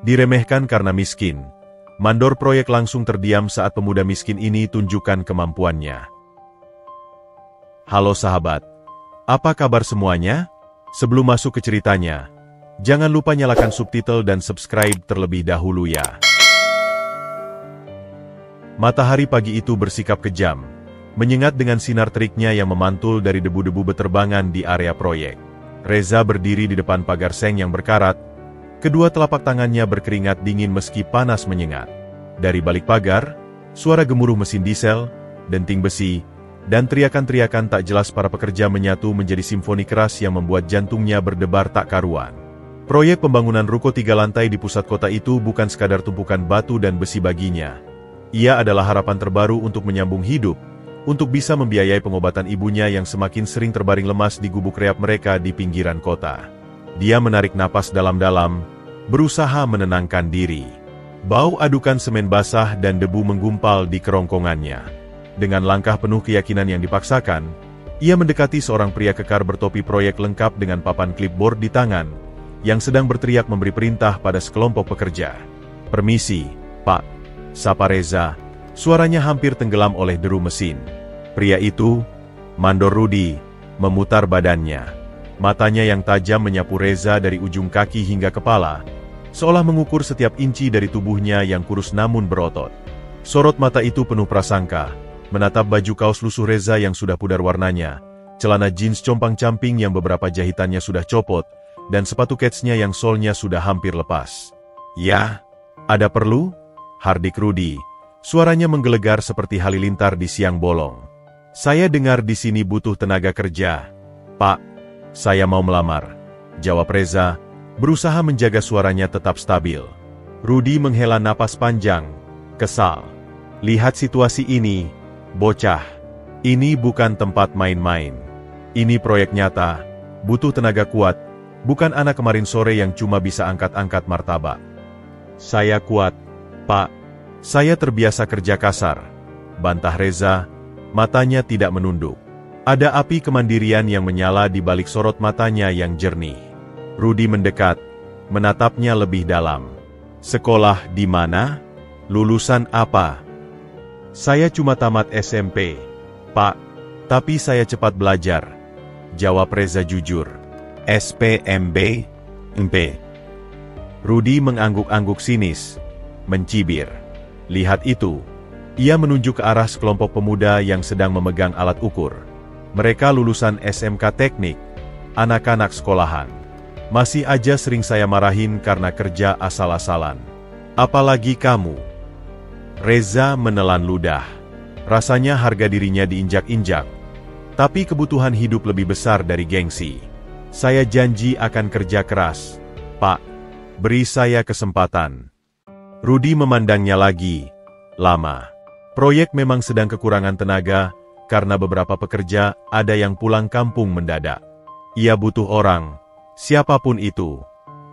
Diremehkan karena miskin. Mandor proyek langsung terdiam saat pemuda miskin ini tunjukkan kemampuannya. Halo sahabat, apa kabar semuanya? Sebelum masuk ke ceritanya, jangan lupa nyalakan subtitle dan subscribe terlebih dahulu ya. Matahari pagi itu bersikap kejam, menyengat dengan sinar teriknya yang memantul dari debu-debu beterbangan di area proyek. Reza berdiri di depan pagar seng yang berkarat, kedua telapak tangannya berkeringat dingin meski panas menyengat. Dari balik pagar, suara gemuruh mesin diesel, denting besi, dan teriakan-teriakan tak jelas para pekerja menyatu menjadi simfoni keras yang membuat jantungnya berdebar tak karuan. Proyek pembangunan ruko 3 lantai di pusat kota itu bukan sekadar tumpukan batu dan besi baginya. Ia adalah harapan terbaru untuk menyambung hidup, untuk bisa membiayai pengobatan ibunya yang semakin sering terbaring lemas di gubuk reap mereka di pinggiran kota. Dia menarik napas dalam-dalam, berusaha menenangkan diri. Bau adukan semen basah dan debu menggumpal di kerongkongannya. Dengan langkah penuh keyakinan yang dipaksakan, ia mendekati seorang pria kekar bertopi proyek lengkap dengan papan clipboard di tangan, yang sedang berteriak memberi perintah pada sekelompok pekerja. "Permisi, Pak," sapa Reza. Suaranya hampir tenggelam oleh deru mesin. Pria itu, Mandor Rudi, memutar badannya. Matanya yang tajam menyapu Reza dari ujung kaki hingga kepala, seolah mengukur setiap inci dari tubuhnya yang kurus namun berotot. Sorot mata itu penuh prasangka, menatap baju kaos lusuh Reza yang sudah pudar warnanya, celana jeans compang-camping yang beberapa jahitannya sudah copot, dan sepatu ketsnya yang solnya sudah hampir lepas. "Ya, ada perlu?" hardik Rudi. Suaranya menggelegar seperti halilintar di siang bolong. "Saya dengar di sini butuh tenaga kerja." "Pak, saya mau melamar," jawab Reza, berusaha menjaga suaranya tetap stabil. Rudi menghela napas panjang, kesal. "Lihat situasi ini, bocah. Ini bukan tempat main-main. Ini proyek nyata, butuh tenaga kuat, bukan anak kemarin sore yang cuma bisa angkat-angkat martabak." "Saya kuat, Pak. Saya terbiasa kerja kasar," bantah Reza, matanya tidak menunduk. Ada api kemandirian yang menyala di balik sorot matanya yang jernih. Rudi mendekat, menatapnya lebih dalam. "Sekolah di mana? Lulusan apa?" "Saya cuma tamat SMP, Pak. Tapi saya cepat belajar," jawab Reza jujur. "SPMB? MP?" Rudi mengangguk-angguk sinis, mencibir. "Lihat itu." Ia menunjuk ke arah sekelompok pemuda yang sedang memegang alat ukur. Mereka lulusan SMK Teknik, anak-anak sekolahan. Masih aja sering saya marahin karena kerja asal-asalan. Apalagi kamu. Reza menelan ludah. Rasanya harga dirinya diinjak-injak. Tapi kebutuhan hidup lebih besar dari gengsi. "Saya janji akan kerja keras, Pak. Beri saya kesempatan." Rudi memandangnya lagi, lama. Proyek memang sedang kekurangan tenaga, karena beberapa pekerja ada yang pulang kampung mendadak. Ia butuh orang, siapapun itu.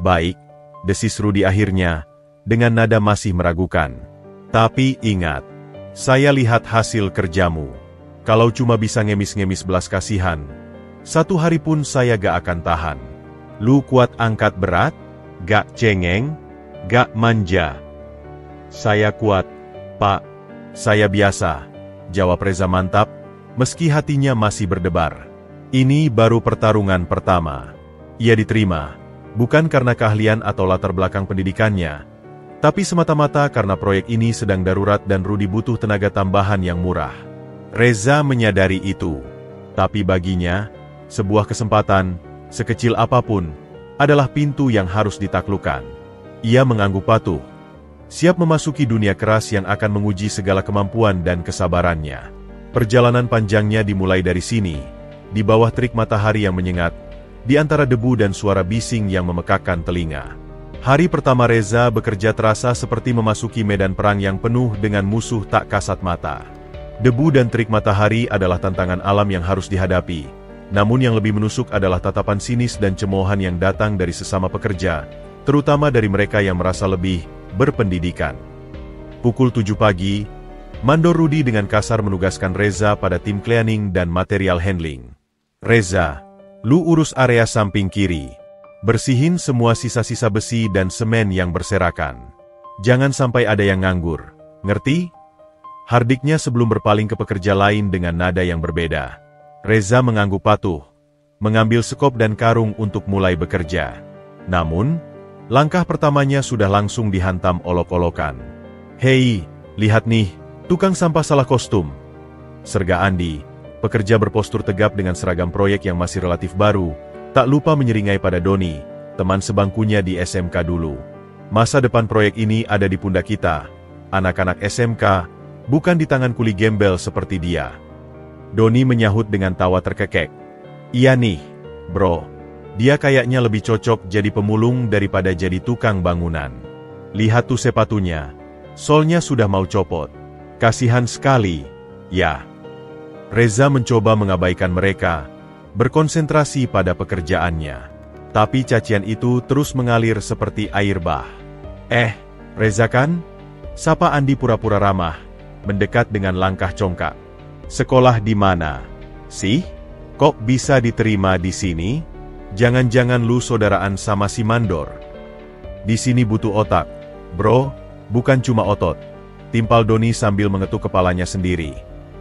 "Baik," desis Rudi akhirnya, dengan nada masih meragukan. "Tapi ingat, saya lihat hasil kerjamu. Kalau cuma bisa ngemis-ngemis belas kasihan, satu hari pun saya gak akan tahan. Lu kuat angkat berat, gak cengeng, gak manja." "Saya kuat, Pak. Saya biasa," jawab Reza mantap, meski hatinya masih berdebar. Ini baru pertarungan pertama. Ia diterima, bukan karena keahlian atau latar belakang pendidikannya, tapi semata-mata karena proyek ini sedang darurat dan Rudi butuh tenaga tambahan yang murah. Reza menyadari itu, tapi baginya, sebuah kesempatan, sekecil apapun, adalah pintu yang harus ditaklukkan. Ia mengangguk patuh, siap memasuki dunia keras yang akan menguji segala kemampuan dan kesabarannya. Perjalanan panjangnya dimulai dari sini, di bawah terik matahari yang menyengat, di antara debu dan suara bising yang memekakkan telinga. Hari pertama Reza bekerja terasa seperti memasuki medan perang yang penuh dengan musuh tak kasat mata. Debu dan terik matahari adalah tantangan alam yang harus dihadapi, namun yang lebih menusuk adalah tatapan sinis dan cemoohan yang datang dari sesama pekerja, terutama dari mereka yang merasa lebih berpendidikan. Pukul 7 pagi, Mandor Rudi dengan kasar menugaskan Reza pada tim cleaning dan material handling. "Reza, lu urus area samping kiri. Bersihin semua sisa-sisa besi dan semen yang berserakan. Jangan sampai ada yang nganggur. Ngerti? Hardiknya sebelum berpaling ke pekerja lain dengan nada yang berbeda. Reza mengangguk patuh, mengambil sekop dan karung untuk mulai bekerja. Namun, langkah pertamanya sudah langsung dihantam olok-olokan. "Hei, lihat nih, tukang sampah salah kostum," serga Andi, pekerja berpostur tegap dengan seragam proyek yang masih relatif baru, tak lupa menyeringai pada Doni, teman sebangkunya di SMK dulu. "Masa depan proyek ini ada di pundak kita, anak-anak SMK, bukan di tangan kuli gembel seperti dia." Doni menyahut dengan tawa terkekek. "Iya nih, bro. Dia kayaknya lebih cocok jadi pemulung daripada jadi tukang bangunan. Lihat tuh sepatunya. Solnya sudah mau copot. Kasihan sekali, ya." Reza mencoba mengabaikan mereka, berkonsentrasi pada pekerjaannya. Tapi cacian itu terus mengalir seperti air bah. Reza kan?" Sapa Andi pura-pura ramah, mendekat dengan langkah congkak. "Sekolah di mana sih? Kok bisa diterima di sini? Jangan-jangan lu saudaraan sama si Mandor?" "Di sini butuh otak, bro, bukan cuma otot," timpal Doni sambil mengetuk kepalanya sendiri.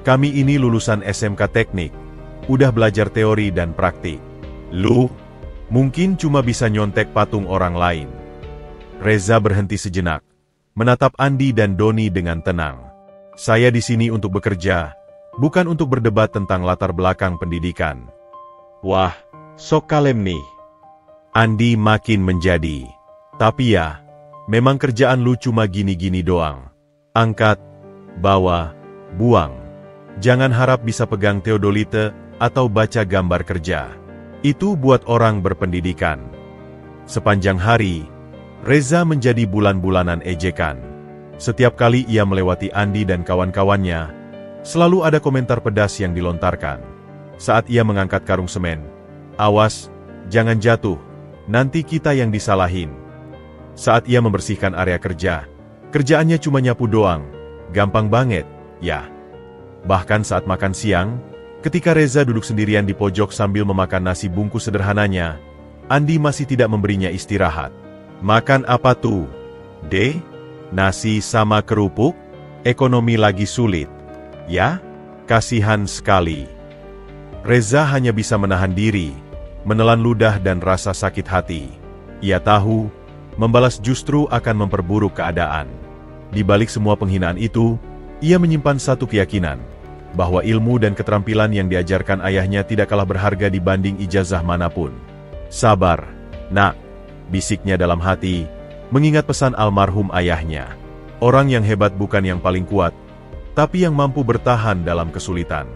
"Kami ini lulusan SMK Teknik, udah belajar teori dan praktik. Lu mungkin cuma bisa nyontek patung orang lain." Reza berhenti sejenak, menatap Andi dan Doni dengan tenang. "Saya di sini untuk bekerja, bukan untuk berdebat tentang latar belakang pendidikan." "Wah, sok kalem nih." Andi makin menjadi. "Tapi ya, memang kerjaan lu cuma gini-gini doang. Angkat, bawa, buang. Jangan harap bisa pegang teodolite atau baca gambar kerja. Itu buat orang berpendidikan." Sepanjang hari, Reza menjadi bulan-bulanan ejekan. Setiap kali ia melewati Andi dan kawan-kawannya, selalu ada komentar pedas yang dilontarkan. Saat ia mengangkat karung semen, "Awas, jangan jatuh, nanti kita yang disalahin." Saat ia membersihkan area kerja, kerjaannya cuma nyapu doang, gampang banget, ya. Bahkan saat makan siang, ketika Reza duduk sendirian di pojok sambil memakan nasi bungkus sederhananya, Andi masih tidak memberinya istirahat. "Makan apa tuh, Dek? Nasi sama kerupuk? Ekonomi lagi sulit, ya? Kasihan sekali." Reza hanya bisa menahan diri, menelan ludah dan rasa sakit hati. Ia tahu, membalas justru akan memperburuk keadaan. Di balik semua penghinaan itu, ia menyimpan satu keyakinan, bahwa ilmu dan keterampilan yang diajarkan ayahnya tidak kalah berharga dibanding ijazah manapun. "Sabar, nak," bisiknya dalam hati, mengingat pesan almarhum ayahnya. Orang yang hebat bukan yang paling kuat, tapi yang mampu bertahan dalam kesulitan.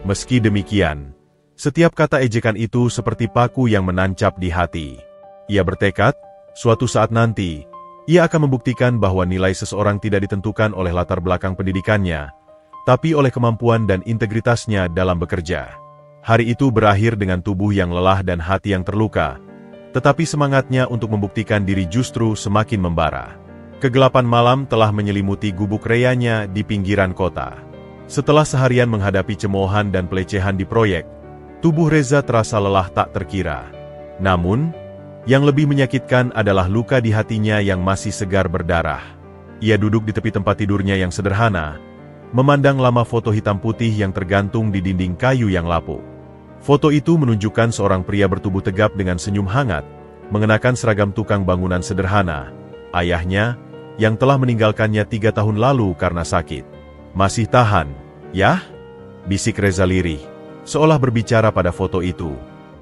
Meski demikian, setiap kata ejekan itu seperti paku yang menancap di hati. Ia bertekad, suatu saat nanti, ia akan membuktikan bahwa nilai seseorang tidak ditentukan oleh latar belakang pendidikannya, tapi oleh kemampuan dan integritasnya dalam bekerja. Hari itu berakhir dengan tubuh yang lelah dan hati yang terluka, tetapi semangatnya untuk membuktikan diri justru semakin membara. Kegelapan malam telah menyelimuti gubuk reyanya di pinggiran kota. Setelah seharian menghadapi cemoohan dan pelecehan di proyek, tubuh Reza terasa lelah tak terkira. Namun, yang lebih menyakitkan adalah luka di hatinya yang masih segar berdarah. Ia duduk di tepi tempat tidurnya yang sederhana, memandang lama foto hitam putih yang tergantung di dinding kayu yang lapuk. Foto itu menunjukkan seorang pria bertubuh tegap dengan senyum hangat, mengenakan seragam tukang bangunan sederhana. Ayahnya, yang telah meninggalkannya 3 tahun lalu karena sakit. "Masih tahan, ya?" bisik Reza lirih, seolah berbicara pada foto itu.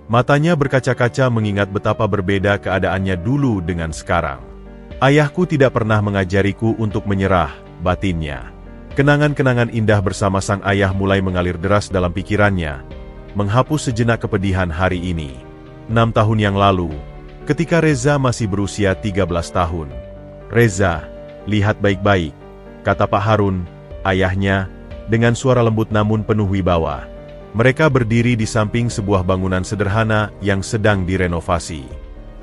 Matanya berkaca-kaca mengingat betapa berbeda keadaannya dulu dengan sekarang. "Ayahku tidak pernah mengajariku untuk menyerah," batinnya. Kenangan-kenangan indah bersama sang ayah mulai mengalir deras dalam pikirannya, menghapus sejenak kepedihan hari ini. 6 tahun yang lalu, ketika Reza masih berusia 13 tahun. "Reza, lihat baik-baik," kata Pak Harun, ayahnya, dengan suara lembut namun penuh wibawa. Mereka berdiri di samping sebuah bangunan sederhana yang sedang direnovasi.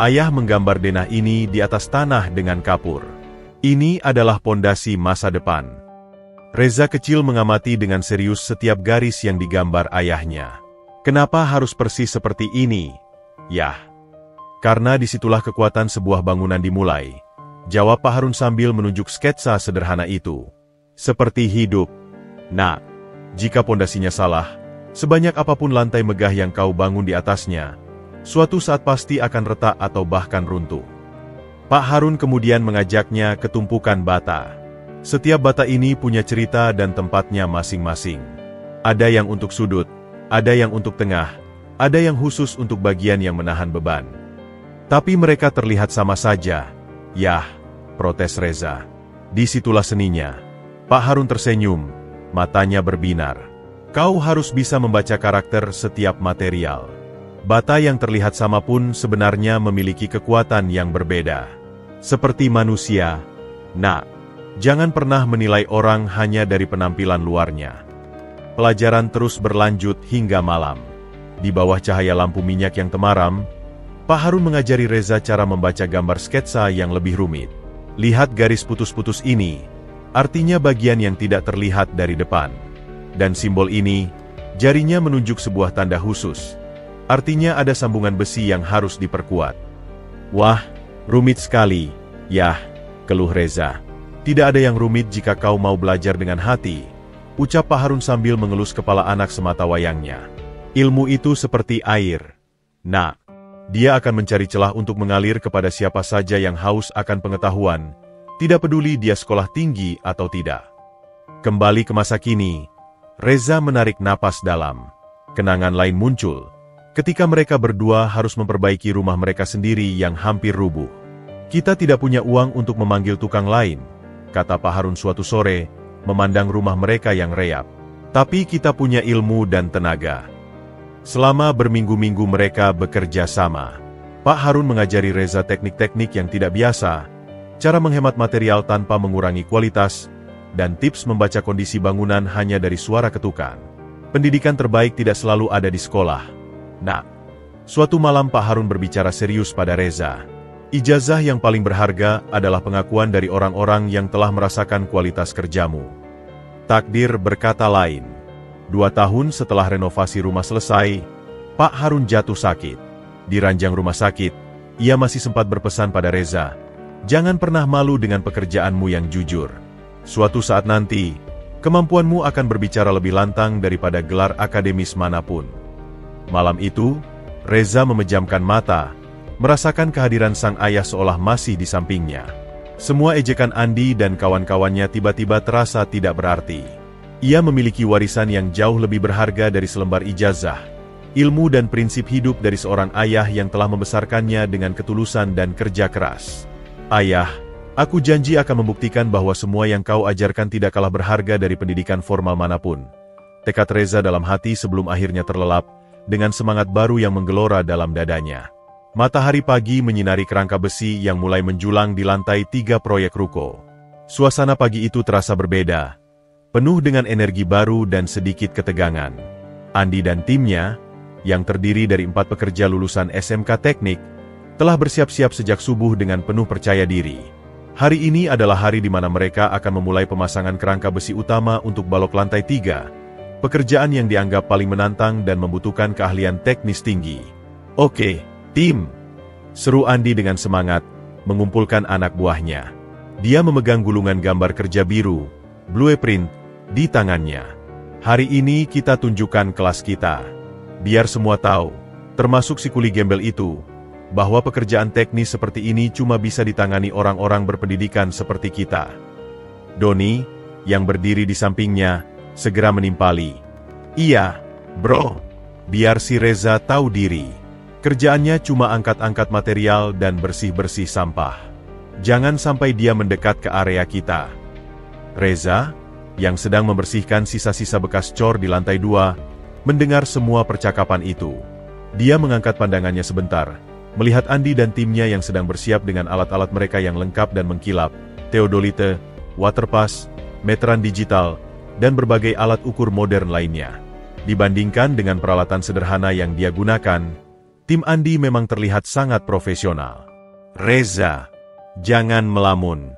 Ayah menggambar denah ini di atas tanah dengan kapur. "Ini adalah pondasi masa depan." Reza kecil mengamati dengan serius setiap garis yang digambar ayahnya. "Kenapa harus persis seperti ini, Yah?" Karena disitulah kekuatan sebuah bangunan dimulai, jawab Pak Harun sambil menunjuk sketsa sederhana itu. Seperti hidup. Nah, jika pondasinya salah, sebanyak apapun lantai megah yang kau bangun di atasnya, suatu saat pasti akan retak atau bahkan runtuh. Pak Harun kemudian mengajaknya ke tumpukan bata. Setiap bata ini punya cerita dan tempatnya masing-masing. Ada yang untuk sudut, ada yang untuk tengah, ada yang khusus untuk bagian yang menahan beban. Tapi mereka terlihat sama saja. Yah, protes Reza. Disitulah seninya. Pak Harun tersenyum, matanya berbinar. Kau harus bisa membaca karakter setiap material. Bata yang terlihat sama pun sebenarnya memiliki kekuatan yang berbeda. Seperti manusia. Nah, jangan pernah menilai orang hanya dari penampilan luarnya. Pelajaran terus berlanjut hingga malam. Di bawah cahaya lampu minyak yang temaram, Pak Harun mengajari Reza cara membaca gambar sketsa yang lebih rumit. Lihat garis putus-putus ini, artinya bagian yang tidak terlihat dari depan. Dan simbol ini, jarinya menunjuk sebuah tanda khusus. Artinya ada sambungan besi yang harus diperkuat. Wah, rumit sekali. Yah, keluh Reza. Tidak ada yang rumit jika kau mau belajar dengan hati, ucap Pak Harun sambil mengelus kepala anak semata wayangnya. Ilmu itu seperti air. Nah, dia akan mencari celah untuk mengalir kepada siapa saja yang haus akan pengetahuan, tidak peduli dia sekolah tinggi atau tidak. Kembali ke masa kini, Reza menarik napas dalam. Kenangan lain muncul, ketika mereka berdua harus memperbaiki rumah mereka sendiri yang hampir rubuh. Kita tidak punya uang untuk memanggil tukang lain, kata Pak Harun suatu sore, memandang rumah mereka yang reyap. Tapi kita punya ilmu dan tenaga. Selama berminggu-minggu mereka bekerja sama. Pak Harun mengajari Reza teknik-teknik yang tidak biasa, cara menghemat material tanpa mengurangi kualitas, dan tips membaca kondisi bangunan hanya dari suara ketukan. Pendidikan terbaik tidak selalu ada di sekolah. Nah, suatu malam Pak Harun berbicara serius pada Reza. Ijazah yang paling berharga adalah pengakuan dari orang-orang yang telah merasakan kualitas kerjamu. Takdir berkata lain. 2 tahun setelah renovasi rumah selesai, Pak Harun jatuh sakit. Di ranjang rumah sakit, ia masih sempat berpesan pada Reza, jangan pernah malu dengan pekerjaanmu yang jujur. Suatu saat nanti, kemampuanmu akan berbicara lebih lantang daripada gelar akademis manapun. Malam itu, Reza memejamkan mata, merasakan kehadiran sang ayah seolah masih di sampingnya. Semua ejekan Andi dan kawan-kawannya tiba-tiba terasa tidak berarti. Ia memiliki warisan yang jauh lebih berharga dari selembar ijazah, ilmu dan prinsip hidup dari seorang ayah yang telah membesarkannya dengan ketulusan dan kerja keras. Ayah, aku janji akan membuktikan bahwa semua yang kau ajarkan tidak kalah berharga dari pendidikan formal manapun. Tekad Reza dalam hati sebelum akhirnya terlelap, dengan semangat baru yang menggelora dalam dadanya. Matahari pagi menyinari kerangka besi yang mulai menjulang di lantai 3 proyek ruko. Suasana pagi itu terasa berbeda, penuh dengan energi baru dan sedikit ketegangan. Andi dan timnya, yang terdiri dari 4 pekerja lulusan SMK Teknik, telah bersiap-siap sejak subuh dengan penuh percaya diri. Hari ini adalah hari di mana mereka akan memulai pemasangan kerangka besi utama untuk balok lantai 3, pekerjaan yang dianggap paling menantang dan membutuhkan keahlian teknis tinggi. Oke, tim, seru Andi dengan semangat, mengumpulkan anak buahnya. Dia memegang gulungan gambar kerja biru, blueprint, di tangannya. Hari ini kita tunjukkan kelas kita. Biar semua tahu, termasuk si kuli gembel itu, bahwa pekerjaan teknis seperti ini cuma bisa ditangani orang-orang berpendidikan seperti kita. Doni, yang berdiri di sampingnya, segera menimpali. Iya, bro. Biar si Reza tahu diri. Kerjaannya cuma angkat-angkat material dan bersih-bersih sampah. Jangan sampai dia mendekat ke area kita. Reza, yang sedang membersihkan sisa-sisa bekas cor di lantai 2, mendengar semua percakapan itu. Dia mengangkat pandangannya sebentar, melihat Andi dan timnya yang sedang bersiap dengan alat-alat mereka yang lengkap dan mengkilap, teodolite, waterpass, meteran digital, dan berbagai alat ukur modern lainnya. Dibandingkan dengan peralatan sederhana yang dia gunakan, tim Andi memang terlihat sangat profesional. Reza, jangan melamun.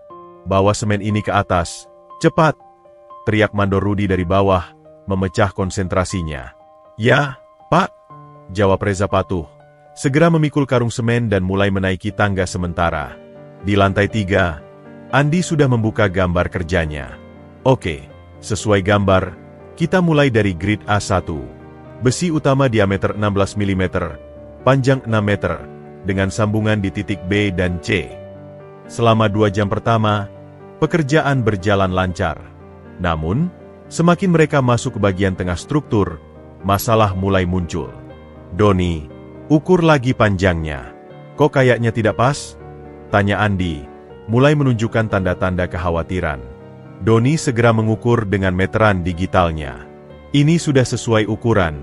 Bawa semen ini ke atas, cepat! Teriak Mandor Rudi dari bawah, memecah konsentrasinya. Ya, Pak, jawab Reza patuh, segera memikul karung semen dan mulai menaiki tangga sementara. Di lantai 3, Andi sudah membuka gambar kerjanya. Oke, sesuai gambar, kita mulai dari grid A1. Besi utama diameter 16 mm, panjang 6 meter, dengan sambungan di titik B dan C. Selama 2 jam pertama, pekerjaan berjalan lancar. Namun, semakin mereka masuk ke bagian tengah struktur, masalah mulai muncul. Doni, ukur lagi panjangnya. Kok kayaknya tidak pas? Tanya Andi, mulai menunjukkan tanda-tanda kekhawatiran. Doni segera mengukur dengan meteran digitalnya. Ini sudah sesuai ukuran,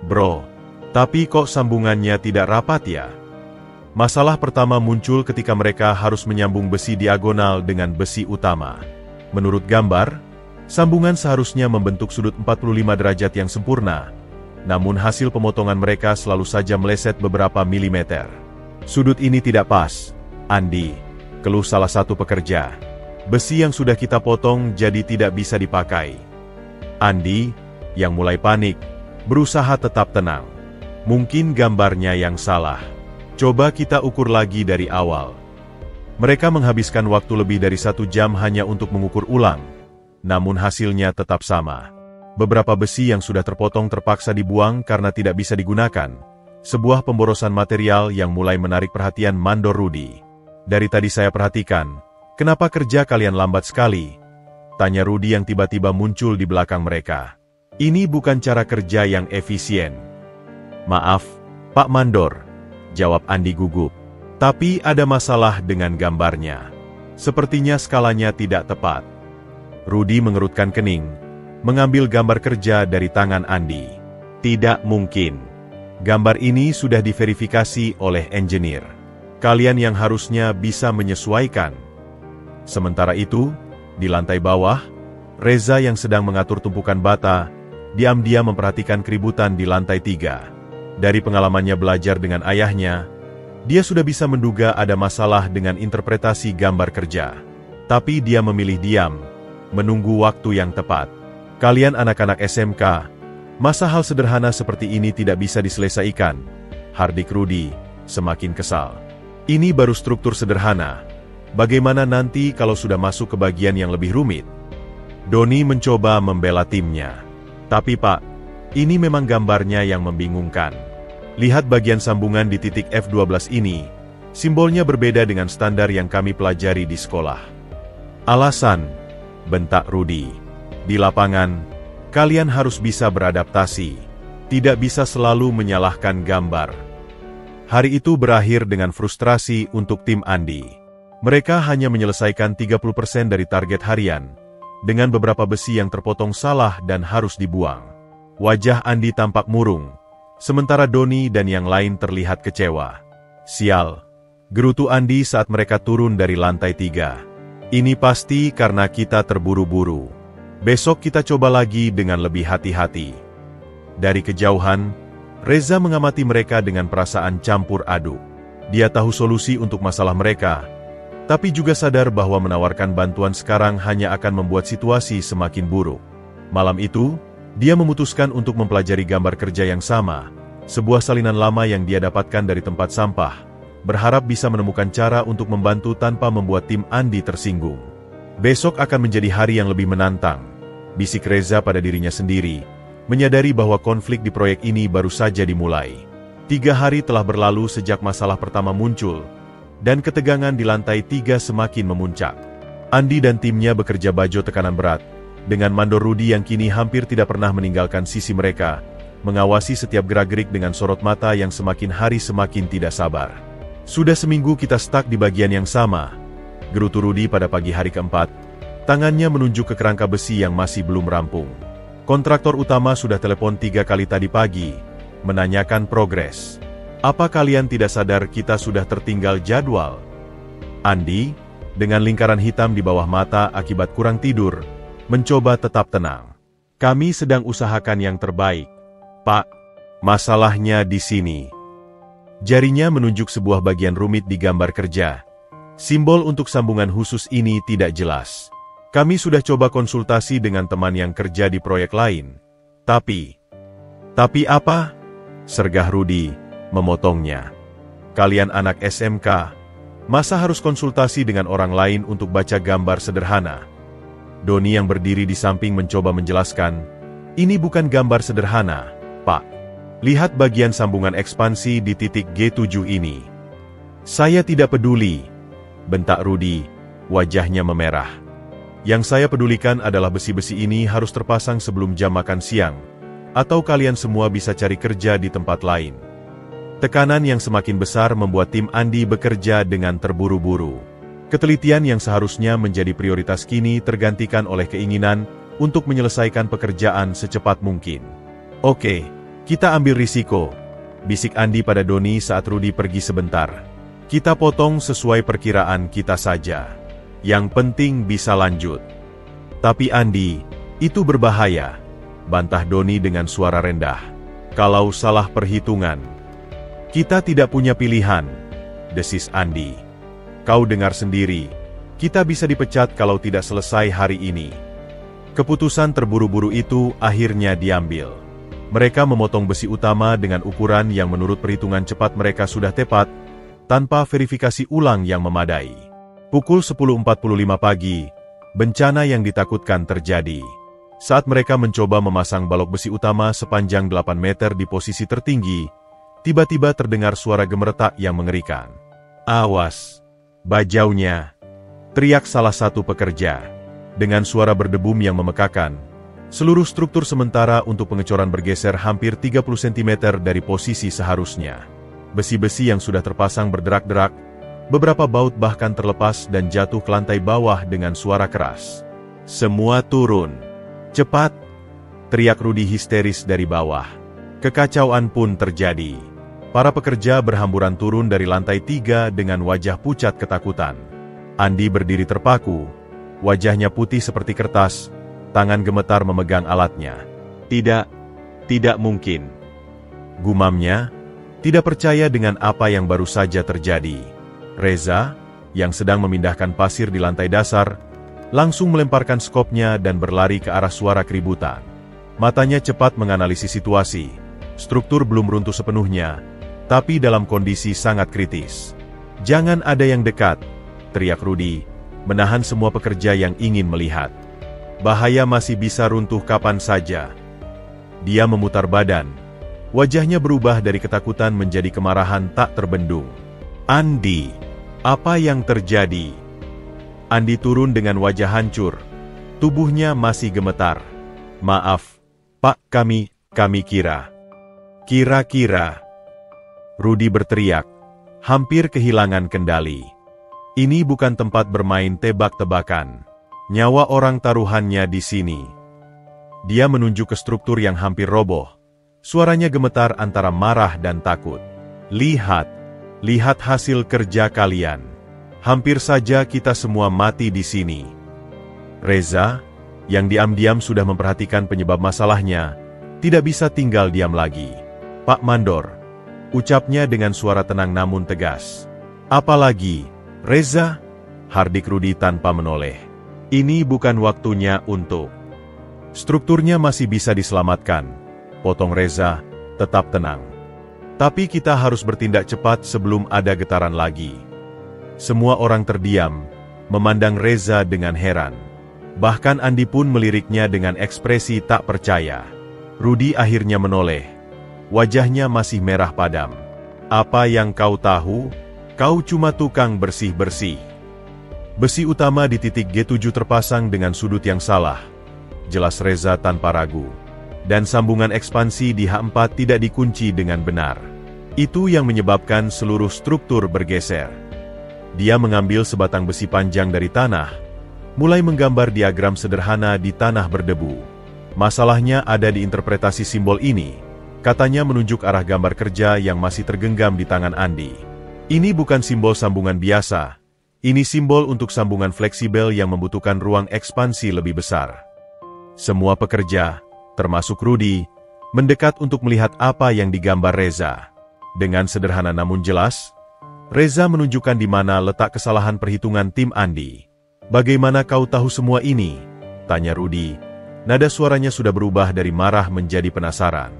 bro. Tapi kok sambungannya tidak rapat ya? Masalah pertama muncul ketika mereka harus menyambung besi diagonal dengan besi utama. Menurut gambar, sambungan seharusnya membentuk sudut 45 derajat yang sempurna. Namun hasil pemotongan mereka selalu saja meleset beberapa milimeter. Sudut ini tidak pas, Andi, keluh salah satu pekerja. Besi yang sudah kita potong jadi tidak bisa dipakai. Andi, yang mulai panik, berusaha tetap tenang. Mungkin gambarnya yang salah. Coba kita ukur lagi dari awal. Mereka menghabiskan waktu lebih dari 1 jam hanya untuk mengukur ulang. Namun hasilnya tetap sama. Beberapa besi yang sudah terpotong terpaksa dibuang karena tidak bisa digunakan. Sebuah pemborosan material yang mulai menarik perhatian Mandor Rudy. Dari tadi saya perhatikan, kenapa kerja kalian lambat sekali? Tanya Rudy yang tiba-tiba muncul di belakang mereka. Ini bukan cara kerja yang efisien. Maaf, Pak Mandor, jawab Andi gugup. Tapi ada masalah dengan gambarnya. Sepertinya skalanya tidak tepat. Rudy mengerutkan kening, mengambil gambar kerja dari tangan Andi. Tidak mungkin. Gambar ini sudah diverifikasi oleh engineer. Kalian yang harusnya bisa menyesuaikan. Sementara itu, di lantai bawah, Reza yang sedang mengatur tumpukan bata, diam-diam memperhatikan keributan di lantai 3. Dari pengalamannya belajar dengan ayahnya, dia sudah bisa menduga ada masalah dengan interpretasi gambar kerja. Tapi dia memilih diam, menunggu waktu yang tepat. Kalian anak-anak SMK, masa hal sederhana seperti ini tidak bisa diselesaikan? Hardik Rudy semakin kesal. Ini baru struktur sederhana. Bagaimana nanti kalau sudah masuk ke bagian yang lebih rumit? Doni mencoba membela timnya. Tapi Pak, ini memang gambarnya yang membingungkan. Lihat bagian sambungan di titik F12 ini, simbolnya berbeda dengan standar yang kami pelajari di sekolah. Alasan, bentak Rudy. Di lapangan, kalian harus bisa beradaptasi. Tidak bisa selalu menyalahkan gambar. Hari itu berakhir dengan frustrasi untuk tim Andi. Mereka hanya menyelesaikan 30% dari target harian, dengan beberapa besi yang terpotong salah dan harus dibuang. Wajah Andi tampak murung, sementara Doni dan yang lain terlihat kecewa. Sial, gerutu Andi saat mereka turun dari lantai 3. Ini pasti karena kita terburu-buru. Besok kita coba lagi dengan lebih hati-hati. Dari kejauhan, Reza mengamati mereka dengan perasaan campur aduk. Dia tahu solusi untuk masalah mereka, tapi juga sadar bahwa menawarkan bantuan sekarang hanya akan membuat situasi semakin buruk. Malam itu, dia memutuskan untuk mempelajari gambar kerja yang sama, sebuah salinan lama yang dia dapatkan dari tempat sampah, berharap bisa menemukan cara untuk membantu tanpa membuat tim Andi tersinggung. Besok akan menjadi hari yang lebih menantang, bisik Reza pada dirinya sendiri, menyadari bahwa konflik di proyek ini baru saja dimulai. 3 hari telah berlalu sejak masalah pertama muncul, dan ketegangan di lantai 3 semakin memuncak. Andi dan timnya bekerja bajo tekanan berat, dengan Mandor Rudy yang kini hampir tidak pernah meninggalkan sisi mereka, mengawasi setiap gerak-gerik dengan sorot mata yang semakin hari semakin tidak sabar. Sudah seminggu kita stuck di bagian yang sama, gerutu Rudy pada pagi hari keempat, tangannya menunjuk ke kerangka besi yang masih belum rampung. Kontraktor utama sudah telepon 3 kali tadi pagi, menanyakan progres. Apa kalian tidak sadar kita sudah tertinggal jadwal? Andi, dengan lingkaran hitam di bawah mata akibat kurang tidur, mencoba tetap tenang. Kami sedang usahakan yang terbaik, Pak. Masalahnya di sini. Jarinya menunjuk sebuah bagian rumit di gambar kerja. Simbol untuk sambungan khusus ini tidak jelas. Kami sudah coba konsultasi dengan teman yang kerja di proyek lain. Tapi apa? Sergah Rudy, memotongnya. Kalian anak SMK, masa harus konsultasi dengan orang lain untuk baca gambar sederhana? Doni yang berdiri di samping mencoba menjelaskan, ini bukan gambar sederhana, Pak. Lihat bagian sambungan ekspansi di titik G7 ini. Saya tidak peduli, bentak Rudi, wajahnya memerah. Yang saya pedulikan adalah besi-besi ini harus terpasang sebelum jam makan siang, atau kalian semua bisa cari kerja di tempat lain. Tekanan yang semakin besar membuat tim Andi bekerja dengan terburu-buru. Ketelitian yang seharusnya menjadi prioritas kini tergantikan oleh keinginan untuk menyelesaikan pekerjaan secepat mungkin. Oke, kita ambil risiko, bisik Andi pada Doni saat Rudi pergi sebentar. Kita potong sesuai perkiraan kita saja. Yang penting bisa lanjut. Tapi Andi, itu berbahaya, bantah Doni dengan suara rendah. Kalau salah perhitungan, kita tidak punya pilihan, desis Andi. Kau dengar sendiri, kita bisa dipecat kalau tidak selesai hari ini. Keputusan terburu-buru itu akhirnya diambil. Mereka memotong besi utama dengan ukuran yang menurut perhitungan cepat mereka sudah tepat, tanpa verifikasi ulang yang memadai. Pukul 10.45 pagi, bencana yang ditakutkan terjadi. Saat mereka mencoba memasang balok besi utama sepanjang 8 meter di posisi tertinggi, tiba-tiba terdengar suara gemeretak yang mengerikan. Awas, bajaunya, teriak salah satu pekerja. Dengan suara berdebum yang memekakan, seluruh struktur sementara untuk pengecoran bergeser hampir 30 cm dari posisi seharusnya. Besi-besi yang sudah terpasang berderak-derak, beberapa baut bahkan terlepas dan jatuh ke lantai bawah dengan suara keras. Semua turun. Cepat, teriak Rudi histeris dari bawah. Kekacauan pun terjadi. Para pekerja berhamburan turun dari lantai 3 dengan wajah pucat ketakutan. Andi berdiri terpaku, wajahnya putih seperti kertas, tangan gemetar memegang alatnya. Tidak mungkin. Gumamnya, tidak percaya dengan apa yang baru saja terjadi. Reza, yang sedang memindahkan pasir di lantai dasar, langsung melemparkan skopnya dan berlari ke arah suara keributan. Matanya cepat menganalisis situasi. Struktur belum runtuh sepenuhnya, tapi dalam kondisi sangat kritis. Jangan ada yang dekat, teriak Rudi, menahan semua pekerja yang ingin melihat. Bahaya masih bisa runtuh kapan saja. Dia memutar badan. Wajahnya berubah dari ketakutan menjadi kemarahan tak terbendung. Andi, apa yang terjadi? Andi turun dengan wajah hancur. Tubuhnya masih gemetar. Maaf, Pak, kami kira. Kira-kira. Rudi berteriak, hampir kehilangan kendali. Ini bukan tempat bermain tebak-tebakan. Nyawa orang taruhannya di sini. Dia menunjuk ke struktur yang hampir roboh. Suaranya gemetar antara marah dan takut. Lihat hasil kerja kalian. Hampir saja kita semua mati di sini. Reza, yang diam-diam sudah memperhatikan penyebab masalahnya, tidak bisa tinggal diam lagi. Pak Mandor, ucapnya dengan suara tenang namun tegas. Apalagi, Reza? Hardik Rudi tanpa menoleh. Ini bukan waktunya untuk. Strukturnya masih bisa diselamatkan. Potong Reza, tetap tenang. Tapi kita harus bertindak cepat sebelum ada getaran lagi. Semua orang terdiam, memandang Reza dengan heran. Bahkan Andi pun meliriknya dengan ekspresi tak percaya. Rudi akhirnya menoleh. Wajahnya masih merah padam. Apa yang kau tahu? Kau cuma tukang bersih-bersih. Besi utama di titik G7 terpasang dengan sudut yang salah. Jelas Reza tanpa ragu. Dan sambungan ekspansi di H4 tidak dikunci dengan benar. Itu yang menyebabkan seluruh struktur bergeser. Dia mengambil sebatang besi panjang dari tanah, mulai menggambar diagram sederhana di tanah berdebu. Masalahnya ada di interpretasi simbol ini. Katanya menunjuk arah gambar kerja yang masih tergenggam di tangan Andi. Ini bukan simbol sambungan biasa. Ini simbol untuk sambungan fleksibel yang membutuhkan ruang ekspansi lebih besar. Semua pekerja, termasuk Rudi, mendekat untuk melihat apa yang digambar Reza. Dengan sederhana namun jelas, Reza menunjukkan di mana letak kesalahan perhitungan tim Andi. Bagaimana kau tahu semua ini? Tanya Rudi. Nada suaranya sudah berubah dari marah menjadi penasaran.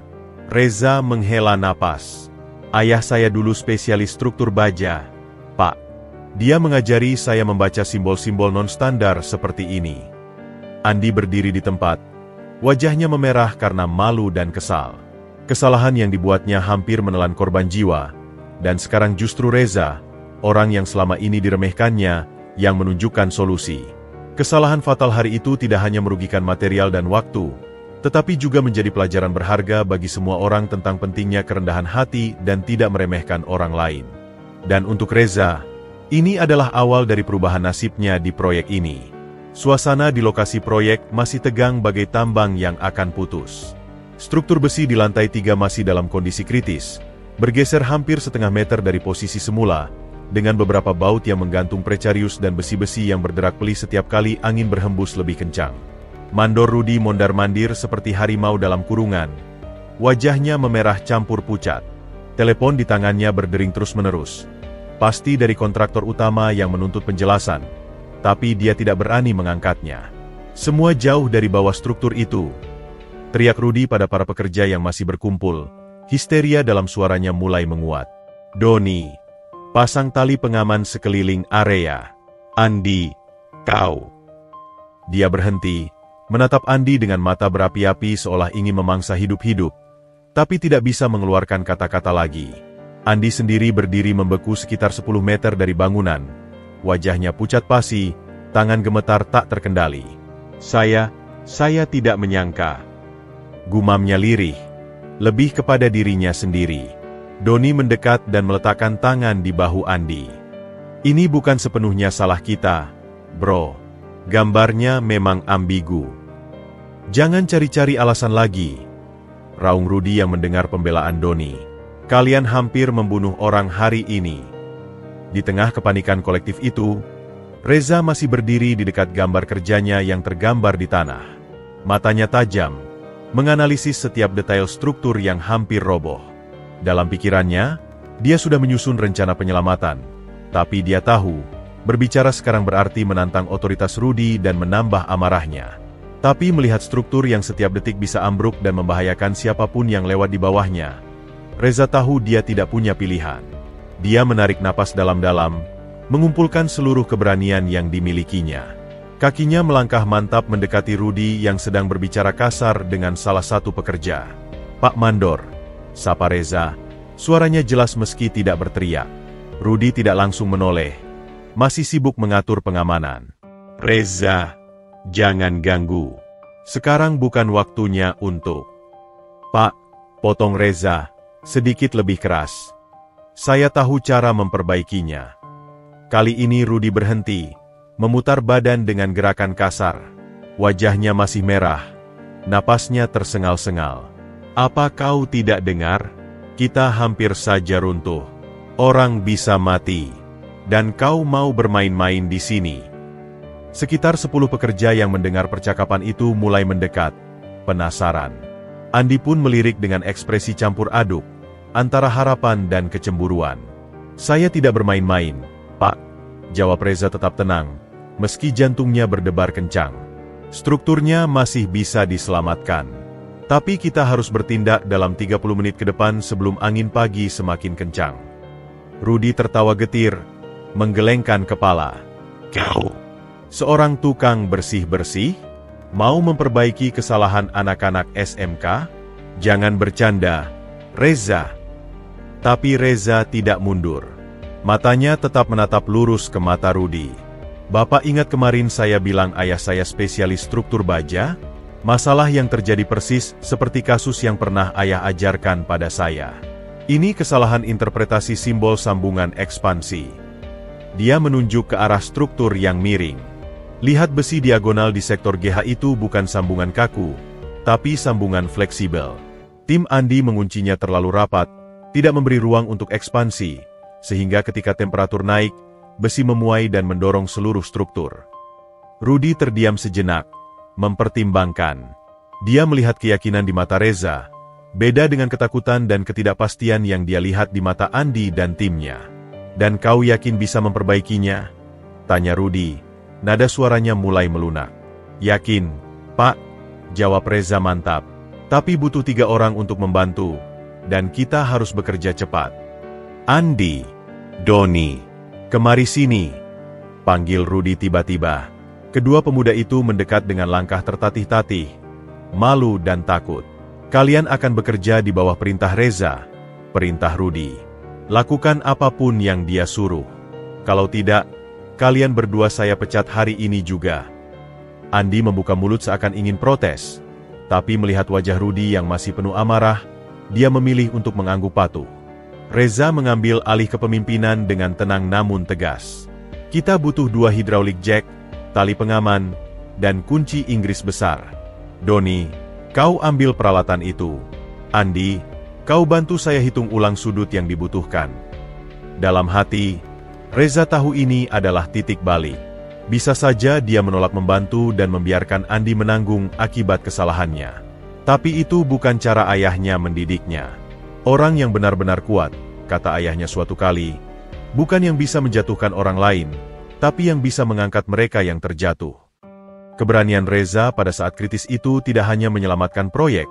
Reza menghela napas. Ayah saya dulu spesialis struktur baja, Pak. Dia mengajari saya membaca simbol-simbol non-standar seperti ini. Andi berdiri di tempat. Wajahnya memerah karena malu dan kesal. Kesalahan yang dibuatnya hampir menelan korban jiwa. Dan sekarang justru Reza, orang yang selama ini diremehkannya, yang menunjukkan solusi. Kesalahan fatal hari itu tidak hanya merugikan material dan waktu, tetapi juga menjadi pelajaran berharga bagi semua orang tentang pentingnya kerendahan hati dan tidak meremehkan orang lain. Dan untuk Reza, ini adalah awal dari perubahan nasibnya di proyek ini. Suasana di lokasi proyek masih tegang bagai tambang yang akan putus. Struktur besi di lantai 3 masih dalam kondisi kritis, bergeser hampir setengah meter dari posisi semula, dengan beberapa baut yang menggantung precarius dan besi-besi yang berderak pelih setiap kali angin berhembus lebih kencang. Mandor Rudi mondar-mandir seperti harimau dalam kurungan. Wajahnya memerah campur pucat. Telepon di tangannya berdering terus-menerus. Pasti dari kontraktor utama yang menuntut penjelasan, tapi dia tidak berani mengangkatnya. Semua jauh dari bawah struktur itu. Teriak Rudi pada para pekerja yang masih berkumpul. Histeria dalam suaranya mulai menguat. Doni, pasang tali pengaman sekeliling area. Andi, kau. Dia berhenti, menatap Andi dengan mata berapi-api seolah ingin memangsa hidup-hidup, tapi tidak bisa mengeluarkan kata-kata lagi. Andi sendiri berdiri membeku sekitar 10 meter dari bangunan. Wajahnya pucat pasi, tangan gemetar tak terkendali. Saya tidak menyangka. Gumamnya lirih, lebih kepada dirinya sendiri. Doni mendekat dan meletakkan tangan di bahu Andi. Ini bukan sepenuhnya salah kita, bro. Gambarnya memang ambigu. Jangan cari-cari alasan lagi, raung Rudi yang mendengar pembelaan Doni. Kalian hampir membunuh orang hari ini. Di tengah kepanikan kolektif itu, Reza masih berdiri di dekat gambar kerjanya yang tergambar di tanah. Matanya tajam, menganalisis setiap detail struktur yang hampir roboh. Dalam pikirannya, dia sudah menyusun rencana penyelamatan. Tapi dia tahu, berbicara sekarang berarti menantang otoritas Rudi dan menambah amarahnya. Tapi melihat struktur yang setiap detik bisa ambruk dan membahayakan siapapun yang lewat di bawahnya, Reza tahu dia tidak punya pilihan. Dia menarik napas dalam-dalam, mengumpulkan seluruh keberanian yang dimilikinya. Kakinya melangkah mantap mendekati Rudi yang sedang berbicara kasar dengan salah satu pekerja. Pak Mandor, sapa Reza, suaranya jelas meski tidak berteriak. Rudi tidak langsung menoleh, masih sibuk mengatur pengamanan. Reza, jangan ganggu. Sekarang bukan waktunya untuk... Pak, potong Reza, sedikit lebih keras. Saya tahu cara memperbaikinya. Kali ini Rudi berhenti, memutar badan dengan gerakan kasar. Wajahnya masih merah, napasnya tersengal-sengal. Apa kau tidak dengar? Kita hampir saja runtuh. Orang bisa mati. Dan kau mau bermain-main di sini. Sekitar 10 pekerja yang mendengar percakapan itu mulai mendekat, penasaran. Andi pun melirik dengan ekspresi campur aduk, antara harapan dan kecemburuan. Saya tidak bermain-main, Pak. Jawab Reza tetap tenang, meski jantungnya berdebar kencang. Strukturnya masih bisa diselamatkan. Tapi kita harus bertindak dalam 30 menit ke depan sebelum angin pagi semakin kencang. Rudi tertawa getir, menggelengkan kepala. Kau, seorang tukang bersih-bersih? Mau memperbaiki kesalahan anak-anak SMK? Jangan bercanda, Reza. Tapi Reza tidak mundur. Matanya tetap menatap lurus ke mata Rudi. Bapak ingat kemarin saya bilang ayah saya spesialis struktur baja? Masalah yang terjadi persis seperti kasus yang pernah ayah ajarkan pada saya. Ini kesalahan interpretasi simbol sambungan ekspansi. Dia menunjuk ke arah struktur yang miring. Lihat besi diagonal di sektor GH itu bukan sambungan kaku, tapi sambungan fleksibel. Tim Andi menguncinya terlalu rapat, tidak memberi ruang untuk ekspansi, sehingga ketika temperatur naik, besi memuai dan mendorong seluruh struktur. Rudi terdiam sejenak, mempertimbangkan. Dia melihat keyakinan di mata Reza, beda dengan ketakutan dan ketidakpastian yang dia lihat di mata Andi dan timnya. Dan kau yakin bisa memperbaikinya? Tanya Rudi, nada suaranya mulai melunak. Yakin, Pak, jawab Reza mantap. Tapi butuh 3 orang untuk membantu. dan kita harus bekerja cepat. Andi, Doni, kemari sini, panggil Rudy tiba-tiba. Kedua pemuda itu mendekat dengan langkah tertatih-tatih, malu dan takut. Kalian akan bekerja di bawah perintah Reza, perintah Rudy. Lakukan apapun yang dia suruh. Kalau tidak, kalian berdua saya pecat hari ini juga. Andi membuka mulut seakan ingin protes, tapi melihat wajah Rudy yang masih penuh amarah, dia memilih untuk mengangguk patuh. Reza mengambil alih kepemimpinan dengan tenang namun tegas. Kita butuh 2 hydraulic jack, tali pengaman, dan kunci Inggris besar. Doni, kau ambil peralatan itu. Andi, kau bantu saya hitung ulang sudut yang dibutuhkan. Dalam hati, Reza tahu ini adalah titik balik. Bisa saja dia menolak membantu dan membiarkan Andi menanggung akibat kesalahannya. Tapi itu bukan cara ayahnya mendidiknya. Orang yang benar-benar kuat, kata ayahnya suatu kali, bukan yang bisa menjatuhkan orang lain, tapi yang bisa mengangkat mereka yang terjatuh. Keberanian Reza pada saat kritis itu tidak hanya menyelamatkan proyek,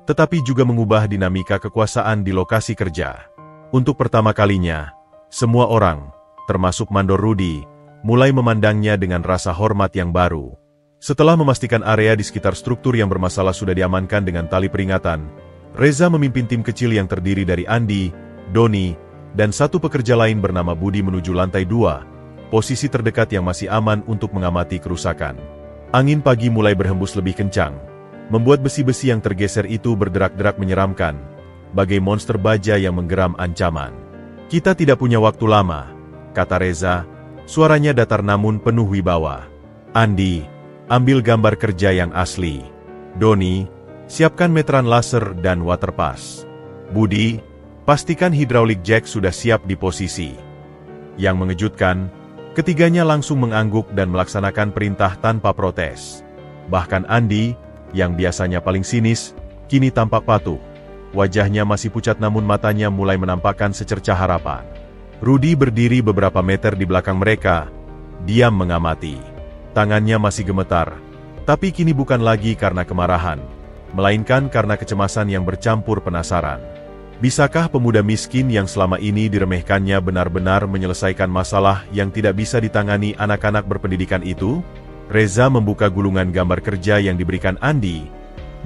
tetapi juga mengubah dinamika kekuasaan di lokasi kerja. Untuk pertama kalinya, semua orang, termasuk Mandor Rudy, mulai memandangnya dengan rasa hormat yang baru. Setelah memastikan area di sekitar struktur yang bermasalah sudah diamankan dengan tali peringatan, Reza memimpin tim kecil yang terdiri dari Andi, Doni, dan 1 pekerja lain bernama Budi menuju lantai 2, posisi terdekat yang masih aman untuk mengamati kerusakan. Angin pagi mulai berhembus lebih kencang, membuat besi-besi yang tergeser itu berderak-derak menyeramkan, bagai monster baja yang menggeram ancaman. Kita tidak punya waktu lama, kata Reza, suaranya datar namun penuh wibawa. Andi, ambil gambar kerja yang asli. Doni, siapkan meteran laser dan waterpass. Budi, pastikan hydraulic jack sudah siap di posisi. Yang mengejutkan, ketiganya langsung mengangguk dan melaksanakan perintah tanpa protes. Bahkan Andi, yang biasanya paling sinis, kini tampak patuh. Wajahnya masih pucat namun matanya mulai menampakkan secercah harapan. Rudy berdiri beberapa meter di belakang mereka, diam mengamati. Tangannya masih gemetar, tapi kini bukan lagi karena kemarahan, melainkan karena kecemasan yang bercampur penasaran. Bisakah pemuda miskin yang selama ini diremehkannya benar-benar menyelesaikan masalah yang tidak bisa ditangani anak-anak berpendidikan itu? Reza membuka gulungan gambar kerja yang diberikan Andi.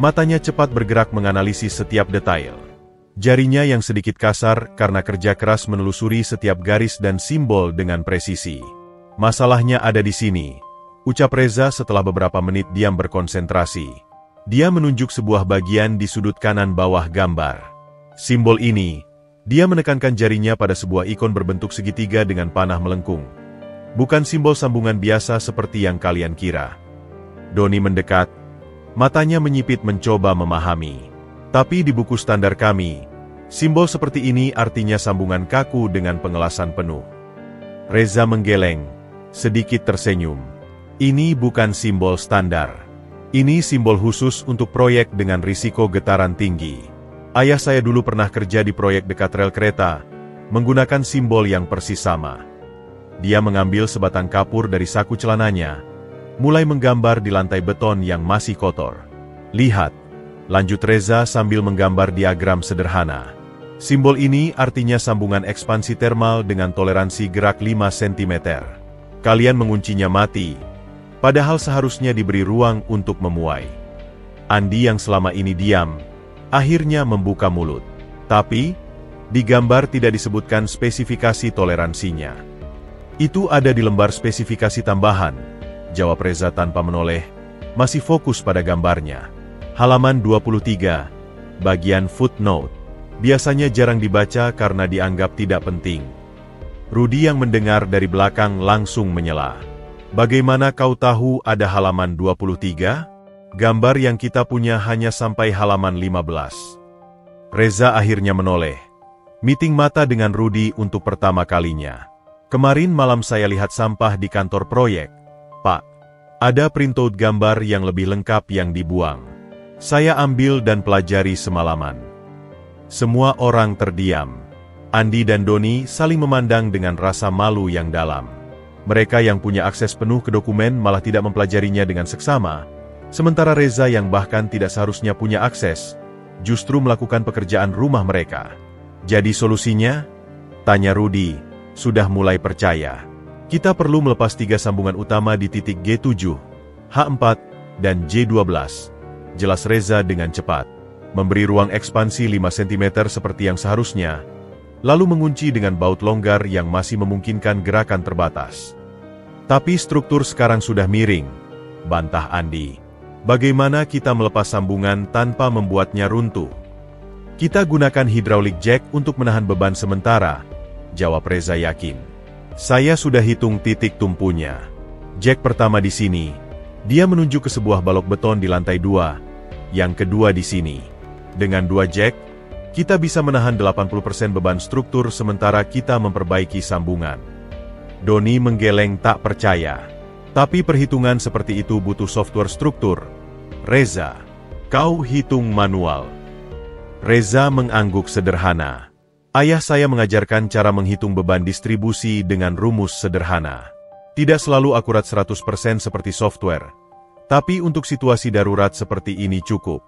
Matanya cepat bergerak menganalisis setiap detail. Jarinya yang sedikit kasar karena kerja keras menelusuri setiap garis dan simbol dengan presisi. Masalahnya ada di sini, ucap Reza setelah beberapa menit diam berkonsentrasi. Dia menunjuk sebuah bagian di sudut kanan bawah gambar. Simbol ini, dia menekankan jarinya pada sebuah ikon berbentuk segitiga dengan panah melengkung. Bukan simbol sambungan biasa seperti yang kalian kira. Doni mendekat, matanya menyipit mencoba memahami. Tapi di buku standar kami, simbol seperti ini artinya sambungan kaku dengan pengelasan penuh. Reza menggeleng, sedikit tersenyum. Ini bukan simbol standar. Ini simbol khusus untuk proyek dengan risiko getaran tinggi. Ayah saya dulu pernah kerja di proyek dekat rel kereta, menggunakan simbol yang persis sama. Dia mengambil sebatang kapur dari saku celananya, mulai menggambar di lantai beton yang masih kotor. Lihat, lanjut Reza sambil menggambar diagram sederhana. Simbol ini artinya sambungan ekspansi termal dengan toleransi gerak 5 cm. Kalian menguncinya mati, padahal seharusnya diberi ruang untuk memuai. Andi yang selama ini diam, akhirnya membuka mulut. Tapi, di gambar tidak disebutkan spesifikasi toleransinya. Itu ada di lembar spesifikasi tambahan, jawab Reza tanpa menoleh, masih fokus pada gambarnya. Halaman 23, bagian footnote. Biasanya jarang dibaca karena dianggap tidak penting. Rudy yang mendengar dari belakang langsung menyela. Bagaimana kau tahu ada halaman 23? Gambar yang kita punya hanya sampai halaman 15. Reza akhirnya menoleh. Meeting mata dengan Rudy untuk pertama kalinya. Kemarin malam saya lihat sampah di kantor proyek. Pak, ada printout gambar yang lebih lengkap yang dibuang. Saya ambil dan pelajari semalaman. Semua orang terdiam. Andi dan Doni saling memandang dengan rasa malu yang dalam. Mereka yang punya akses penuh ke dokumen malah tidak mempelajarinya dengan seksama, sementara Reza yang bahkan tidak seharusnya punya akses, justru melakukan pekerjaan rumah mereka. Jadi solusinya? Tanya Rudy, sudah mulai percaya. Kita perlu melepas 3 sambungan utama di titik G7, H4, dan J12. Jelas Reza dengan cepat. Memberi ruang ekspansi 5 cm seperti yang seharusnya, lalu mengunci dengan baut longgar yang masih memungkinkan gerakan terbatas. Tapi struktur sekarang sudah miring, bantah Andi. Bagaimana kita melepas sambungan tanpa membuatnya runtuh? Kita gunakan hydraulic jack untuk menahan beban sementara, jawab Reza yakin. Saya sudah hitung titik tumpunya. Jack pertama di sini. Dia menunjuk ke sebuah balok beton di lantai 2. Yang kedua di sini. Dengan 2 jack, kita bisa menahan 80% beban struktur sementara kita memperbaiki sambungan. Doni menggeleng tak percaya. Tapi perhitungan seperti itu butuh software struktur. Reza, kau hitung manual. Reza mengangguk sederhana. Ayah saya mengajarkan cara menghitung beban distribusi dengan rumus sederhana. Tidak selalu akurat 100% seperti software, tapi untuk situasi darurat seperti ini cukup.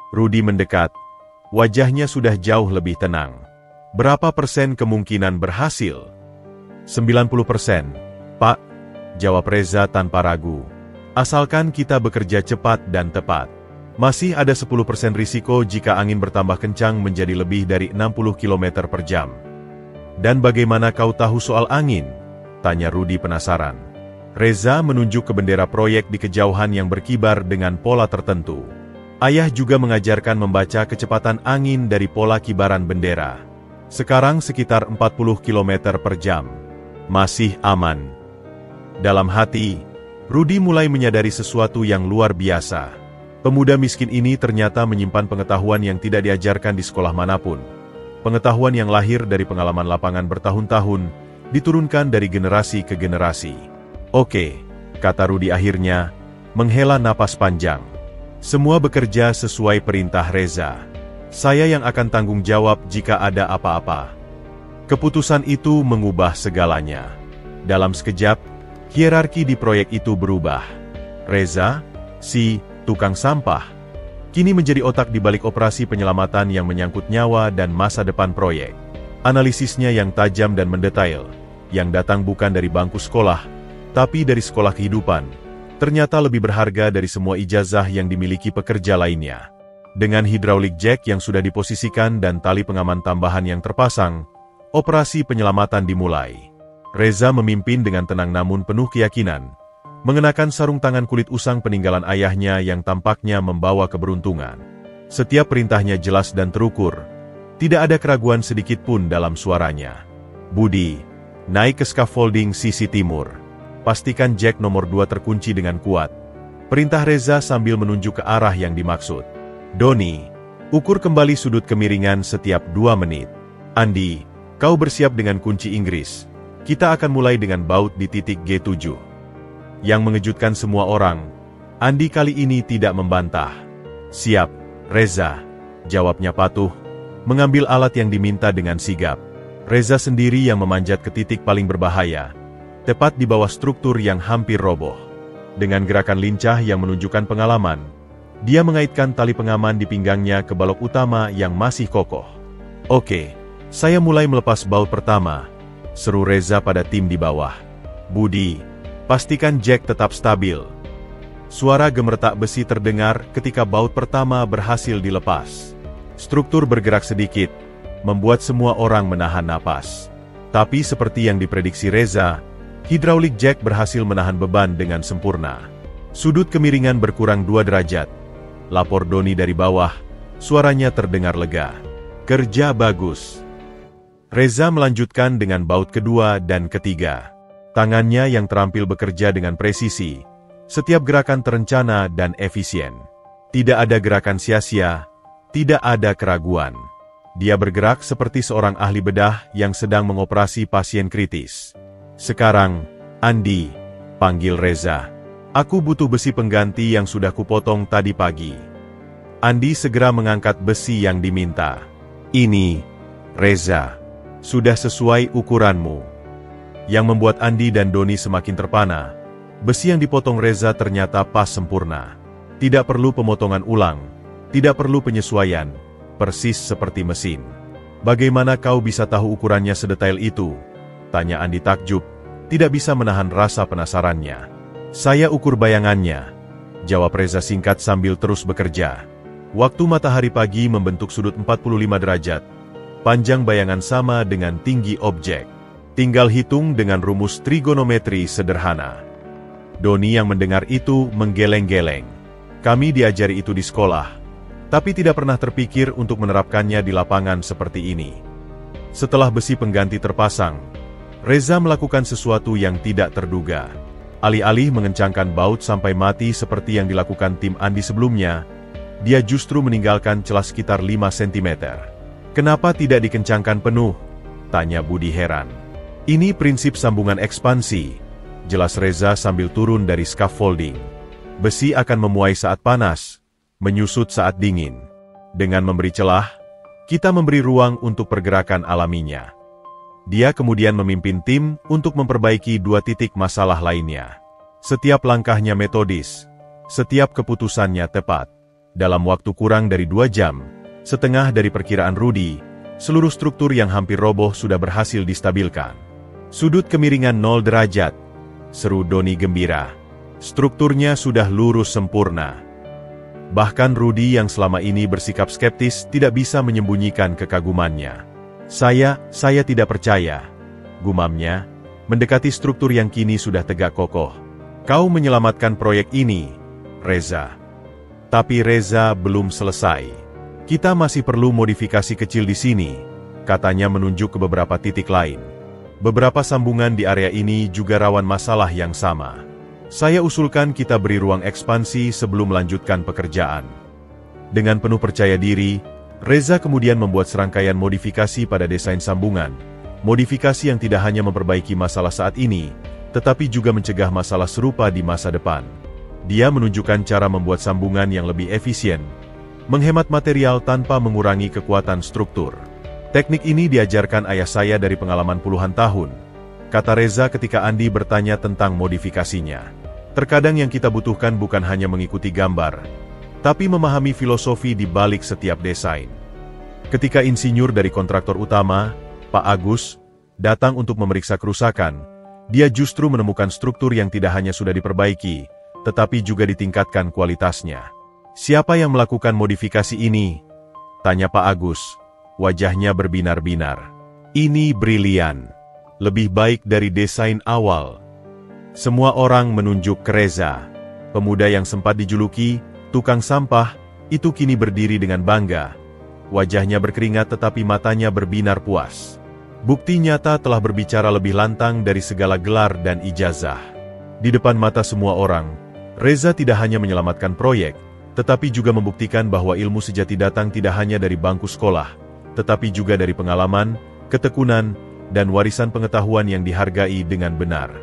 Rudy mendekat. Wajahnya sudah jauh lebih tenang. Berapa persen kemungkinan berhasil? 90%, Pak, jawab Reza tanpa ragu. Asalkan kita bekerja cepat dan tepat. Masih ada 10% risiko jika angin bertambah kencang menjadi lebih dari 60 km per jam. Dan bagaimana kau tahu soal angin? Tanya Rudy penasaran. Reza menunjuk ke bendera proyek di kejauhan yang berkibar dengan pola tertentu. Ayah juga mengajarkan membaca kecepatan angin dari pola kibaran bendera. Sekarang sekitar 40 km per jam. Masih aman. Dalam hati, Rudy mulai menyadari sesuatu yang luar biasa. Pemuda miskin ini ternyata menyimpan pengetahuan yang tidak diajarkan di sekolah manapun. Pengetahuan yang lahir dari pengalaman lapangan bertahun-tahun, diturunkan dari generasi ke generasi. Oke, kata Rudy akhirnya, menghela napas panjang. Semua bekerja sesuai perintah Reza. Saya yang akan tanggung jawab jika ada apa-apa. Keputusan itu mengubah segalanya. Dalam sekejap, hierarki di proyek itu berubah. Reza, si tukang sampah, kini menjadi otak di balik operasi penyelamatan yang menyangkut nyawa dan masa depan proyek. Analisisnya yang tajam dan mendetail, yang datang bukan dari bangku sekolah, tapi dari sekolah kehidupan, ternyata lebih berharga dari semua ijazah yang dimiliki pekerja lainnya. Dengan hydraulic jack yang sudah diposisikan dan tali pengaman tambahan yang terpasang, operasi penyelamatan dimulai. Reza memimpin dengan tenang namun penuh keyakinan, mengenakan sarung tangan kulit usang peninggalan ayahnya yang tampaknya membawa keberuntungan. Setiap perintahnya jelas dan terukur, tidak ada keraguan sedikit pun dalam suaranya. Budi, naik ke scaffolding sisi timur. Pastikan jack nomor 2 terkunci dengan kuat. Perintah Reza sambil menunjuk ke arah yang dimaksud. Doni, ukur kembali sudut kemiringan setiap 2 menit. Andi, kau bersiap dengan kunci Inggris. Kita akan mulai dengan baut di titik G7. Yang mengejutkan semua orang, Andi kali ini tidak membantah. Siap, Reza, jawabnya patuh, mengambil alat yang diminta dengan sigap. Reza sendiri yang memanjat ke titik paling berbahaya, tepat di bawah struktur yang hampir roboh. Dengan gerakan lincah yang menunjukkan pengalaman, dia mengaitkan tali pengaman di pinggangnya ke balok utama yang masih kokoh. Oke, saya mulai melepas baut pertama, seru Reza pada tim di bawah. Budi, pastikan jack tetap stabil. Suara gemertak besi terdengar ketika baut pertama berhasil dilepas. Struktur bergerak sedikit, membuat semua orang menahan napas. Tapi seperti yang diprediksi Reza, hydraulic jack berhasil menahan beban dengan sempurna. Sudut kemiringan berkurang 2 derajat. Lapor Doni dari bawah, suaranya terdengar lega. Kerja bagus. Reza melanjutkan dengan baut kedua dan ketiga. Tangannya yang terampil bekerja dengan presisi, setiap gerakan terencana dan efisien. Tidak ada gerakan sia-sia, tidak ada keraguan. Dia bergerak seperti seorang ahli bedah yang sedang mengoperasi pasien kritis. Sekarang, Andi, panggil Reza. Aku butuh besi pengganti yang sudah kupotong tadi pagi. Andi segera mengangkat besi yang diminta. Ini, Reza, sudah sesuai ukuranmu. Yang membuat Andi dan Doni semakin terpana, besi yang dipotong Reza ternyata pas sempurna. Tidak perlu pemotongan ulang, Tidak perlu penyesuaian, persis seperti mesin. Bagaimana kau bisa tahu ukurannya sedetail itu? Tanya Andi takjub, tidak bisa menahan rasa penasarannya. Saya ukur bayangannya, jawab Reza singkat sambil terus bekerja. Waktu matahari pagi membentuk sudut 45 derajat, panjang bayangan sama dengan tinggi objek. Tinggal hitung dengan rumus trigonometri sederhana. Doni yang mendengar itu menggeleng-geleng. Kami diajari itu di sekolah, tapi tidak pernah terpikir untuk menerapkannya di lapangan seperti ini. Setelah besi pengganti terpasang, Reza melakukan sesuatu yang tidak terduga. Alih-alih mengencangkan baut sampai mati seperti yang dilakukan tim Andi sebelumnya, dia justru meninggalkan celah sekitar 5 cm. Kenapa tidak dikencangkan penuh? Tanya Budi heran. Ini prinsip sambungan ekspansi, jelas Reza sambil turun dari scaffolding. Besi akan memuai saat panas, menyusut saat dingin. Dengan memberi celah, kita memberi ruang untuk pergerakan alaminya. Dia kemudian memimpin tim untuk memperbaiki 2 titik masalah lainnya. Setiap langkahnya metodis, setiap keputusannya tepat. Dalam waktu kurang dari 2 jam, setengah dari perkiraan Rudi, seluruh struktur yang hampir roboh sudah berhasil distabilkan. Sudut kemiringan 0 derajat, seru Doni gembira. Strukturnya sudah lurus sempurna. Bahkan Rudi yang selama ini bersikap skeptis tidak bisa menyembunyikan kekagumannya. Saya tidak percaya, gumamnya, mendekati struktur yang kini sudah tegak kokoh. Kau menyelamatkan proyek ini, Reza. Tapi Reza belum selesai. Kita masih perlu modifikasi kecil di sini, katanya menunjuk ke beberapa titik lain. Beberapa sambungan di area ini juga rawan masalah yang sama. Saya usulkan kita beri ruang ekspansi sebelum melanjutkan pekerjaan. Dengan penuh percaya diri, Reza kemudian membuat serangkaian modifikasi pada desain sambungan. Modifikasi yang tidak hanya memperbaiki masalah saat ini, tetapi juga mencegah masalah serupa di masa depan. Dia menunjukkan cara membuat sambungan yang lebih efisien, menghemat material tanpa mengurangi kekuatan struktur. Teknik ini diajarkan ayah saya dari pengalaman puluhan tahun, kata Reza ketika Andi bertanya tentang modifikasinya. Terkadang yang kita butuhkan bukan hanya mengikuti gambar, tapi memahami filosofi di balik setiap desain. Ketika insinyur dari kontraktor utama, Pak Agus, datang untuk memeriksa kerusakan, dia justru menemukan struktur yang tidak hanya sudah diperbaiki, tetapi juga ditingkatkan kualitasnya. Siapa yang melakukan modifikasi ini? Tanya Pak Agus. Wajahnya berbinar-binar. Ini brilian. Lebih baik dari desain awal. Semua orang menunjuk ke Reza. Pemuda yang sempat dijuluki tukang sampah, itu kini berdiri dengan bangga. Wajahnya berkeringat tetapi matanya berbinar puas. Bukti nyata telah berbicara lebih lantang dari segala gelar dan ijazah. Di depan mata semua orang, Reza tidak hanya menyelamatkan proyek, tetapi juga membuktikan bahwa ilmu sejati datang tidak hanya dari bangku sekolah, tetapi juga dari pengalaman, ketekunan, dan warisan pengetahuan yang dihargai dengan benar.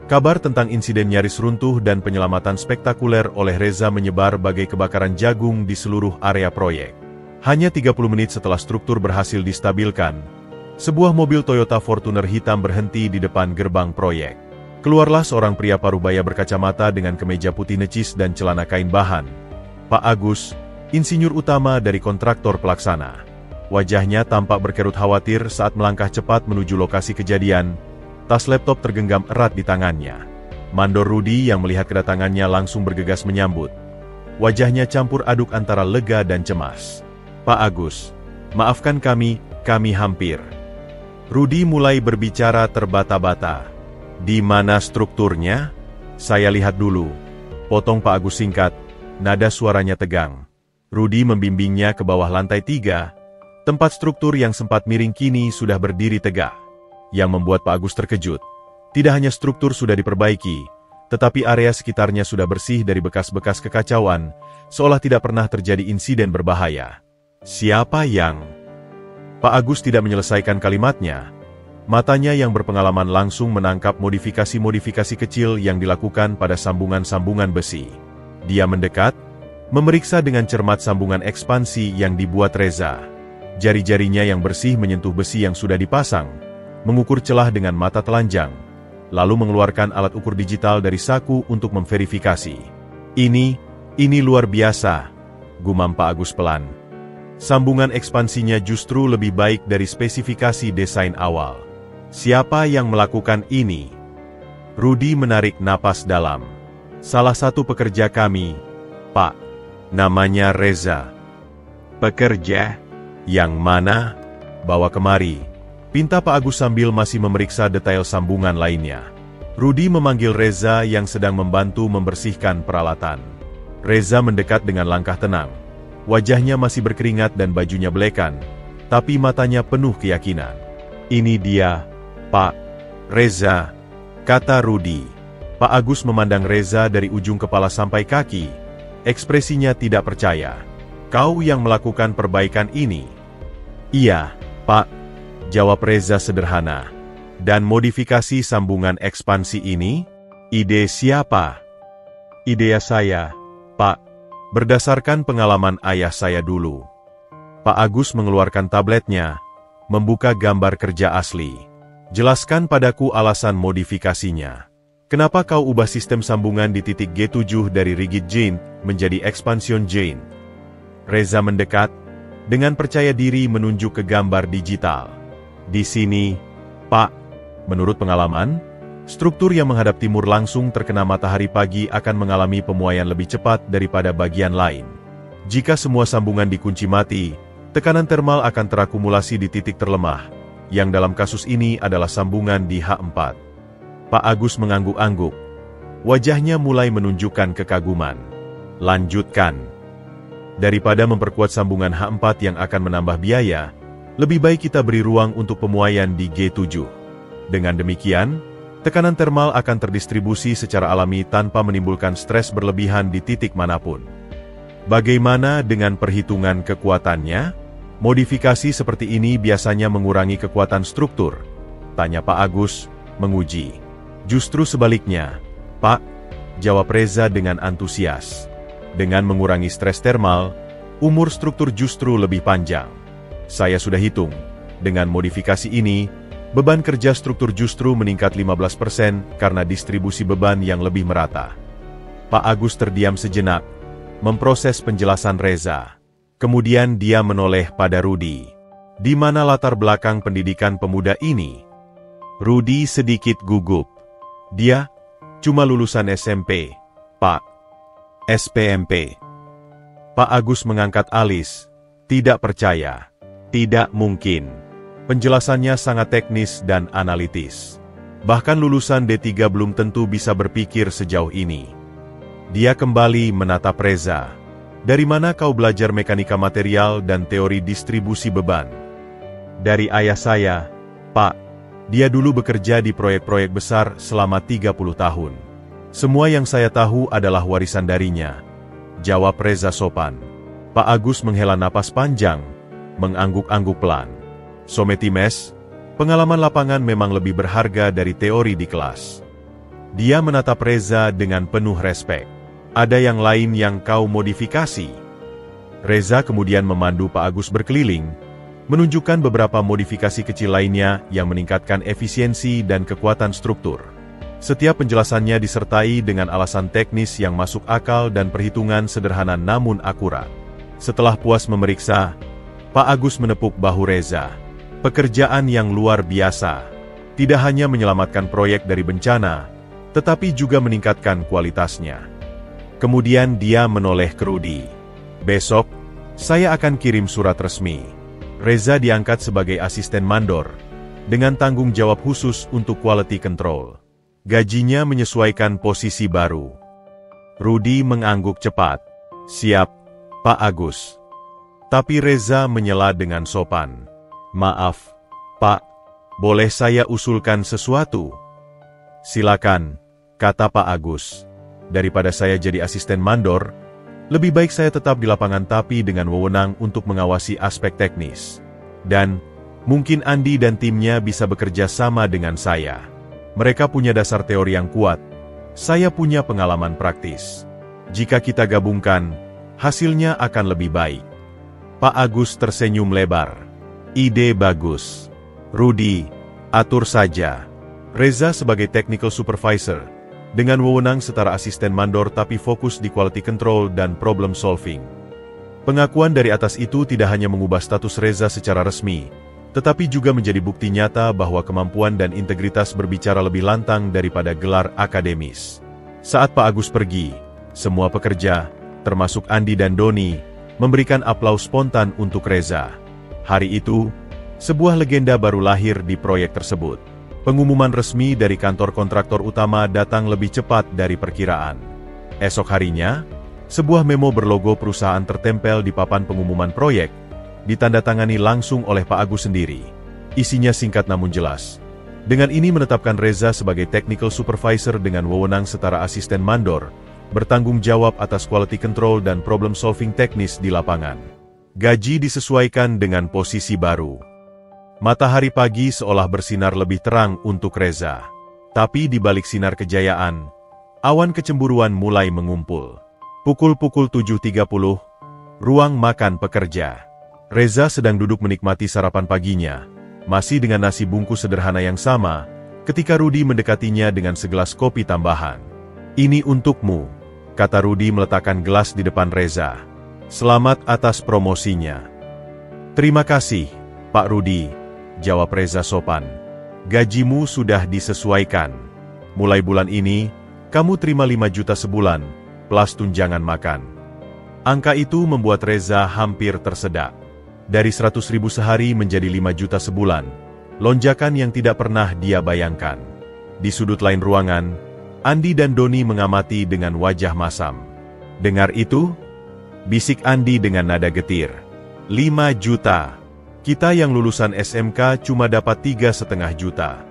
Kabar tentang insiden nyaris runtuh dan penyelamatan spektakuler oleh Reza menyebar bagai kebakaran jagung di seluruh area proyek. Hanya 30 menit setelah struktur berhasil distabilkan, sebuah mobil Toyota Fortuner hitam berhenti di depan gerbang proyek. Keluarlah seorang pria parubaya berkacamata dengan kemeja putih necis dan celana kain bahan. Pak Agus, insinyur utama dari kontraktor pelaksana. Wajahnya tampak berkerut khawatir saat melangkah cepat menuju lokasi kejadian. Tas laptop tergenggam erat di tangannya. Mandor Rudi yang melihat kedatangannya langsung bergegas menyambut. Wajahnya campur aduk antara lega dan cemas. Pak Agus, maafkan kami hampir. Rudi mulai berbicara terbata-bata. Di mana strukturnya? Saya lihat dulu. Potong Pak Agus singkat, nada suaranya tegang. Rudi membimbingnya ke bawah lantai 3, tempat struktur yang sempat miring kini sudah berdiri tegak. Yang membuat Pak Agus terkejut, tidak hanya struktur sudah diperbaiki, tetapi area sekitarnya sudah bersih dari bekas-bekas kekacauan, seolah tidak pernah terjadi insiden berbahaya. Siapa yang? Pak Agus tidak menyelesaikan kalimatnya. Matanya yang berpengalaman langsung menangkap modifikasi-modifikasi kecil yang dilakukan pada sambungan-sambungan besi. Dia mendekat, memeriksa dengan cermat sambungan ekspansi yang dibuat Reza. Jari-jarinya yang bersih menyentuh besi yang sudah dipasang, mengukur celah dengan mata telanjang, lalu mengeluarkan alat ukur digital dari saku untuk memverifikasi. Ini luar biasa, gumam Pak Agus pelan. Sambungan ekspansinya justru lebih baik dari spesifikasi desain awal. Siapa yang melakukan ini? Rudi menarik napas dalam. Salah satu pekerja kami, Pak. Namanya Reza. Pekerja? Yang mana? Bawa kemari. Pinta Pak Agus sambil masih memeriksa detail sambungan lainnya. Rudi memanggil Reza yang sedang membantu membersihkan peralatan. Reza mendekat dengan langkah tenang. Wajahnya masih berkeringat dan bajunya belekan, tapi matanya penuh keyakinan. Ini dia, Pak. Reza, kata Rudi. Pak Agus memandang Reza dari ujung kepala sampai kaki. Ekspresinya tidak percaya. Kau yang melakukan perbaikan ini? Iya, Pak. Jawab Reza sederhana. Dan modifikasi sambungan ekspansi ini? Ide siapa? Ide saya, Pak. Berdasarkan pengalaman ayah saya dulu. Pak Agus mengeluarkan tabletnya, membuka gambar kerja asli. Jelaskan padaku alasan modifikasinya. Kenapa kau ubah sistem sambungan di titik G7 dari rigid joint menjadi expansion joint? Reza mendekat, dengan percaya diri menunjuk ke gambar digital. Di sini, Pak, menurut pengalaman, struktur yang menghadap timur langsung terkena matahari pagi akan mengalami pemuaian lebih cepat daripada bagian lain. Jika semua sambungan dikunci mati, tekanan termal akan terakumulasi di titik terlemah, yang dalam kasus ini adalah sambungan di H4. Pak Agus mengangguk-angguk. Wajahnya mulai menunjukkan kekaguman. Lanjutkan. Daripada memperkuat sambungan H4 yang akan menambah biaya, lebih baik kita beri ruang untuk pemuaian di G7. Dengan demikian, tekanan termal akan terdistribusi secara alami tanpa menimbulkan stres berlebihan di titik manapun. Bagaimana dengan perhitungan kekuatannya? Modifikasi seperti ini biasanya mengurangi kekuatan struktur. Tanya Pak Agus, menguji. Justru sebaliknya, Pak, jawab Reza dengan antusias. Dengan mengurangi stres termal, umur struktur justru lebih panjang. Saya sudah hitung, dengan modifikasi ini, beban kerja struktur justru meningkat 15% karena distribusi beban yang lebih merata. Pak Agus terdiam sejenak, memproses penjelasan Reza. Kemudian dia menoleh pada Rudi. Di mana latar belakang pendidikan pemuda ini? Rudi sedikit gugup. Dia cuma lulusan SMP, Pak. SPMP. Pak Agus mengangkat alis. Tidak percaya. Tidak mungkin. Penjelasannya sangat teknis dan analitis. Bahkan lulusan D3 belum tentu bisa berpikir sejauh ini. Dia kembali menatap Reza. Dari mana kau belajar mekanika material dan teori distribusi beban? Dari ayah saya, Pak. Dia dulu bekerja di proyek-proyek besar selama 30 tahun. Semua yang saya tahu adalah warisan darinya. Jawab Reza sopan. Pak Agus menghela napas panjang, mengangguk-angguk pelan. Sometimes, pengalaman lapangan memang lebih berharga dari teori di kelas. Dia menatap Reza dengan penuh respek. Ada yang lain yang kau modifikasi? Reza kemudian memandu Pak Agus berkeliling, menunjukkan beberapa modifikasi kecil lainnya yang meningkatkan efisiensi dan kekuatan struktur. Setiap penjelasannya disertai dengan alasan teknis yang masuk akal dan perhitungan sederhana namun akurat. Setelah puas memeriksa, Pak Agus menepuk bahu Reza. Pekerjaan yang luar biasa. Tidak hanya menyelamatkan proyek dari bencana, tetapi juga meningkatkan kualitasnya. Kemudian dia menoleh ke Rudi. Besok, saya akan kirim surat resmi. Reza diangkat sebagai asisten mandor, dengan tanggung jawab khusus untuk quality control. Gajinya menyesuaikan posisi baru. Rudi mengangguk cepat. Siap, Pak Agus. Tapi Reza menyela dengan sopan. Maaf, Pak, boleh saya usulkan sesuatu? Silakan, kata Pak Agus. Daripada saya jadi asisten mandor, lebih baik saya tetap di lapangan tapi dengan wewenang untuk mengawasi aspek teknis. Dan, mungkin Andi dan timnya bisa bekerja sama dengan saya. Mereka punya dasar teori yang kuat. Saya punya pengalaman praktis. Jika kita gabungkan, hasilnya akan lebih baik. Pak Agus tersenyum lebar. Ide bagus. Rudi, atur saja. Reza sebagai technical supervisor, dengan wewenang setara asisten mandor tapi fokus di quality control dan problem solving. Pengakuan dari atas itu tidak hanya mengubah status Reza secara resmi, tetapi juga menjadi bukti nyata bahwa kemampuan dan integritas berbicara lebih lantang daripada gelar akademis. Saat Pak Agus pergi, semua pekerja, termasuk Andi dan Doni, memberikan aplaus spontan untuk Reza. Hari itu, sebuah legenda baru lahir di proyek tersebut. Pengumuman resmi dari kantor kontraktor utama datang lebih cepat dari perkiraan. Esok harinya, sebuah memo berlogo perusahaan tertempel di papan pengumuman proyek, ditandatangani langsung oleh Pak Agus sendiri. Isinya singkat namun jelas. Dengan ini menetapkan Reza sebagai technical supervisor dengan wewenang setara asisten mandor, bertanggung jawab atas quality control dan problem solving teknis di lapangan. Gaji disesuaikan dengan posisi baru. Matahari pagi seolah bersinar lebih terang untuk Reza. Tapi di balik sinar kejayaan, awan kecemburuan mulai mengumpul. Pukul 7.30, ruang makan pekerja. Reza sedang duduk menikmati sarapan paginya, masih dengan nasi bungkus sederhana yang sama, ketika Rudi mendekatinya dengan segelas kopi tambahan. "Ini untukmu," kata Rudi meletakkan gelas di depan Reza. "Selamat atas promosinya." "Terima kasih, Pak Rudi," jawab Reza sopan. "Gajimu sudah disesuaikan. Mulai bulan ini, kamu terima 5 juta sebulan, plus tunjangan makan." Angka itu membuat Reza hampir tersedak. Dari 100.000 sehari menjadi 5 juta sebulan, lonjakan yang tidak pernah dia bayangkan. Di sudut lain ruangan, Andi dan Doni mengamati dengan wajah masam. "Dengar itu?" bisik Andi dengan nada getir. 5 juta. Kita yang lulusan SMK cuma dapat 3,5 juta.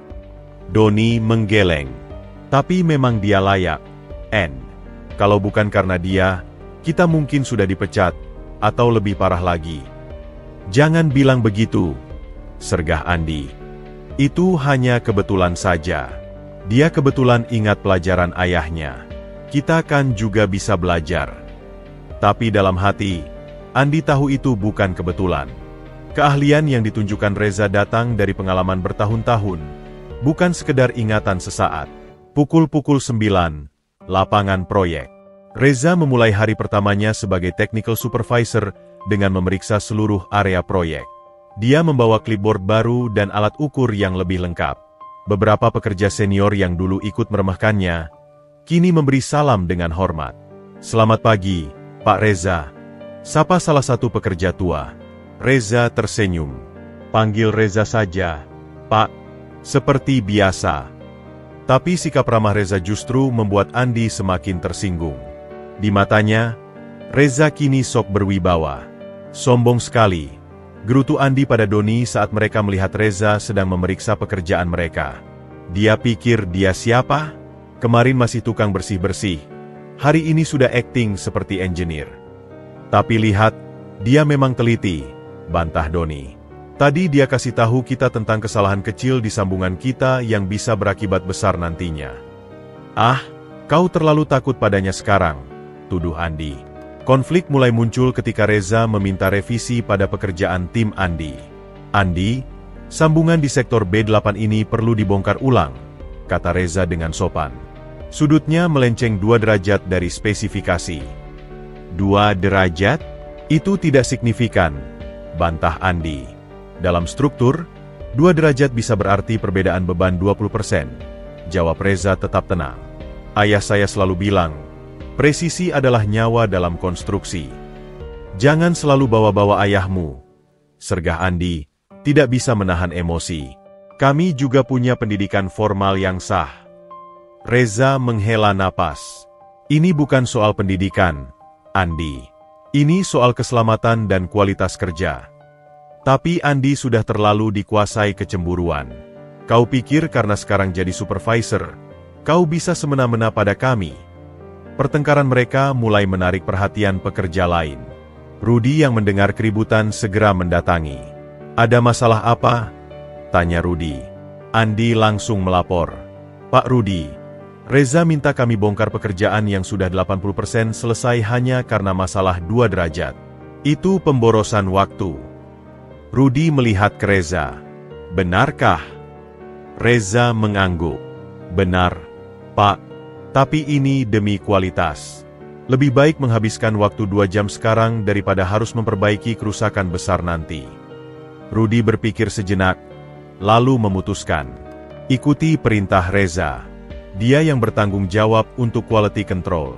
Doni menggeleng. "Tapi memang dia layak, N. Kalau bukan karena dia, kita mungkin sudah dipecat, atau lebih parah lagi." "Jangan bilang begitu," sergah Andi. "Itu hanya kebetulan saja. Dia kebetulan ingat pelajaran ayahnya. Kita kan juga bisa belajar." Tapi dalam hati, Andi tahu itu bukan kebetulan. Keahlian yang ditunjukkan Reza datang dari pengalaman bertahun-tahun, bukan sekedar ingatan sesaat. Pukul 9, lapangan proyek. Reza memulai hari pertamanya sebagai technical supervisor dengan memeriksa seluruh area proyek. Dia membawa clipboard baru dan alat ukur yang lebih lengkap. Beberapa pekerja senior yang dulu ikut meremehkannya, kini memberi salam dengan hormat. "Selamat pagi, Pak Reza," sapa salah satu pekerja tua. Reza tersenyum. "Panggil Reza saja, Pak." Seperti biasa. Tapi sikap ramah Reza justru membuat Andi semakin tersinggung. Di matanya, Reza kini sok berwibawa. "Sombong sekali," gerutu Andi pada Doni saat mereka melihat Reza sedang memeriksa pekerjaan mereka. "Dia pikir dia siapa? Kemarin masih tukang bersih-bersih. Hari ini sudah acting seperti engineer." "Tapi lihat, dia memang teliti," bantah Doni. "Tadi dia kasih tahu kita tentang kesalahan kecil di sambungan kita yang bisa berakibat besar nantinya." "Ah, kau terlalu takut padanya sekarang," tuduh Andi. Konflik mulai muncul ketika Reza meminta revisi pada pekerjaan tim Andi. "Andi, sambungan di sektor B8 ini perlu dibongkar ulang," kata Reza dengan sopan. "Sudutnya melenceng 2 derajat dari spesifikasi." "2 derajat? Itu tidak signifikan," bantah Andi. "Dalam struktur, 2 derajat bisa berarti perbedaan beban 20%, jawab Reza tetap tenang. "Ayah saya selalu bilang, presisi adalah nyawa dalam konstruksi." "Jangan selalu bawa-bawa ayahmu," sergah Andi, tidak bisa menahan emosi. "Kami juga punya pendidikan formal yang sah." Reza menghela napas. "Ini bukan soal pendidikan, Andi. Ini soal keselamatan dan kualitas kerja." Tapi Andi sudah terlalu dikuasai kecemburuan. "Kau pikir karena sekarang jadi supervisor, kau bisa semena-mena pada kami?" Pertengkaran mereka mulai menarik perhatian pekerja lain. Rudi yang mendengar keributan segera mendatangi. "Ada masalah apa?" tanya Rudi. Andi langsung melapor. "Pak Rudi, Reza minta kami bongkar pekerjaan yang sudah 80% selesai hanya karena masalah 2 derajat. Itu pemborosan waktu." Rudi melihat ke Reza. "Benarkah?" Reza mengangguk. "Benar, Pak. Tapi ini demi kualitas. Lebih baik menghabiskan waktu 2 jam sekarang daripada harus memperbaiki kerusakan besar nanti. Rudy berpikir sejenak, lalu memutuskan. Ikuti perintah Reza. Dia yang bertanggung jawab untuk quality control.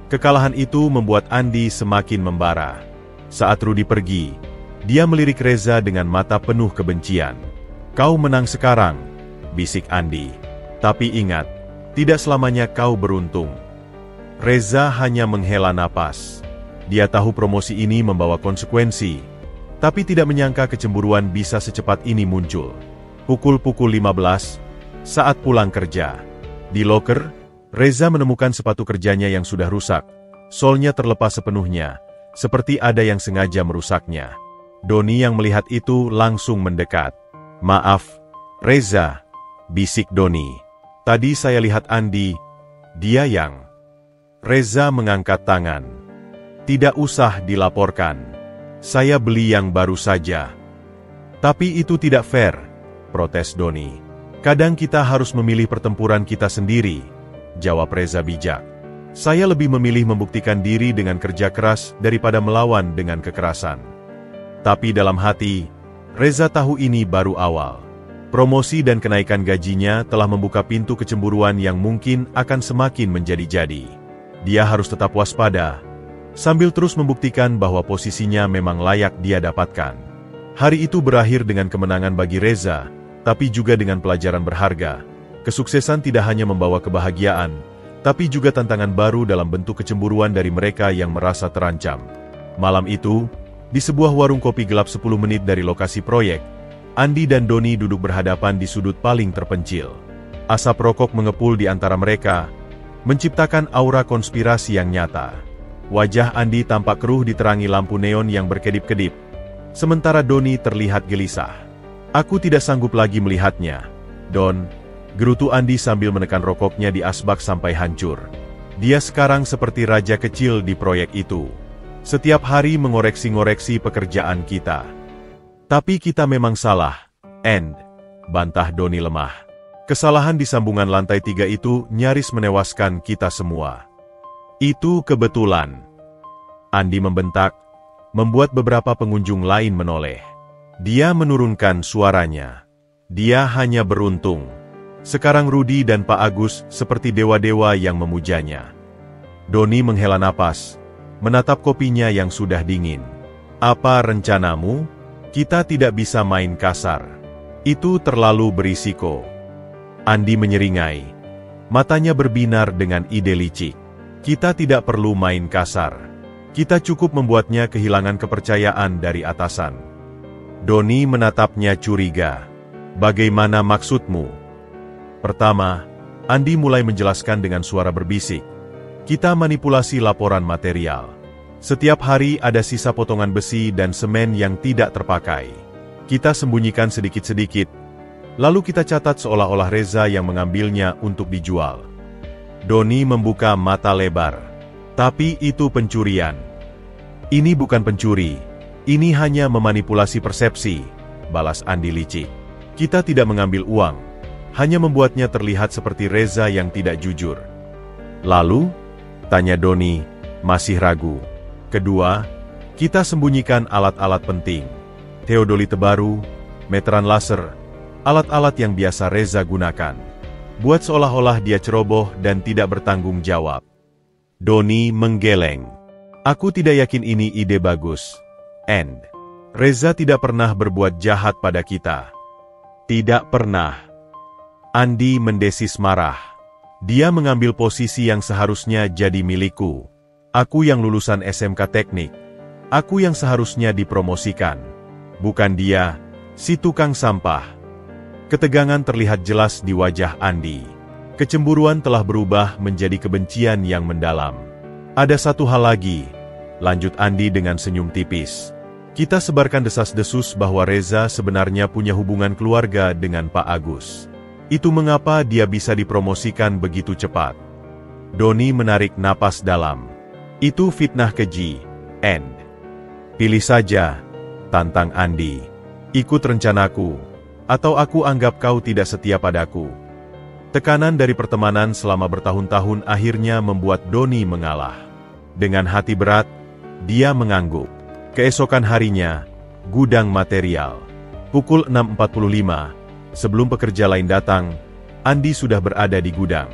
Kekalahan itu membuat Andi semakin membara. Saat Rudy pergi, dia melirik Reza dengan mata penuh kebencian. Kau menang sekarang, bisik Andi. Tapi ingat, tidak selamanya kau beruntung. Reza hanya menghela napas. Dia tahu promosi ini membawa konsekuensi, tapi tidak menyangka kecemburuan bisa secepat ini muncul. Pukul 15, saat pulang kerja. Di loker, Reza menemukan sepatu kerjanya yang sudah rusak. Solnya terlepas sepenuhnya, seperti ada yang sengaja merusaknya. Doni yang melihat itu langsung mendekat. Maaf, Reza, bisik Doni. Tadi saya lihat Andi, dia yang... Reza mengangkat tangan. Tidak usah dilaporkan. Saya beli yang baru saja. Tapi itu tidak fair, protes Doni. Kadang kita harus memilih pertempuran kita sendiri, jawab Reza bijak. Saya lebih memilih membuktikan diri dengan kerja keras daripada melawan dengan kekerasan. Tapi dalam hati, Reza tahu ini baru awal. Promosi dan kenaikan gajinya telah membuka pintu kecemburuan yang mungkin akan semakin menjadi-jadi. Dia harus tetap waspada, sambil terus membuktikan bahwa posisinya memang layak dia dapatkan. Hari itu berakhir dengan kemenangan bagi Reza, tapi juga dengan pelajaran berharga. Kesuksesan tidak hanya membawa kebahagiaan, tapi juga tantangan baru dalam bentuk kecemburuan dari mereka yang merasa terancam. Malam itu, di sebuah warung kopi gelap 10 menit dari lokasi proyek, Andi dan Doni duduk berhadapan di sudut paling terpencil. Asap rokok mengepul di antara mereka, menciptakan aura konspirasi yang nyata. Wajah Andi tampak keruh diterangi lampu neon yang berkedip-kedip, sementara Doni terlihat gelisah. Aku tidak sanggup lagi melihatnya, Don, gerutu Andi sambil menekan rokoknya di asbak sampai hancur. Dia sekarang seperti raja kecil di proyek itu. Setiap hari mengoreksi-ngoreksi pekerjaan kita. Tapi kita memang salah, bantah Doni lemah. Kesalahan di sambungan lantai 3 itu nyaris menewaskan kita semua. Itu kebetulan. Andi membentak, membuat beberapa pengunjung lain menoleh. Dia menurunkan suaranya. Dia hanya beruntung. Sekarang Rudy dan Pak Agus seperti dewa-dewa yang memujanya. Doni menghela napas, menatap kopinya yang sudah dingin. Apa rencanamu? Kita tidak bisa main kasar. Itu terlalu berisiko. Andi menyeringai. Matanya berbinar dengan ide licik. Kita tidak perlu main kasar. Kita cukup membuatnya kehilangan kepercayaan dari atasan. Doni menatapnya curiga. Bagaimana maksudmu? Pertama, Andi mulai menjelaskan dengan suara berbisik. Kita manipulasi laporan material. Setiap hari ada sisa potongan besi dan semen yang tidak terpakai. Kita sembunyikan sedikit-sedikit, lalu kita catat seolah-olah Reza yang mengambilnya untuk dijual. Doni membuka mata lebar. Tapi itu pencurian. Ini bukan pencuri. Ini hanya memanipulasi persepsi, balas Andi licik. Kita tidak mengambil uang, hanya membuatnya terlihat seperti Reza yang tidak jujur. Lalu? Tanya Doni, masih ragu. Kedua, kita sembunyikan alat-alat penting. Teodolite baru, meteran laser, alat-alat yang biasa Reza gunakan. Buat seolah-olah dia ceroboh dan tidak bertanggung jawab. Doni menggeleng. Aku tidak yakin ini ide bagus. Reza tidak pernah berbuat jahat pada kita. Tidak pernah. Andi mendesis marah. Dia mengambil posisi yang seharusnya jadi milikku. Aku yang lulusan SMK Teknik. Aku yang seharusnya dipromosikan. Bukan dia, si tukang sampah. Ketegangan terlihat jelas di wajah Andi. Kecemburuan telah berubah menjadi kebencian yang mendalam. Ada satu hal lagi, lanjut Andi dengan senyum tipis. Kita sebarkan desas-desus bahwa Reza sebenarnya punya hubungan keluarga dengan Pak Agus. Itu mengapa dia bisa dipromosikan begitu cepat. Doni menarik napas dalam. Itu fitnah keji, Pilih saja, tantang Andi. Ikut rencanaku. Atau aku anggap kau tidak setia padaku. Tekanan dari pertemanan selama bertahun-tahun akhirnya membuat Doni mengalah. Dengan hati berat, dia mengangguk. Keesokan harinya, gudang material. Pukul 6.45, sebelum pekerja lain datang, Andi sudah berada di gudang.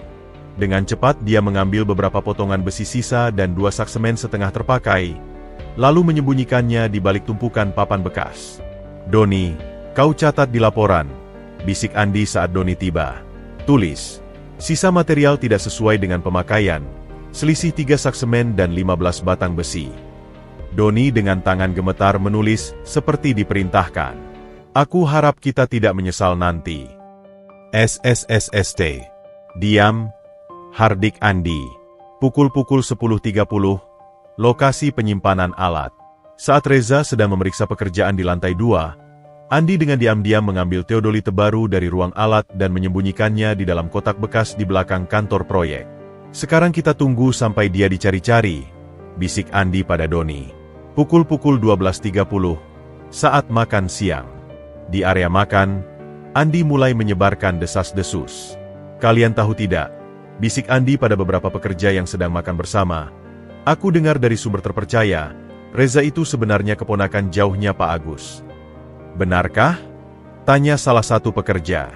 Dengan cepat dia mengambil beberapa potongan besi sisa dan 2 sak semen setengah terpakai, lalu menyembunyikannya di balik tumpukan papan bekas. "Doni, kau catat di laporan," bisik Andi saat Doni tiba. "Tulis, sisa material tidak sesuai dengan pemakaian, selisih 3 sak semen dan 15 batang besi." Doni dengan tangan gemetar menulis seperti diperintahkan. "Aku harap kita tidak menyesal nanti. SSSST." Diam, hardik Andi. Pukul 10.30, lokasi penyimpanan alat. Saat Reza sedang memeriksa pekerjaan di lantai 2, Andi dengan diam-diam mengambil teodolite baru dari ruang alat dan menyembunyikannya di dalam kotak bekas di belakang kantor proyek. "Sekarang kita tunggu sampai dia dicari-cari," bisik Andi pada Doni. Pukul 12.30, saat makan siang. Di area makan, Andi mulai menyebarkan desas-desus. "Kalian tahu tidak," bisik Andi pada beberapa pekerja yang sedang makan bersama, "aku dengar dari sumber terpercaya, Reza itu sebenarnya keponakan jauhnya Pak Agus." "Benarkah?" tanya salah satu pekerja.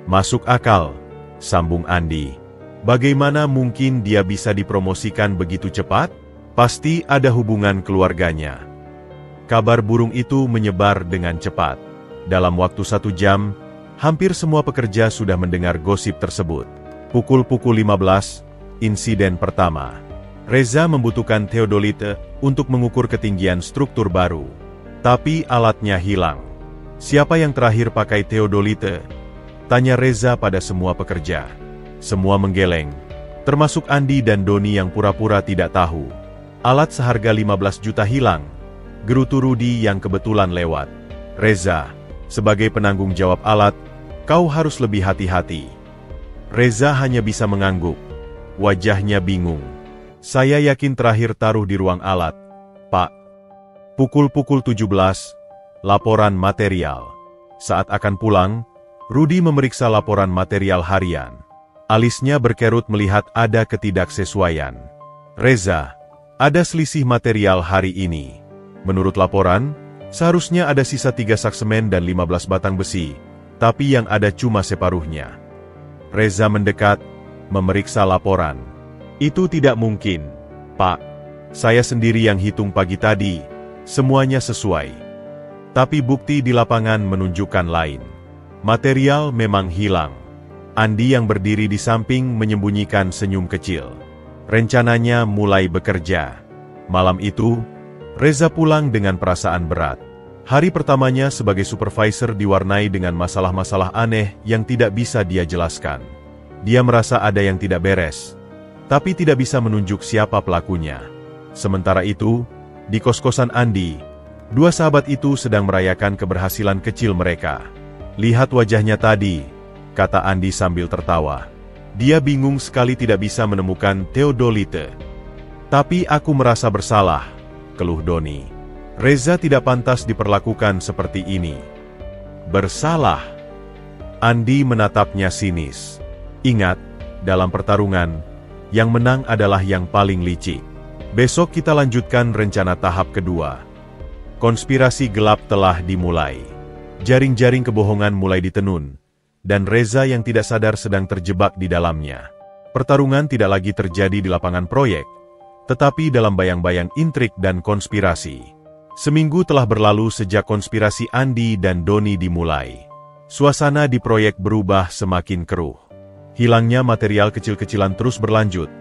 "Masuk akal," sambung Andi. "Bagaimana mungkin dia bisa dipromosikan begitu cepat? Pasti ada hubungan keluarganya." Kabar burung itu menyebar dengan cepat. Dalam waktu 1 jam, hampir semua pekerja sudah mendengar gosip tersebut. Pukul 15, insiden pertama. Reza membutuhkan teodolite untuk mengukur ketinggian struktur baru. Tapi alatnya hilang. "Siapa yang terakhir pakai teodolite?" tanya Reza pada semua pekerja. Semua menggeleng, termasuk Andi dan Doni yang pura-pura tidak tahu. "Alat seharga 15 juta hilang," gerutu Rudi yang kebetulan lewat. "Reza, sebagai penanggung jawab alat, kau harus lebih hati-hati." Reza hanya bisa mengangguk. Wajahnya bingung. "Saya yakin terakhir taruh di ruang alat, Pak." Pukul 17, laporan material. Saat akan pulang, Rudi memeriksa laporan material harian. Alisnya berkerut melihat ada ketidaksesuaian. "Reza, ada selisih material hari ini. Menurut laporan, seharusnya ada sisa 3 sak semen dan 15 batang besi, tapi yang ada cuma separuhnya." Reza mendekat, memeriksa laporan. "Itu tidak mungkin, Pak. Saya sendiri yang hitung pagi tadi, semuanya sesuai. Tapi bukti di lapangan menunjukkan lain. Material memang hilang." Andi yang berdiri di samping menyembunyikan senyum kecil. Rencananya mulai bekerja. Malam itu, Reza pulang dengan perasaan berat. Hari pertamanya sebagai supervisor diwarnai dengan masalah-masalah aneh yang tidak bisa dia jelaskan. Dia merasa ada yang tidak beres, tapi tidak bisa menunjuk siapa pelakunya. Sementara itu, di kos-kosan Andi, 2 sahabat itu sedang merayakan keberhasilan kecil mereka. "Lihat wajahnya tadi," kata Andi sambil tertawa. "Dia bingung sekali tidak bisa menemukan teodolite." "Tapi aku merasa bersalah," keluh Doni. "Reza tidak pantas diperlakukan seperti ini." "Bersalah?" Andi menatapnya sinis. "Ingat, dalam pertarungan, yang menang adalah yang paling licik. Besok kita lanjutkan rencana tahap kedua." Konspirasi gelap telah dimulai. Jaring-jaring kebohongan mulai ditenun, dan Reza yang tidak sadar sedang terjebak di dalamnya. Pertarungan tidak lagi terjadi di lapangan proyek, tetapi dalam bayang-bayang intrik dan konspirasi. Seminggu telah berlalu sejak konspirasi Andi dan Doni dimulai. Suasana di proyek berubah semakin keruh. Hilangnya material kecil-kecilan terus berlanjut,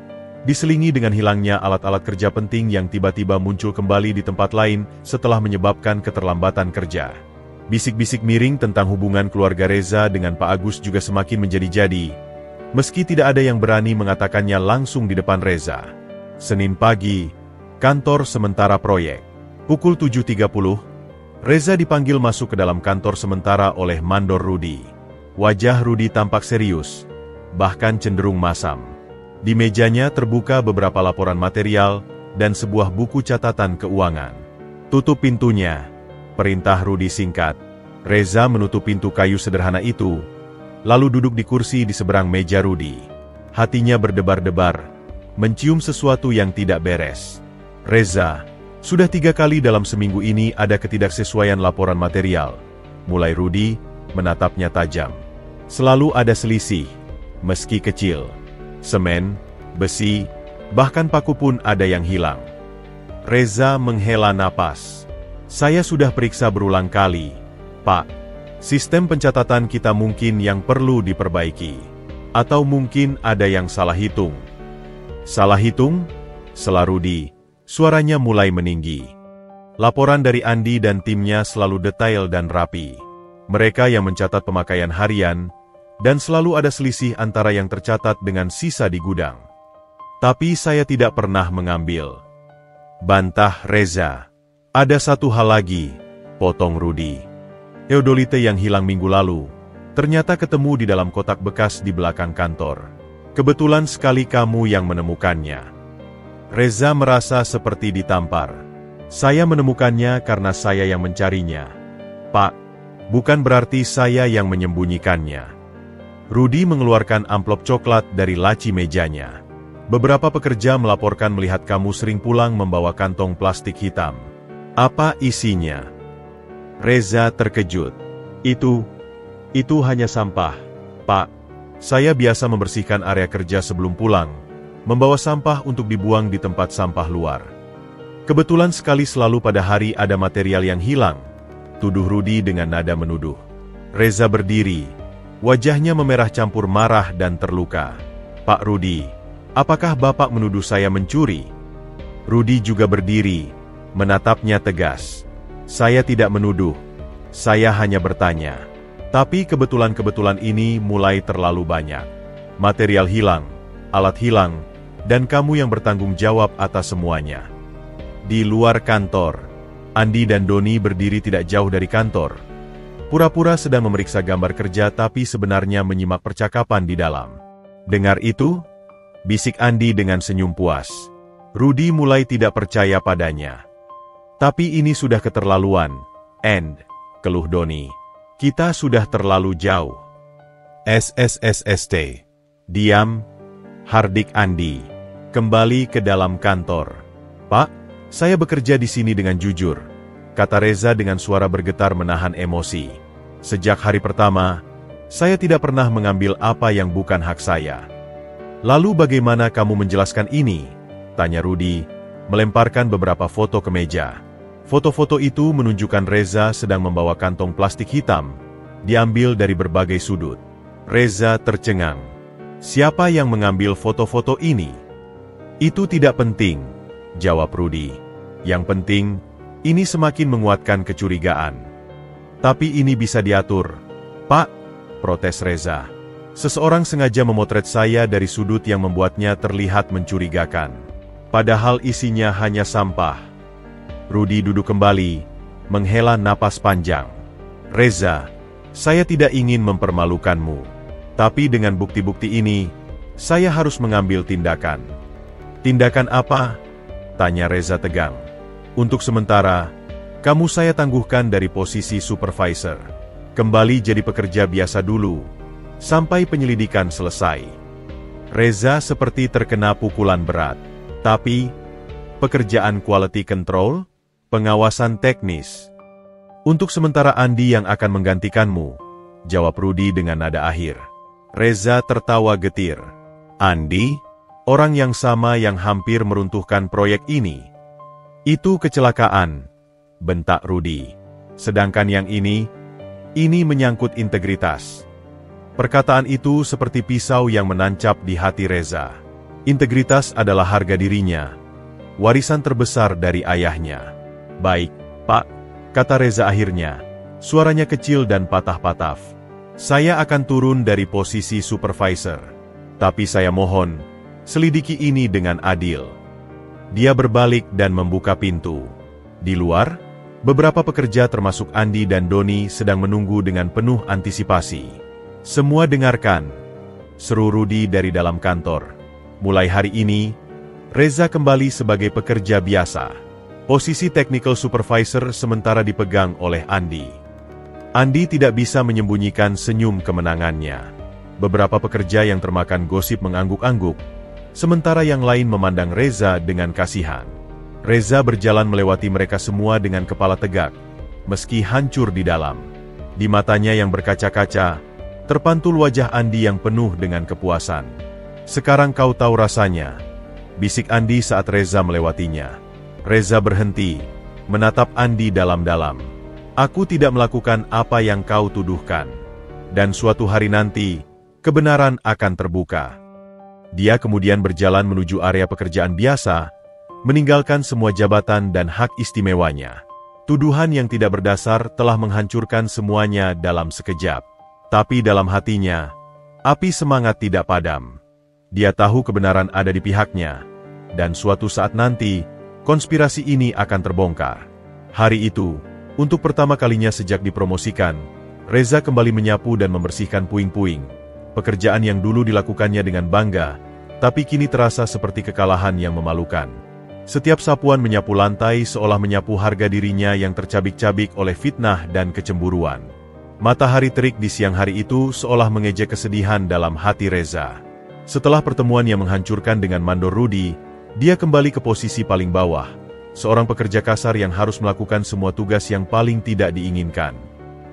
diselingi dengan hilangnya alat-alat kerja penting yang tiba-tiba muncul kembali di tempat lain setelah menyebabkan keterlambatan kerja. Bisik-bisik miring tentang hubungan keluarga Reza dengan Pak Agus juga semakin menjadi-jadi, meski tidak ada yang berani mengatakannya langsung di depan Reza. Senin pagi, kantor sementara proyek. Pukul 7.30, Reza dipanggil masuk ke dalam kantor sementara oleh Mandor Rudi. Wajah Rudi tampak serius, bahkan cenderung masam. Di mejanya terbuka beberapa laporan material dan sebuah buku catatan keuangan. "Tutup pintunya," perintah Rudi singkat. Reza menutup pintu kayu sederhana itu, lalu duduk di kursi di seberang meja Rudi. Hatinya berdebar-debar, mencium sesuatu yang tidak beres. Reza, sudah 3 kali dalam seminggu ini ada ketidaksesuaian laporan material. Mulai Rudi, menatapnya tajam. Selalu ada selisih, meski kecil. Semen, besi, bahkan paku pun ada yang hilang. Reza menghela napas. Saya sudah periksa berulang kali, Pak. Sistem pencatatan kita mungkin yang perlu diperbaiki. Atau mungkin ada yang salah hitung. Salah hitung? Sela Rudi, suaranya mulai meninggi. Laporan dari Andi dan timnya selalu detail dan rapi. Mereka yang mencatat pemakaian harian, dan selalu ada selisih antara yang tercatat dengan sisa di gudang. Tapi saya tidak pernah mengambil. Bantah Reza. Ada satu hal lagi, potong Rudi. Eudolite yang hilang minggu lalu, ternyata ketemu di dalam kotak bekas di belakang kantor. Kebetulan sekali kamu yang menemukannya. Reza merasa seperti ditampar. Saya menemukannya karena saya yang mencarinya. Pak, bukan berarti saya yang menyembunyikannya. Rudi mengeluarkan amplop coklat dari laci mejanya. Beberapa pekerja melaporkan melihat kamu sering pulang membawa kantong plastik hitam. Apa isinya? Reza terkejut. Itu hanya sampah, Pak. Saya biasa membersihkan area kerja sebelum pulang, membawa sampah untuk dibuang di tempat sampah luar. Kebetulan sekali selalu pada hari ada material yang hilang, tuduh Rudi dengan nada menuduh. Reza berdiri, wajahnya memerah campur marah dan terluka. Pak Rudi, apakah Bapak menuduh saya mencuri? Rudi juga berdiri, menatapnya tegas. Saya tidak menuduh, saya hanya bertanya. Tapi kebetulan ini mulai terlalu banyak. Material hilang, alat hilang, dan kamu yang bertanggung jawab atas semuanya. Di luar kantor, Andi dan Doni berdiri tidak jauh dari kantor. Pura-pura sedang memeriksa gambar kerja tapi sebenarnya menyimak percakapan di dalam. Dengar itu? Bisik Andi dengan senyum puas. Rudi mulai tidak percaya padanya. Tapi ini sudah keterlaluan, keluh Doni. Kita sudah terlalu jauh. SSSST. Diam, hardik Andi. Kembali ke dalam kantor. Pak, saya bekerja di sini dengan jujur, kata Reza dengan suara bergetar menahan emosi. Sejak hari pertama, saya tidak pernah mengambil apa yang bukan hak saya. Lalu bagaimana kamu menjelaskan ini? Tanya Rudi, melemparkan beberapa foto ke meja. Foto-foto itu menunjukkan Reza sedang membawa kantong plastik hitam, diambil dari berbagai sudut. Reza tercengang. Siapa yang mengambil foto-foto ini? Itu tidak penting, jawab Rudi. Yang penting, ini semakin menguatkan kecurigaan. Tapi ini bisa diatur. Pak, protes Reza. Seseorang sengaja memotret saya dari sudut yang membuatnya terlihat mencurigakan. Padahal isinya hanya sampah. Rudi duduk kembali, menghela napas panjang. Reza, saya tidak ingin mempermalukanmu. Tapi dengan bukti-bukti ini, saya harus mengambil tindakan. Tindakan apa? Tanya Reza tegang. Untuk sementara, kamu saya tangguhkan dari posisi supervisor. Kembali jadi pekerja biasa dulu, sampai penyelidikan selesai. Reza seperti terkena pukulan berat. Tapi, pekerjaan quality control? Pengawasan teknis. Untuk sementara Andi yang akan menggantikanmu, jawab Rudi dengan nada akhir. Reza tertawa getir. Andi? Orang yang sama yang hampir meruntuhkan proyek ini. Itu kecelakaan, bentak Rudi. Sedangkan yang ini menyangkut integritas. Perkataan itu seperti pisau yang menancap di hati Reza. Integritas adalah harga dirinya, warisan terbesar dari ayahnya. Baik, Pak, kata Reza akhirnya. Suaranya kecil dan patah-patah. Saya akan turun dari posisi supervisor. Tapi saya mohon, selidiki ini dengan adil. Dia berbalik dan membuka pintu. Di luar, beberapa pekerja termasuk Andi dan Doni sedang menunggu dengan penuh antisipasi. Semua dengarkan, seru Rudi dari dalam kantor. Mulai hari ini, Reza kembali sebagai pekerja biasa. Posisi technical supervisor sementara dipegang oleh Andi. Andi tidak bisa menyembunyikan senyum kemenangannya. Beberapa pekerja yang termakan gosip mengangguk-angguk, sementara yang lain memandang Reza dengan kasihan. Reza berjalan melewati mereka semua dengan kepala tegak, meski hancur di dalam. Di matanya yang berkaca-kaca, terpantul wajah Andi yang penuh dengan kepuasan. "Sekarang kau tahu rasanya," bisik Andi saat Reza melewatinya. Reza berhenti, menatap Andi dalam-dalam. "Aku tidak melakukan apa yang kau tuduhkan. Dan suatu hari nanti, kebenaran akan terbuka." Dia kemudian berjalan menuju area pekerjaan biasa, meninggalkan semua jabatan dan hak istimewanya. Tuduhan yang tidak berdasar telah menghancurkan semuanya dalam sekejap. Tapi dalam hatinya, api semangat tidak padam. Dia tahu kebenaran ada di pihaknya, dan suatu saat nanti, konspirasi ini akan terbongkar. Hari itu, untuk pertama kalinya sejak dipromosikan, Reza kembali menyapu dan membersihkan puing-puing. Pekerjaan yang dulu dilakukannya dengan bangga, tapi kini terasa seperti kekalahan yang memalukan. Setiap sapuan menyapu lantai seolah menyapu harga dirinya yang tercabik-cabik oleh fitnah dan kecemburuan. Matahari terik di siang hari itu seolah mengejek kesedihan dalam hati Reza. Setelah pertemuan yang menghancurkan dengan Mandor Rudi, dia kembali ke posisi paling bawah, seorang pekerja kasar yang harus melakukan semua tugas yang paling tidak diinginkan.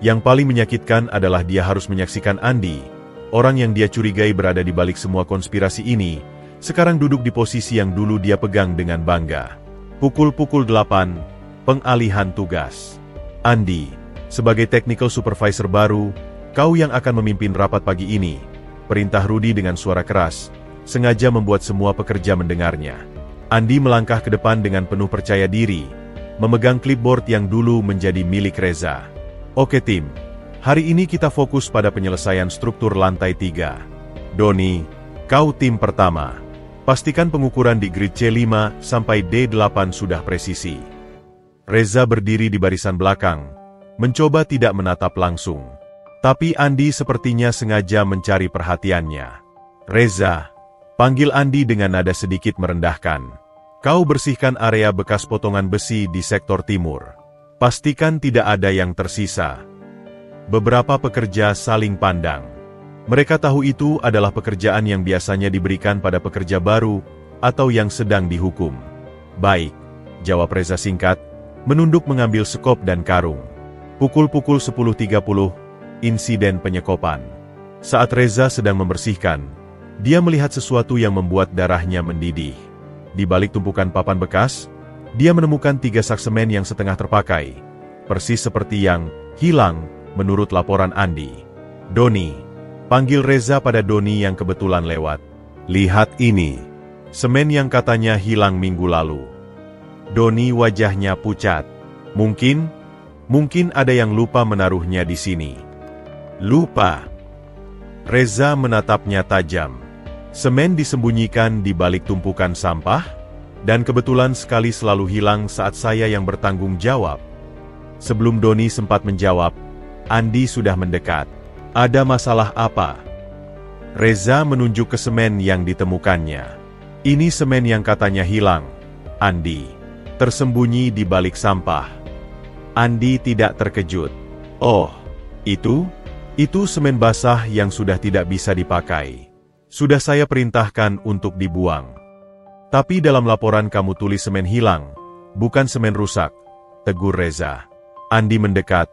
Yang paling menyakitkan adalah dia harus menyaksikan Andi, orang yang dia curigai berada di balik semua konspirasi ini, sekarang duduk di posisi yang dulu dia pegang dengan bangga. Pukul 8, pengalihan tugas. "Andi, sebagai technical supervisor baru, kau yang akan memimpin rapat pagi ini," perintah Rudi dengan suara keras, sengaja membuat semua pekerja mendengarnya. Andi melangkah ke depan dengan penuh percaya diri, memegang clipboard yang dulu menjadi milik Reza. "Oke tim, hari ini kita fokus pada penyelesaian struktur lantai 3. Doni, kau tim pertama. Pastikan pengukuran di grid C5 sampai D8 sudah presisi." Reza berdiri di barisan belakang, mencoba tidak menatap langsung. Tapi Andi sepertinya sengaja mencari perhatiannya. "Reza," panggil Andi dengan nada sedikit merendahkan. "Kau bersihkan area bekas potongan besi di sektor timur. Pastikan tidak ada yang tersisa." Beberapa pekerja saling pandang. Mereka tahu itu adalah pekerjaan yang biasanya diberikan pada pekerja baru atau yang sedang dihukum. "Baik," jawab Reza singkat, menunduk mengambil sekop dan karung. Pukul 10.30, insiden penyekopan. Saat Reza sedang membersihkan, dia melihat sesuatu yang membuat darahnya mendidih. Di balik tumpukan papan bekas, dia menemukan 3 sak semen yang setengah terpakai, persis seperti yang hilang menurut laporan Andi. "Doni," panggil Reza pada Doni yang kebetulan lewat. "Lihat ini, semen yang katanya hilang minggu lalu." Doni wajahnya pucat. Mungkin ada yang lupa menaruhnya di sini." "Lupa?" Reza menatapnya tajam. "Semen disembunyikan di balik tumpukan sampah, dan kebetulan sekali selalu hilang saat saya yang bertanggung jawab." Sebelum Doni sempat menjawab, Andi sudah mendekat. "Ada masalah apa?" Reza menunjuk ke semen yang ditemukannya. "Ini semen yang katanya hilang, Andi. Tersembunyi di balik sampah." Andi tidak terkejut. "Oh, itu semen basah yang sudah tidak bisa dipakai. Sudah saya perintahkan untuk dibuang." "Tapi dalam laporan kamu tulis semen hilang, bukan semen rusak," tegur Reza. Andi mendekat,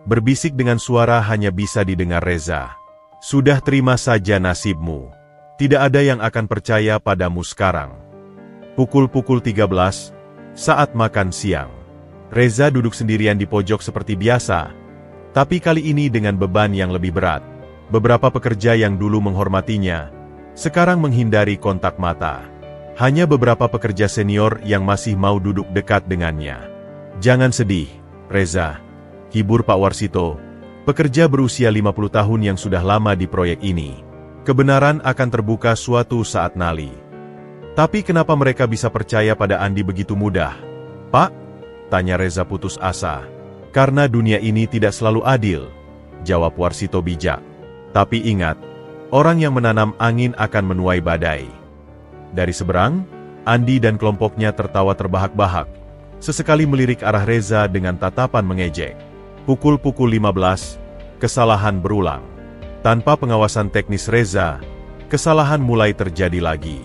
berbisik dengan suara hanya bisa didengar Reza. "Sudah terima saja nasibmu. Tidak ada yang akan percaya padamu sekarang." Pukul 13, saat makan siang. Reza duduk sendirian di pojok seperti biasa, tapi kali ini dengan beban yang lebih berat. Beberapa pekerja yang dulu menghormatinya, sekarang menghindari kontak mata. Hanya beberapa pekerja senior yang masih mau duduk dekat dengannya. "Jangan sedih, Reza," hibur Pak Warsito, pekerja berusia 50 tahun yang sudah lama di proyek ini. "Kebenaran akan terbuka suatu saat nanti." "Tapi kenapa mereka bisa percaya pada Andi begitu mudah, Pak?" tanya Reza putus asa. "Karena dunia ini tidak selalu adil," jawab Warsito bijak. "Tapi ingat, orang yang menanam angin akan menuai badai." Dari seberang, Andi dan kelompoknya tertawa terbahak-bahak, sesekali melirik arah Reza dengan tatapan mengejek. Pukul 15, kesalahan berulang. Tanpa pengawasan teknis Reza, kesalahan mulai terjadi lagi.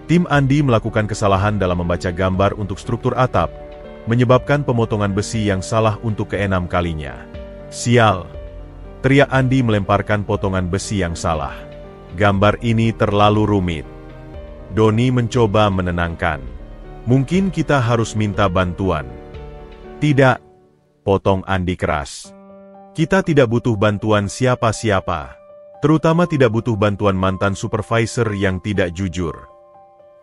Tim Andi melakukan kesalahan dalam membaca gambar untuk struktur atap, menyebabkan pemotongan besi yang salah untuk keenam kalinya. Sial! Teriak Andi melemparkan potongan besi yang salah. Gambar ini terlalu rumit. Doni mencoba menenangkan. Mungkin kita harus minta bantuan. Tidak, potong Andi keras. Kita tidak butuh bantuan siapa-siapa. Terutama tidak butuh bantuan mantan supervisor yang tidak jujur.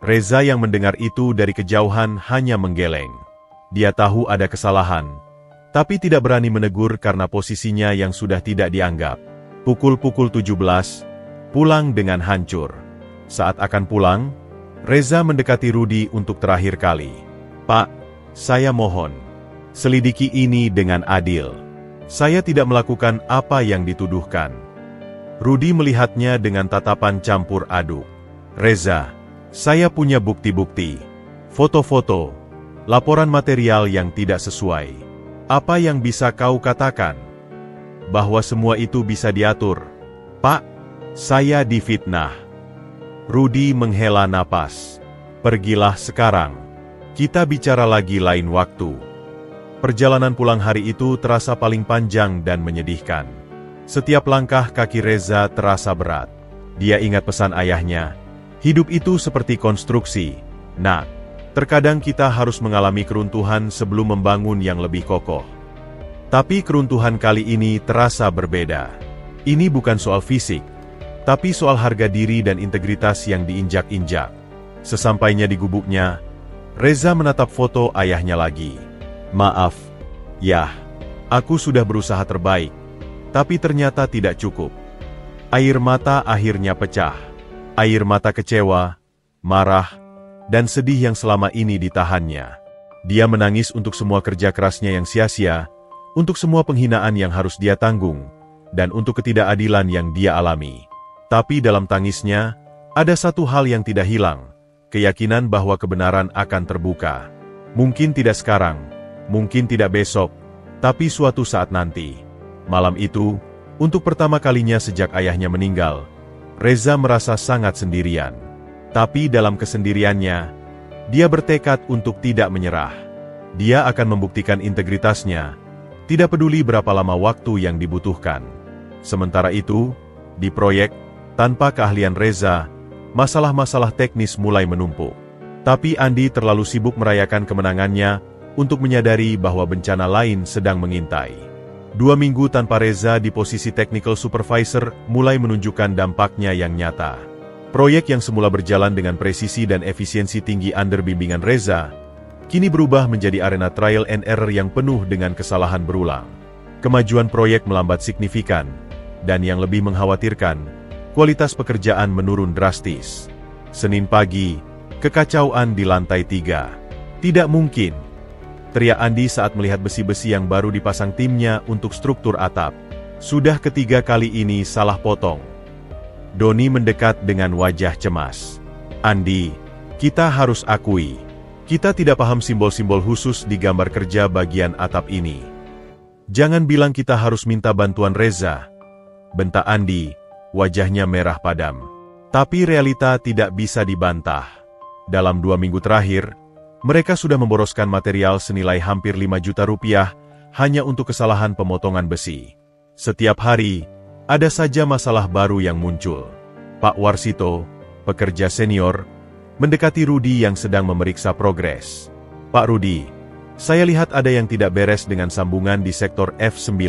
Reza yang mendengar itu dari kejauhan hanya menggeleng. Dia tahu ada kesalahan, tapi tidak berani menegur karena posisinya yang sudah tidak dianggap. Pukul 17, pulang dengan hancur. Saat akan pulang, Reza mendekati Rudi untuk terakhir kali. Pak, saya mohon, selidiki ini dengan adil. Saya tidak melakukan apa yang dituduhkan. Rudi melihatnya dengan tatapan campur aduk. Reza, saya punya bukti-bukti, foto-foto, laporan material yang tidak sesuai. Apa yang bisa kau katakan? Bahwa semua itu bisa diatur. Pak, saya difitnah. Rudi menghela napas. Pergilah sekarang. Kita bicara lagi lain waktu. Perjalanan pulang hari itu terasa paling panjang dan menyedihkan. Setiap langkah kaki Reza terasa berat. Dia ingat pesan ayahnya. Hidup itu seperti konstruksi. Nak, terkadang kita harus mengalami keruntuhan sebelum membangun yang lebih kokoh. Tapi keruntuhan kali ini terasa berbeda. Ini bukan soal fisik, tapi soal harga diri dan integritas yang diinjak-injak. Sesampainya di gubuknya, Reza menatap foto ayahnya lagi. Maaf, Yah, aku sudah berusaha terbaik, tapi ternyata tidak cukup. Air mata akhirnya pecah. Air mata kecewa, marah, dan sedih yang selama ini ditahannya. Dia menangis untuk semua kerja kerasnya yang sia-sia, untuk semua penghinaan yang harus dia tanggung, dan untuk ketidakadilan yang dia alami. Tapi dalam tangisnya, ada satu hal yang tidak hilang, keyakinan bahwa kebenaran akan terbuka. Mungkin tidak sekarang, mungkin tidak besok, tapi suatu saat nanti. Malam itu, untuk pertama kalinya sejak ayahnya meninggal, Reza merasa sangat sendirian. Tapi dalam kesendiriannya, dia bertekad untuk tidak menyerah. Dia akan membuktikan integritasnya, tidak peduli berapa lama waktu yang dibutuhkan. Sementara itu, di proyek, tanpa keahlian Reza, masalah-masalah teknis mulai menumpuk. Tapi Andi terlalu sibuk merayakan kemenangannya untuk menyadari bahwa bencana lain sedang mengintai. 2 minggu tanpa Reza di posisi technical supervisor mulai menunjukkan dampaknya yang nyata. Proyek yang semula berjalan dengan presisi dan efisiensi tinggi under bimbingan Reza, kini berubah menjadi arena trial and error yang penuh dengan kesalahan berulang. Kemajuan proyek melambat signifikan, dan yang lebih mengkhawatirkan, kualitas pekerjaan menurun drastis. Senin pagi, kekacauan di lantai 3. Tidak mungkin, teriak Andi saat melihat besi-besi yang baru dipasang timnya untuk struktur atap. Sudah ketiga kali ini salah potong. Doni mendekat dengan wajah cemas. Andi, kita harus akui, kita tidak paham simbol-simbol khusus di gambar kerja bagian atap ini. Jangan bilang kita harus minta bantuan Reza, bentak Andi, wajahnya merah padam. Tapi realita tidak bisa dibantah. Dalam 2 minggu terakhir, mereka sudah memboroskan material senilai hampir 5 juta rupiah hanya untuk kesalahan pemotongan besi. Setiap hari, ada saja masalah baru yang muncul. Pak Warsito, pekerja senior, mendekati Rudi yang sedang memeriksa progres. Pak Rudi, saya lihat ada yang tidak beres dengan sambungan di sektor F9.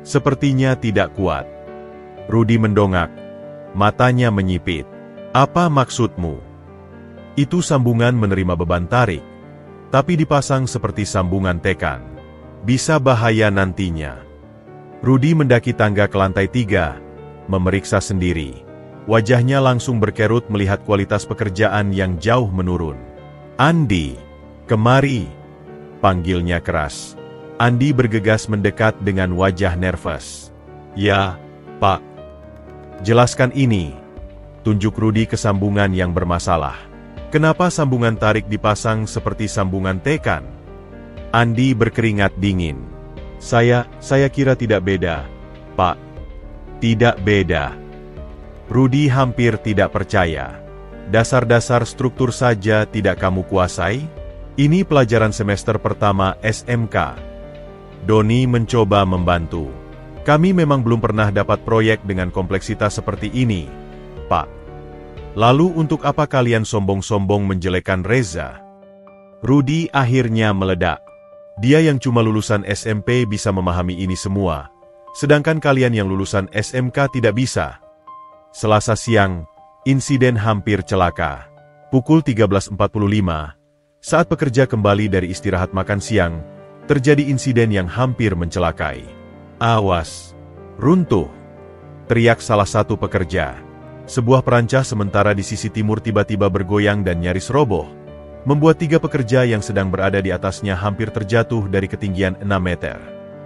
Sepertinya tidak kuat. Rudi mendongak, matanya menyipit. Apa maksudmu? Itu sambungan menerima beban tarik, tapi dipasang seperti sambungan tekan. Bisa bahaya nantinya. Rudi mendaki tangga ke lantai 3, memeriksa sendiri. Wajahnya langsung berkerut melihat kualitas pekerjaan yang jauh menurun. Andi, kemari, panggilnya keras. Andi bergegas mendekat dengan wajah nervous. Ya, Pak. Jelaskan ini. Tunjuk Rudi ke sambungan yang bermasalah. Kenapa sambungan tarik dipasang seperti sambungan tekan? Andi berkeringat dingin. Saya kira tidak beda, Pak. Tidak beda. Rudi hampir tidak percaya. Dasar-dasar struktur saja tidak kamu kuasai? Ini pelajaran semester pertama SMK. Doni mencoba membantu. Kami memang belum pernah dapat proyek dengan kompleksitas seperti ini, Pak. Lalu untuk apa kalian sombong-sombong menjelekkan Reza? Rudi akhirnya meledak. Dia yang cuma lulusan SMP bisa memahami ini semua, sedangkan kalian yang lulusan SMK tidak bisa. Selasa siang, insiden hampir celaka. Pukul 13.45, saat pekerja kembali dari istirahat makan siang, terjadi insiden yang hampir mencelakai. Awas! Runtuh! Teriak salah satu pekerja. Sebuah perancah sementara di sisi timur tiba-tiba bergoyang dan nyaris roboh, membuat 3 pekerja yang sedang berada di atasnya hampir terjatuh dari ketinggian 6 meter.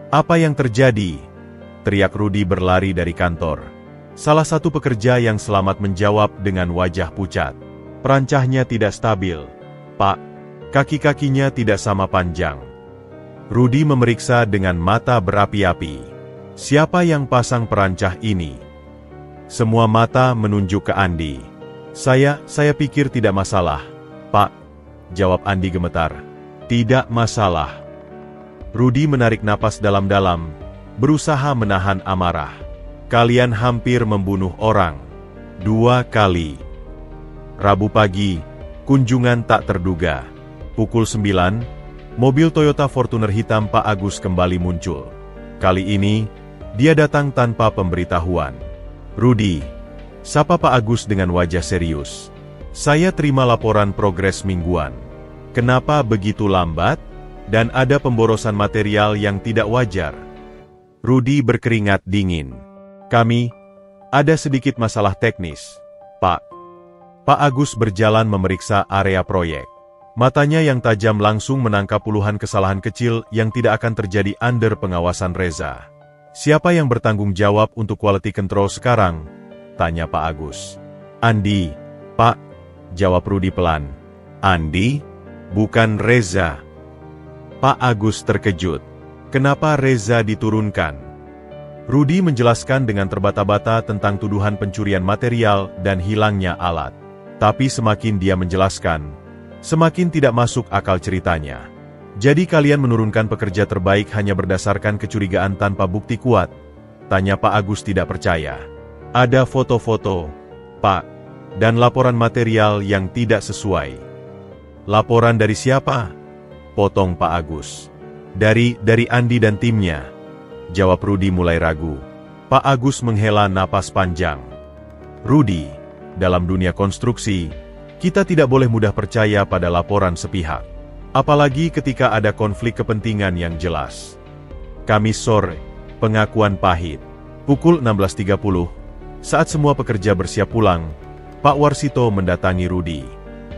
Apa yang terjadi? Teriak Rudi berlari dari kantor. Salah satu pekerja yang selamat menjawab dengan wajah pucat. Perancahnya tidak stabil, Pak. Kaki-kakinya tidak sama panjang. Rudi memeriksa dengan mata berapi-api. Siapa yang pasang perancah ini? Semua mata menunjuk ke Andi. Saya pikir tidak masalah, Pak. Jawab Andi gemetar. Tidak masalah. Rudi menarik napas dalam-dalam, berusaha menahan amarah. Kalian hampir membunuh orang. 2 kali. Rabu pagi, kunjungan tak terduga. Pukul 9, mobil Toyota Fortuner hitam Pak Agus kembali muncul. Kali ini, dia datang tanpa pemberitahuan. Rudi, sapa Pak Agus dengan wajah serius. Saya terima laporan progres mingguan. Kenapa begitu lambat? Dan ada pemborosan material yang tidak wajar. Rudi berkeringat dingin. Kami, ada sedikit masalah teknis, Pak. Pak Agus berjalan memeriksa area proyek. Matanya yang tajam langsung menangkap puluhan kesalahan kecil yang tidak akan terjadi under pengawasan Reza. Siapa yang bertanggung jawab untuk quality control sekarang? Tanya Pak Agus. Andi, Pak. Jawab Rudi pelan. Andi? Bukan Reza. Pak Agus terkejut. Kenapa Reza diturunkan? Rudi menjelaskan dengan terbata-bata tentang tuduhan pencurian material dan hilangnya alat. Tapi semakin dia menjelaskan, semakin tidak masuk akal ceritanya. Jadi kalian menurunkan pekerja terbaik hanya berdasarkan kecurigaan tanpa bukti kuat? Tanya Pak Agus tidak percaya. Ada foto-foto, Pak, dan laporan material yang tidak sesuai. Laporan dari siapa? Potong Pak Agus. Dari Andi dan timnya. Jawab Rudi mulai ragu. Pak Agus menghela napas panjang. Rudi, dalam dunia konstruksi, kita tidak boleh mudah percaya pada laporan sepihak. Apalagi ketika ada konflik kepentingan yang jelas. Kamis sore, pengakuan pahit. Pukul 16.30, saat semua pekerja bersiap pulang, Pak Warsito mendatangi Rudi.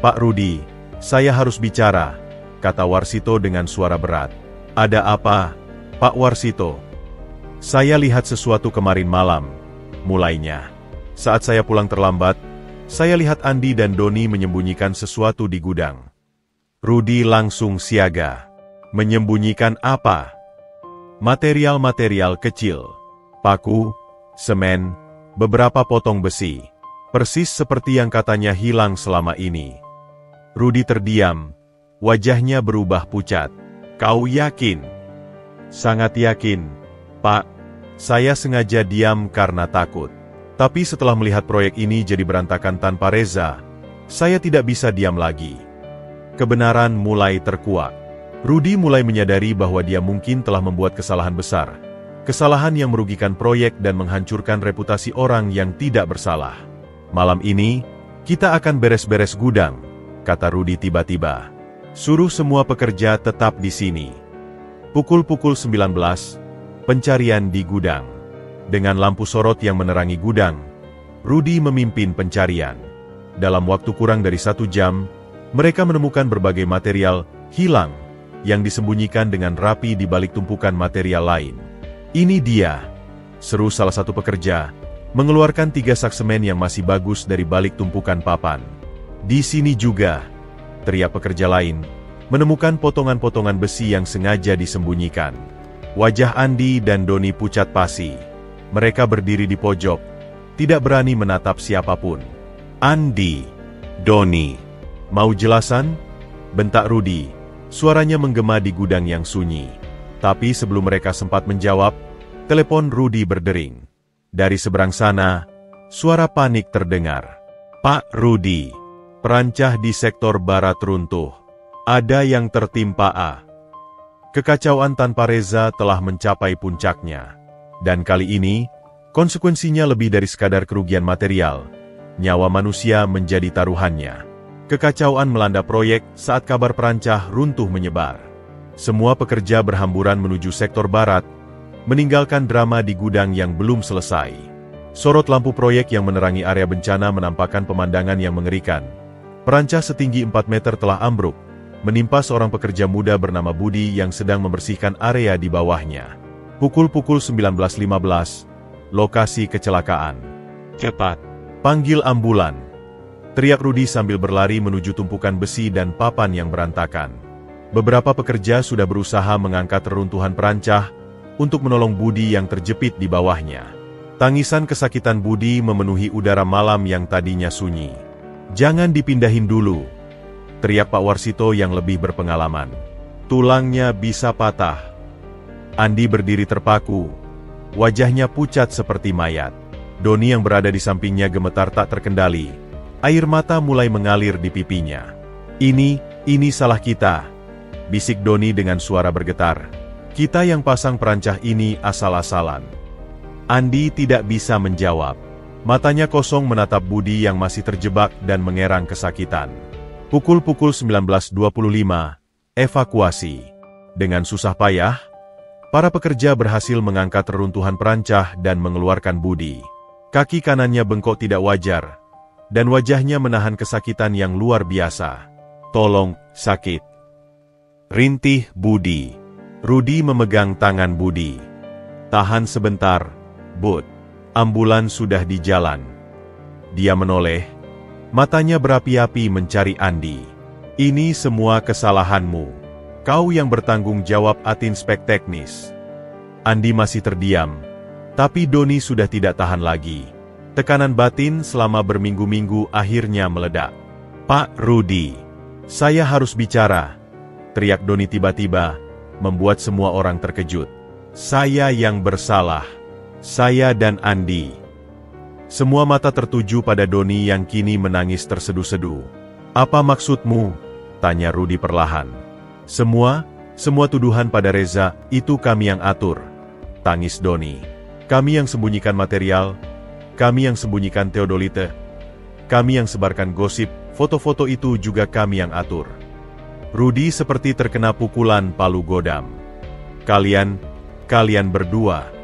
Pak Rudi, saya harus bicara, kata Warsito dengan suara berat. Ada apa, Pak Warsito? Saya lihat sesuatu kemarin malam, mulainya. Saat saya pulang terlambat, saya lihat Andi dan Doni menyembunyikan sesuatu di gudang. Rudi langsung siaga. Menyembunyikan apa? Material-material kecil. Paku, semen, beberapa potong besi. Persis seperti yang katanya hilang selama ini. Rudi terdiam. Wajahnya berubah pucat. Kau yakin? Sangat yakin. Pak, saya sengaja diam karena takut. Tapi setelah melihat proyek ini jadi berantakan tanpa Reza, saya tidak bisa diam lagi. Kebenaran mulai terkuak. Rudi mulai menyadari bahwa dia mungkin telah membuat kesalahan besar. Kesalahan yang merugikan proyek dan menghancurkan reputasi orang yang tidak bersalah. Malam ini, kita akan beres-beres gudang, kata Rudi tiba-tiba. Suruh semua pekerja tetap di sini. Pukul 19. Pencarian di gudang. Dengan lampu sorot yang menerangi gudang, Rudi memimpin pencarian. Dalam waktu kurang dari 1 jam, mereka menemukan berbagai material hilang yang disembunyikan dengan rapi di balik tumpukan material lain. Ini dia, seru salah satu pekerja, mengeluarkan 3 sak semen yang masih bagus dari balik tumpukan papan. Di sini juga, teriak pekerja lain, menemukan potongan-potongan besi yang sengaja disembunyikan. Wajah Andi dan Doni pucat pasi. Mereka berdiri di pojok, tidak berani menatap siapapun. Andi, Doni. Mau jelasan? Bentak Rudi. Suaranya menggema di gudang yang sunyi. Tapi sebelum mereka sempat menjawab, telepon Rudi berdering. Dari seberang sana, suara panik terdengar. Pak Rudi, perancah di sektor barat runtuh. Ada yang tertimpa A. Kekacauan tanpa Reza telah mencapai puncaknya. Dan kali ini, konsekuensinya lebih dari sekadar kerugian material. Nyawa manusia menjadi taruhannya. Kekacauan melanda proyek saat kabar perancah runtuh menyebar. Semua pekerja berhamburan menuju sektor barat, meninggalkan drama di gudang yang belum selesai. Sorot lampu proyek yang menerangi area bencana menampakkan pemandangan yang mengerikan. Perancah setinggi 4 meter telah ambruk, menimpa seorang pekerja muda bernama Budi yang sedang membersihkan area di bawahnya. Pukul 19.15, lokasi kecelakaan. Cepat, panggil ambulan. Teriak Rudi sambil berlari menuju tumpukan besi dan papan yang berantakan. Beberapa pekerja sudah berusaha mengangkat reruntuhan perancah untuk menolong Budi yang terjepit di bawahnya. Tangisan kesakitan Budi memenuhi udara malam yang tadinya sunyi. Jangan dipindahin dulu, teriak Pak Warsito yang lebih berpengalaman. Tulangnya bisa patah. Andi berdiri terpaku. Wajahnya pucat seperti mayat. Doni yang berada di sampingnya gemetar tak terkendali. Air mata mulai mengalir di pipinya. Ini salah kita, bisik Doni dengan suara bergetar. Kita yang pasang perancah ini asal-asalan. Andi tidak bisa menjawab. Matanya kosong menatap Budi yang masih terjebak dan mengerang kesakitan. Pukul 19.25, evakuasi. Dengan susah payah, para pekerja berhasil mengangkat reruntuhan perancah dan mengeluarkan Budi. Kaki kanannya bengkok tidak wajar, dan wajahnya menahan kesakitan yang luar biasa. Tolong, sakit. Rintih Budi. Rudi memegang tangan Budi. Tahan sebentar, Bud. Ambulan sudah di jalan. Dia menoleh. Matanya berapi-api mencari Andi. Ini semua kesalahanmu. Kau yang bertanggung jawab atinspek teknis. Andi masih terdiam. Tapi Doni sudah tidak tahan lagi. Tekanan batin selama berminggu-minggu akhirnya meledak. Pak Rudi, saya harus bicara, teriak Doni tiba-tiba, membuat semua orang terkejut. Saya yang bersalah. Saya dan Andi. Semua mata tertuju pada Doni yang kini menangis terseduh-seduh. Apa maksudmu? Tanya Rudi perlahan. Semua tuduhan pada Reza, itu kami yang atur. Tangis Doni. Kami yang sembunyikan material, kami yang sembunyikan teodolite, kami yang sebarkan gosip, foto-foto itu juga kami yang atur. Rudi seperti terkena pukulan palu godam. Kalian berdua.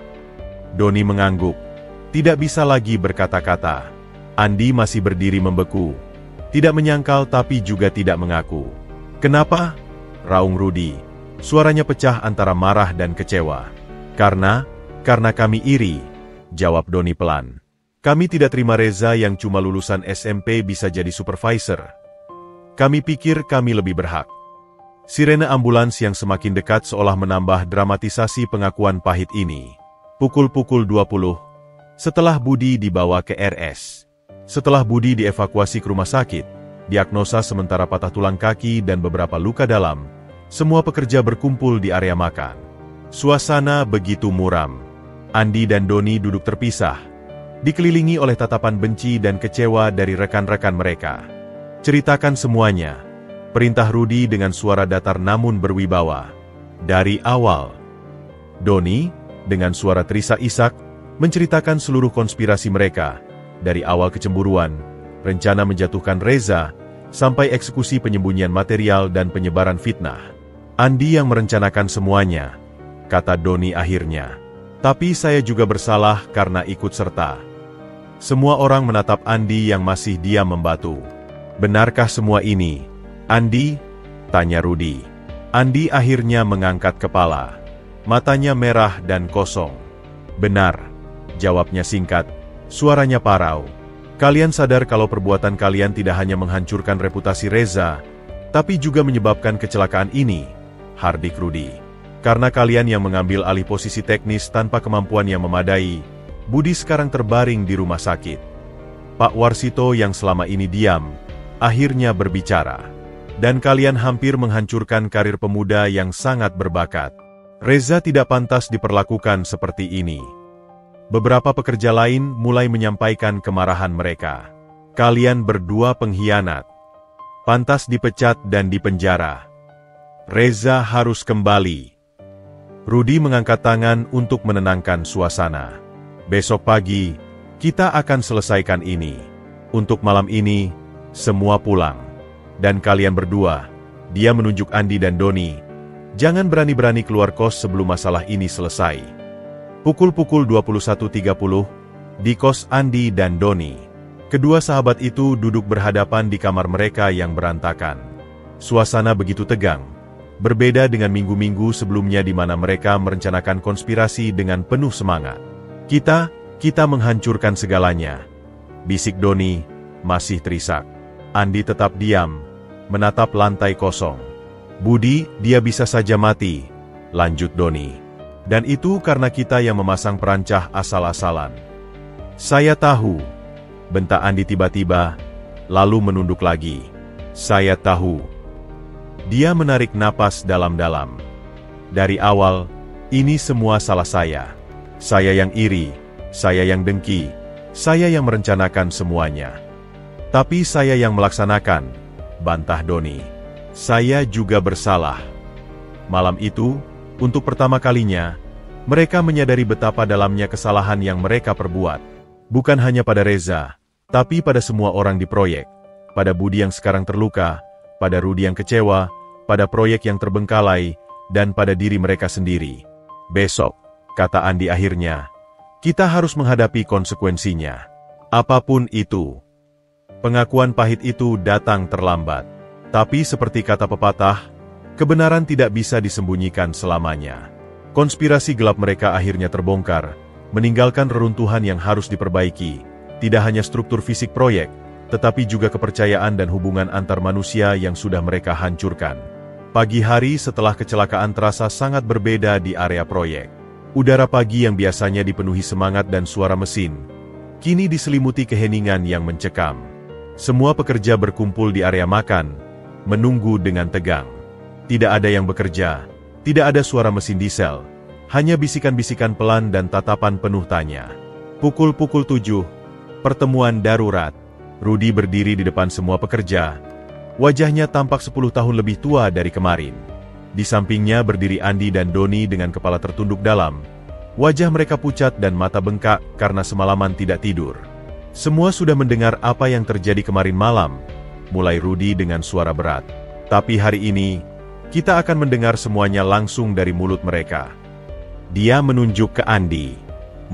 Doni mengangguk. Tidak bisa lagi berkata-kata. Andi masih berdiri membeku. Tidak menyangkal tapi juga tidak mengaku. Kenapa? Raung Rudi. Suaranya pecah antara marah dan kecewa. Karena kami iri, jawab Doni pelan. Kami tidak terima Reza yang cuma lulusan SMP bisa jadi supervisor. Kami pikir kami lebih berhak. Sirene ambulans yang semakin dekat seolah menambah dramatisasi pengakuan pahit ini. Pukul 20, setelah Budi dibawa ke RS. Setelah Budi dievakuasi ke rumah sakit, diagnosa sementara patah tulang kaki dan beberapa luka dalam, semua pekerja berkumpul di area makan. Suasana begitu muram. Andi dan Doni duduk terpisah, dikelilingi oleh tatapan benci dan kecewa dari rekan-rekan mereka. Ceritakan semuanya, perintah Rudi dengan suara datar namun berwibawa. Dari awal. Doni, dengan suara terisak-isak, menceritakan seluruh konspirasi mereka, dari awal kecemburuan, rencana menjatuhkan Reza, sampai eksekusi penyembunyian material dan penyebaran fitnah. Andi yang merencanakan semuanya, kata Doni akhirnya. Tapi saya juga bersalah karena ikut serta. Semua orang menatap Andi yang masih diam membatu. Benarkah semua ini, Andi? Tanya Rudi. Andi akhirnya mengangkat kepala. Matanya merah dan kosong. Benar, jawabnya singkat, suaranya parau. Kalian sadar kalau perbuatan kalian tidak hanya menghancurkan reputasi Reza, tapi juga menyebabkan kecelakaan ini, hardik Rudi. Karena kalian yang mengambil alih posisi teknis tanpa kemampuan yang memadai, Budi sekarang terbaring di rumah sakit. Pak Warsito yang selama ini diam, akhirnya berbicara. Dan kalian hampir menghancurkan karir pemuda yang sangat berbakat. Reza tidak pantas diperlakukan seperti ini. Beberapa pekerja lain mulai menyampaikan kemarahan mereka. Kalian berdua pengkhianat. Pantas dipecat dan dipenjara. Reza harus kembali. Rudi mengangkat tangan untuk menenangkan suasana. Besok pagi, kita akan selesaikan ini. Untuk malam ini, semua pulang. Dan kalian berdua, dia menunjuk Andi dan Doni, jangan berani-berani keluar kos sebelum masalah ini selesai. Pukul 21.30, di kos Andi dan Doni. Kedua sahabat itu duduk berhadapan di kamar mereka yang berantakan. Suasana begitu tegang. Berbeda dengan minggu-minggu sebelumnya di mana mereka merencanakan konspirasi dengan penuh semangat. Kita menghancurkan segalanya. Bisik Doni, masih terisak. Andi tetap diam, menatap lantai kosong. Budi, dia bisa saja mati, lanjut Doni. Dan itu karena kita yang memasang perancah asal-asalan. Saya tahu, bentak Andi tiba-tiba, lalu menunduk lagi. Saya tahu. Dia menarik napas dalam-dalam. Dari awal, ini semua salah saya. Saya yang iri, saya yang dengki, saya yang merencanakan semuanya. Tapi saya yang melaksanakan, bantah Doni. Saya juga bersalah. Malam itu, untuk pertama kalinya, mereka menyadari betapa dalamnya kesalahan yang mereka perbuat. Bukan hanya pada Reza, tapi pada semua orang di proyek. Pada Budi yang sekarang terluka, pada Rudi yang kecewa, pada proyek yang terbengkalai, dan pada diri mereka sendiri. Besok, kata Andi akhirnya, kita harus menghadapi konsekuensinya. Apapun itu. Pengakuan pahit itu datang terlambat. Tapi seperti kata pepatah, kebenaran tidak bisa disembunyikan selamanya. Konspirasi gelap mereka akhirnya terbongkar, meninggalkan reruntuhan yang harus diperbaiki, tidak hanya struktur fisik proyek, tetapi juga kepercayaan dan hubungan antar manusia yang sudah mereka hancurkan. Pagi hari setelah kecelakaan terasa sangat berbeda di area proyek. Udara pagi yang biasanya dipenuhi semangat dan suara mesin, kini diselimuti keheningan yang mencekam. Semua pekerja berkumpul di area makan, menunggu dengan tegang. Tidak ada yang bekerja, tidak ada suara mesin diesel, hanya bisikan-bisikan pelan dan tatapan penuh tanya. Pukul 7, pertemuan darurat. Rudi berdiri di depan semua pekerja. Wajahnya tampak 10 tahun lebih tua dari kemarin. Di sampingnya berdiri Andi dan Doni dengan kepala tertunduk dalam. Wajah mereka pucat dan mata bengkak karena semalaman tidak tidur. Semua sudah mendengar apa yang terjadi kemarin malam, mulai Rudi dengan suara berat. Tapi hari ini, kita akan mendengar semuanya langsung dari mulut mereka. Dia menunjuk ke Andi.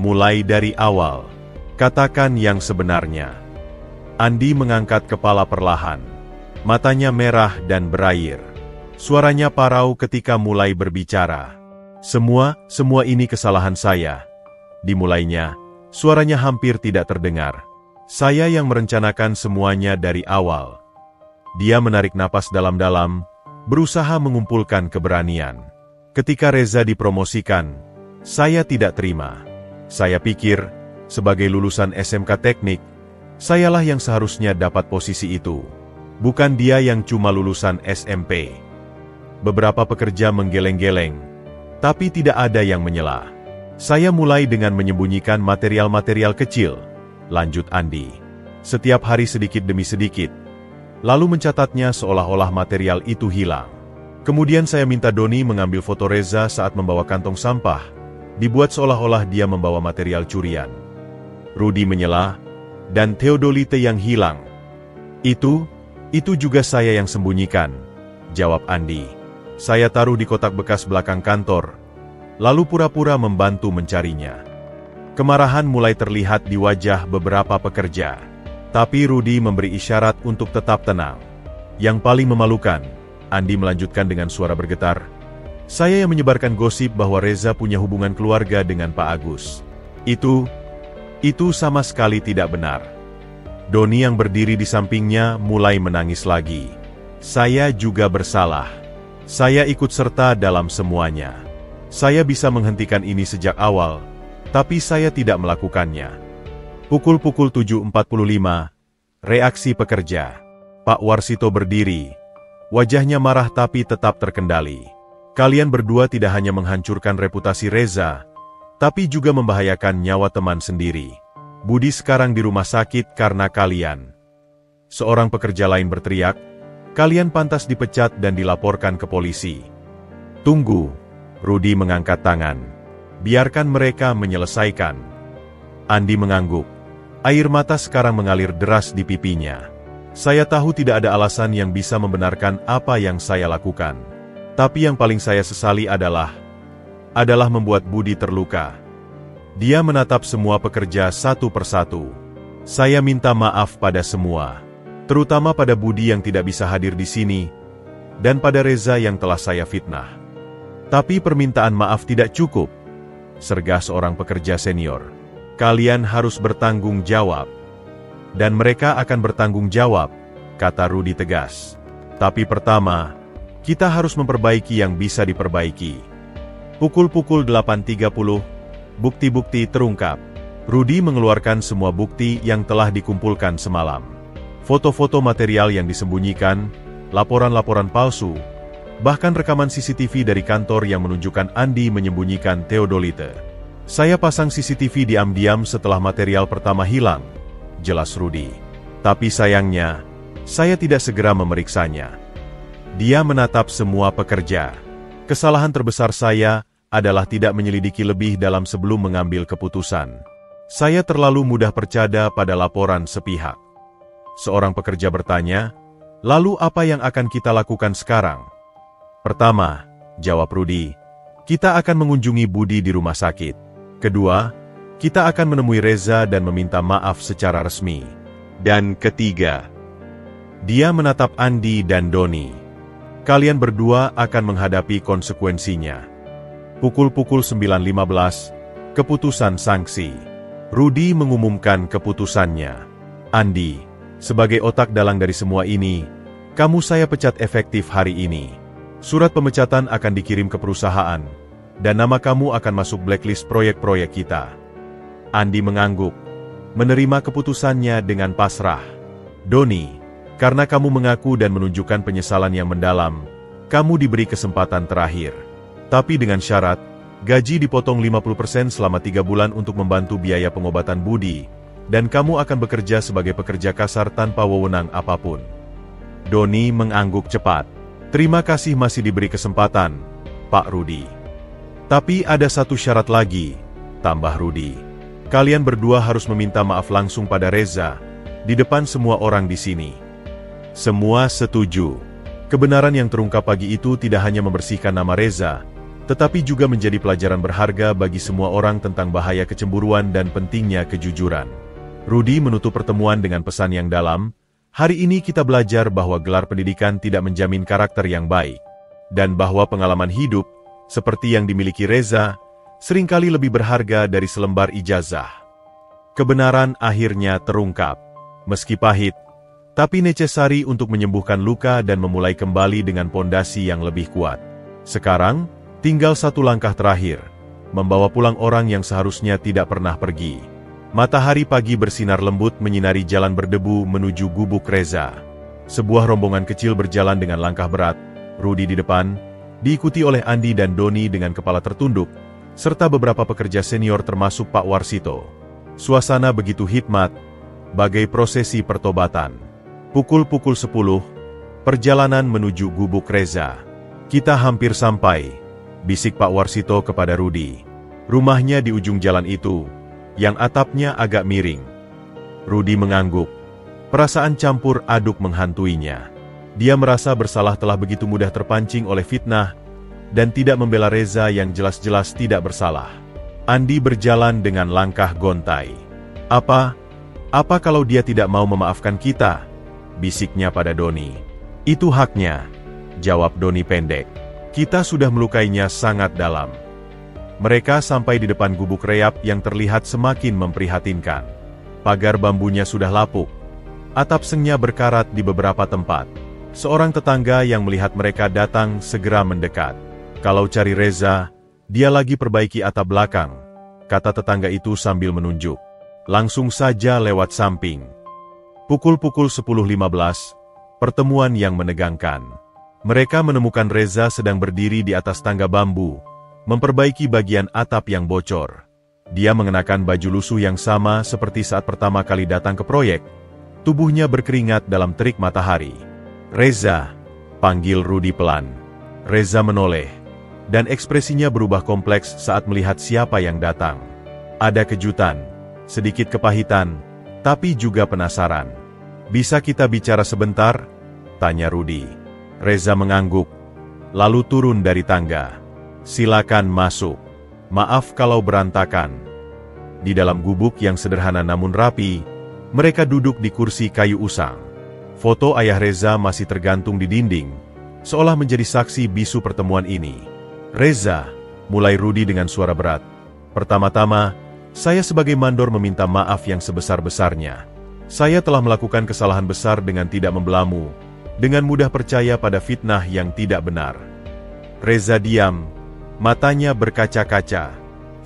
Mulai dari awal. Katakan yang sebenarnya. Andi mengangkat kepala perlahan. Matanya merah dan berair. Suaranya parau ketika mulai berbicara. Semua ini kesalahan saya. Dimulainya, suaranya hampir tidak terdengar. Saya yang merencanakan semuanya dari awal. Dia menarik napas dalam-dalam, berusaha mengumpulkan keberanian. Ketika Reza dipromosikan, saya tidak terima. Saya pikir, sebagai lulusan SMK Teknik, sayalah yang seharusnya dapat posisi itu. Bukan dia yang cuma lulusan SMP. Beberapa pekerja menggeleng-geleng, tapi tidak ada yang menyela. Saya mulai dengan menyembunyikan material-material kecil, lanjut Andi. Setiap hari sedikit demi sedikit, lalu mencatatnya seolah-olah material itu hilang. Kemudian saya minta Doni mengambil foto Reza saat membawa kantong sampah, dibuat seolah-olah dia membawa material curian. Rudi menyela, dan Theodolite yang hilang. Itu juga saya yang sembunyikan, jawab Andi. Saya taruh di kotak bekas belakang kantor, lalu pura-pura membantu mencarinya. Kemarahan mulai terlihat di wajah beberapa pekerja. Tapi Rudi memberi isyarat untuk tetap tenang. Yang paling memalukan, Andi melanjutkan dengan suara bergetar, saya yang menyebarkan gosip bahwa Reza punya hubungan keluarga dengan Pak Agus. Itu sama sekali tidak benar. Doni yang berdiri di sampingnya mulai menangis lagi. Saya juga bersalah. Saya ikut serta dalam semuanya. Saya bisa menghentikan ini sejak awal, tapi saya tidak melakukannya. Pukul 7.45, reaksi pekerja. Pak Warsito berdiri. Wajahnya marah tapi tetap terkendali. Kalian berdua tidak hanya menghancurkan reputasi Reza, tapi juga membahayakan nyawa teman sendiri. Budi sekarang di rumah sakit karena kalian. Seorang pekerja lain berteriak, kalian pantas dipecat dan dilaporkan ke polisi. Tunggu, Rudi mengangkat tangan. Biarkan mereka menyelesaikan. Andi mengangguk. Air mata sekarang mengalir deras di pipinya. Saya tahu tidak ada alasan yang bisa membenarkan apa yang saya lakukan. Tapi yang paling saya sesali adalah membuat Budi terluka. Dia menatap semua pekerja satu persatu. Saya minta maaf pada semua, terutama pada Budi yang tidak bisa hadir di sini, dan pada Reza yang telah saya fitnah. Tapi permintaan maaf tidak cukup, sergah seorang pekerja senior. Kalian harus bertanggung jawab. Dan mereka akan bertanggung jawab, kata Rudi tegas. Tapi pertama, kita harus memperbaiki yang bisa diperbaiki. Pukul 8.30, bukti-bukti terungkap. Rudi mengeluarkan semua bukti yang telah dikumpulkan semalam. Foto-foto material yang disembunyikan, laporan-laporan palsu, bahkan rekaman CCTV dari kantor yang menunjukkan Andi menyembunyikan Theodolite. Saya pasang CCTV diam-diam setelah material pertama hilang, jelas Rudi. Tapi sayangnya, saya tidak segera memeriksanya. Dia menatap semua pekerja. Kesalahan terbesar saya adalah tidak menyelidiki lebih dalam sebelum mengambil keputusan. Saya terlalu mudah percaya pada laporan sepihak. Seorang pekerja bertanya, lalu apa yang akan kita lakukan sekarang? Pertama, jawab Rudi, kita akan mengunjungi Budi di rumah sakit. Kedua, kita akan menemui Reza dan meminta maaf secara resmi. Dan ketiga, dia menatap Andi dan Doni. Kalian berdua akan menghadapi konsekuensinya. Pukul 9.15, keputusan sanksi. Rudi mengumumkan keputusannya. Andi, sebagai otak dalang dari semua ini, kamu saya pecat efektif hari ini. Surat pemecatan akan dikirim ke perusahaan, dan nama kamu akan masuk blacklist proyek-proyek kita. Andi mengangguk, menerima keputusannya dengan pasrah. Doni, karena kamu mengaku dan menunjukkan penyesalan yang mendalam, kamu diberi kesempatan terakhir. Tapi dengan syarat, gaji dipotong 50% selama 3 bulan untuk membantu biaya pengobatan Budi, dan kamu akan bekerja sebagai pekerja kasar tanpa wewenang apapun. Doni mengangguk cepat. Terima kasih masih diberi kesempatan, Pak Rudi. Tapi ada satu syarat lagi, tambah Rudi. Kalian berdua harus meminta maaf langsung pada Reza, di depan semua orang di sini. Semua setuju. Kebenaran yang terungkap pagi itu tidak hanya membersihkan nama Reza, tetapi juga menjadi pelajaran berharga bagi semua orang tentang bahaya kecemburuan dan pentingnya kejujuran. Rudi menutup pertemuan dengan pesan yang dalam, hari ini kita belajar bahwa gelar pendidikan tidak menjamin karakter yang baik, dan bahwa pengalaman hidup, seperti yang dimiliki Reza, seringkali lebih berharga dari selembar ijazah. Kebenaran akhirnya terungkap, meski pahit, tapi necessary untuk menyembuhkan luka dan memulai kembali dengan pondasi yang lebih kuat. Sekarang, tinggal satu langkah terakhir, membawa pulang orang yang seharusnya tidak pernah pergi. Matahari pagi bersinar lembut menyinari jalan berdebu menuju gubuk Reza. Sebuah rombongan kecil berjalan dengan langkah berat, Rudi di depan, diikuti oleh Andi dan Doni dengan kepala tertunduk, serta beberapa pekerja senior termasuk Pak Warsito. Suasana begitu hikmat, bagai prosesi pertobatan. Pukul 10, perjalanan menuju gubuk Reza. Kita hampir sampai, bisik Pak Warsito kepada Rudi. Rumahnya di ujung jalan itu, yang atapnya agak miring. Rudi mengangguk. Perasaan campur aduk menghantuinya. Dia merasa bersalah telah begitu mudah terpancing oleh fitnah, dan tidak membela Reza yang jelas-jelas tidak bersalah. Andi berjalan dengan langkah gontai. Apa kalau dia tidak mau memaafkan kita? Bisiknya pada Doni. Itu haknya, jawab Doni pendek. Kita sudah melukainya sangat dalam. Mereka sampai di depan gubuk reyap yang terlihat semakin memprihatinkan. Pagar bambunya sudah lapuk. Atap sengnya berkarat di beberapa tempat. Seorang tetangga yang melihat mereka datang segera mendekat. Kalau cari Reza, dia lagi perbaiki atap belakang, kata tetangga itu sambil menunjuk. Langsung saja lewat samping. Pukul 10.15, Pertemuan yang menegangkan. Mereka menemukan Reza sedang berdiri di atas tangga bambu, memperbaiki bagian atap yang bocor. Dia mengenakan baju lusuh yang sama seperti saat pertama kali datang ke proyek. Tubuhnya berkeringat dalam terik matahari. "Reza," panggil Rudy pelan. Reza menoleh, dan ekspresinya berubah kompleks saat melihat siapa yang datang. Ada kejutan, sedikit kepahitan, tapi juga penasaran. "Bisa kita bicara sebentar?" tanya Rudy. Reza mengangguk, lalu turun dari tangga. "Silakan masuk. Maaf kalau berantakan." Di dalam gubuk yang sederhana namun rapi, mereka duduk di kursi kayu usang. Foto ayah Reza masih tergantung di dinding, seolah menjadi saksi bisu pertemuan ini. "Reza," mulai Rudy dengan suara berat. "Pertama-tama, saya sebagai mandor meminta maaf yang sebesar-besarnya. Saya telah melakukan kesalahan besar dengan tidak membelamu, dengan mudah percaya pada fitnah yang tidak benar." Reza diam, matanya berkaca-kaca.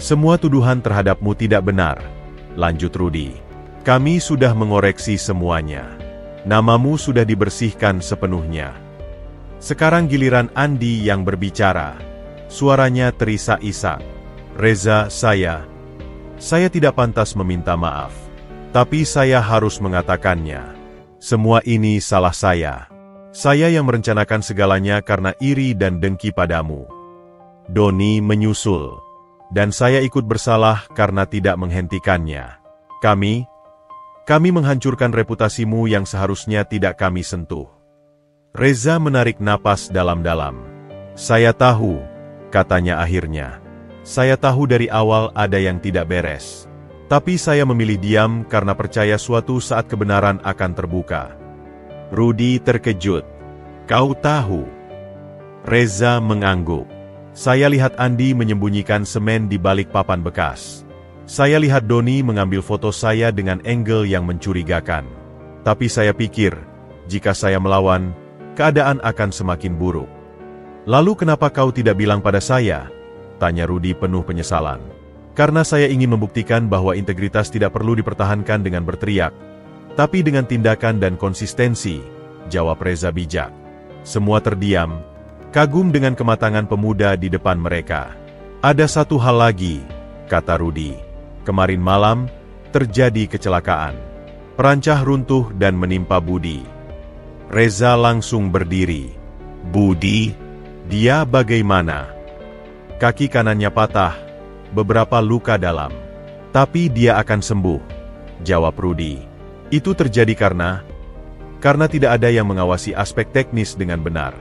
"Semua tuduhan terhadapmu tidak benar," lanjut Rudy. "Kami sudah mengoreksi semuanya. Namamu sudah dibersihkan sepenuhnya." Sekarang giliran Andi yang berbicara. Suaranya terisak-isak. "Reza, saya tidak pantas meminta maaf. Tapi saya harus mengatakannya. Semua ini salah saya. Saya yang merencanakan segalanya karena iri dan dengki padamu." Doni menyusul. "Dan saya ikut bersalah karena tidak menghentikannya. Kami menghancurkan reputasimu yang seharusnya tidak kami sentuh." Reza menarik napas dalam-dalam. "Saya tahu," katanya akhirnya. "Saya tahu dari awal ada yang tidak beres. Tapi saya memilih diam karena percaya suatu saat kebenaran akan terbuka." Rudy terkejut. "Kau tahu?" Reza mengangguk. "Saya lihat Andi menyembunyikan semen di balik papan bekas. Saya lihat Doni mengambil foto saya dengan angle yang mencurigakan. Tapi saya pikir, jika saya melawan, keadaan akan semakin buruk." "Lalu kenapa kau tidak bilang pada saya?" tanya Rudy penuh penyesalan. "Karena saya ingin membuktikan bahwa integritas tidak perlu dipertahankan dengan berteriak, tapi dengan tindakan dan konsistensi," jawab Reza bijak. Semua terdiam, kagum dengan kematangan pemuda di depan mereka. "Ada satu hal lagi," kata Rudy. "Kemarin malam, terjadi kecelakaan. Perancah runtuh dan menimpa Budi." Reza langsung berdiri. "Budi? Dia bagaimana?" "Kaki kanannya patah, beberapa luka dalam. Tapi dia akan sembuh," jawab Rudy. "Itu terjadi karena tidak ada yang mengawasi aspek teknis dengan benar."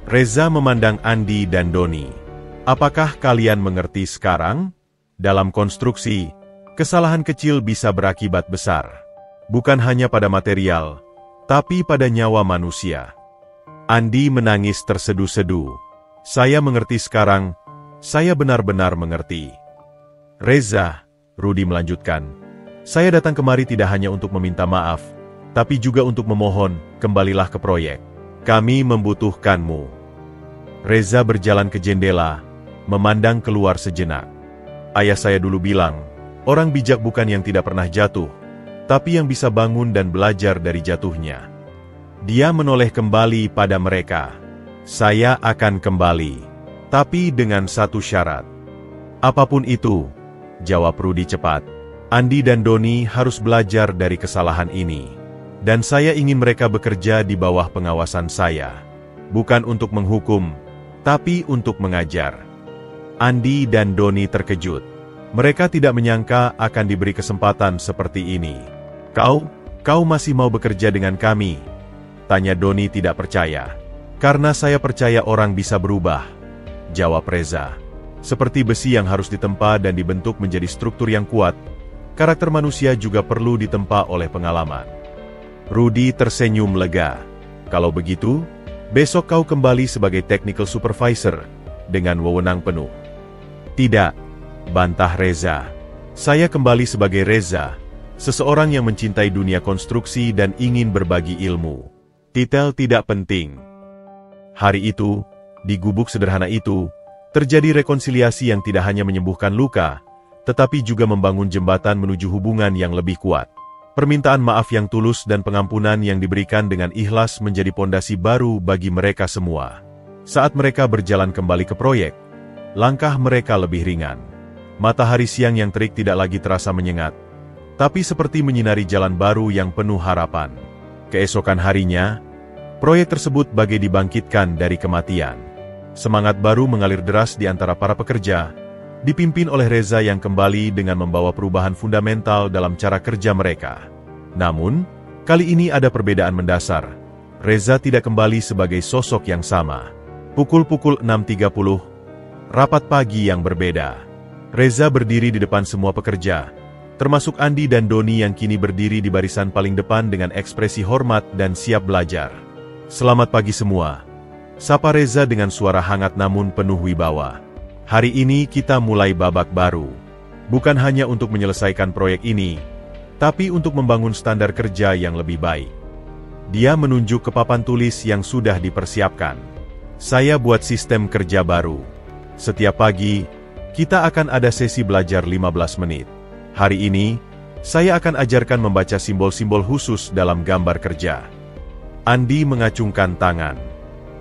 Reza memandang Andi dan Doni. "Apakah kalian mengerti sekarang? Dalam konstruksi, kesalahan kecil bisa berakibat besar. Bukan hanya pada material, tapi pada nyawa manusia." Andi menangis terseduh-seduh. "Saya mengerti sekarang, saya benar-benar mengerti." "Reza," Rudy melanjutkan, "saya datang kemari tidak hanya untuk meminta maaf, tapi juga untuk memohon, kembalilah ke proyek. Kami membutuhkanmu." Reza berjalan ke jendela, memandang keluar sejenak. "Ayah saya dulu bilang, orang bijak bukan yang tidak pernah jatuh, tapi yang bisa bangun dan belajar dari jatuhnya." Dia menoleh kembali pada mereka. "Saya akan kembali, tapi dengan satu syarat." "Apapun itu," jawab Rudy cepat. "Andi dan Doni harus belajar dari kesalahan ini. Dan saya ingin mereka bekerja di bawah pengawasan saya. Bukan untuk menghukum, tapi untuk mengajar." Andi dan Doni terkejut. Mereka tidak menyangka akan diberi kesempatan seperti ini. Kau masih mau bekerja dengan kami?" tanya Doni tidak percaya. "Karena saya percaya orang bisa berubah," jawab Reza. "Seperti besi yang harus ditempa dan dibentuk menjadi struktur yang kuat, karakter manusia juga perlu ditempa oleh pengalaman." Rudy tersenyum lega. "Kalau begitu, besok kau kembali sebagai technical supervisor dengan wewenang penuh." "Tidak," bantah Reza. "Saya kembali sebagai Reza, seseorang yang mencintai dunia konstruksi dan ingin berbagi ilmu. Titel tidak penting." Hari itu, di gubuk sederhana itu, terjadi rekonsiliasi yang tidak hanya menyembuhkan luka, tetapi juga membangun jembatan menuju hubungan yang lebih kuat. Permintaan maaf yang tulus dan pengampunan yang diberikan dengan ikhlas menjadi pondasi baru bagi mereka semua. Saat mereka berjalan kembali ke proyek, langkah mereka lebih ringan. Matahari siang yang terik tidak lagi terasa menyengat, tapi seperti menyinari jalan baru yang penuh harapan. Keesokan harinya, proyek tersebut bagai dibangkitkan dari kematian. Semangat baru mengalir deras di antara para pekerja, dipimpin oleh Reza yang kembali dengan membawa perubahan fundamental dalam cara kerja mereka. Namun, kali ini ada perbedaan mendasar. Reza tidak kembali sebagai sosok yang sama. Pukul 6.30, rapat pagi yang berbeda. Reza berdiri di depan semua pekerja, termasuk Andi dan Doni yang kini berdiri di barisan paling depan dengan ekspresi hormat dan siap belajar. Selamat pagi semua, sapa Reza dengan suara hangat namun penuh wibawa. Hari ini kita mulai babak baru. Bukan hanya untuk menyelesaikan proyek ini, tapi untuk membangun standar kerja yang lebih baik. Dia menunjuk ke papan tulis yang sudah dipersiapkan. Saya buat sistem kerja baru. Setiap pagi, kita akan ada sesi belajar 15 menit. Hari ini, saya akan ajarkan membaca simbol-simbol khusus dalam gambar kerja. Andi mengacungkan tangan.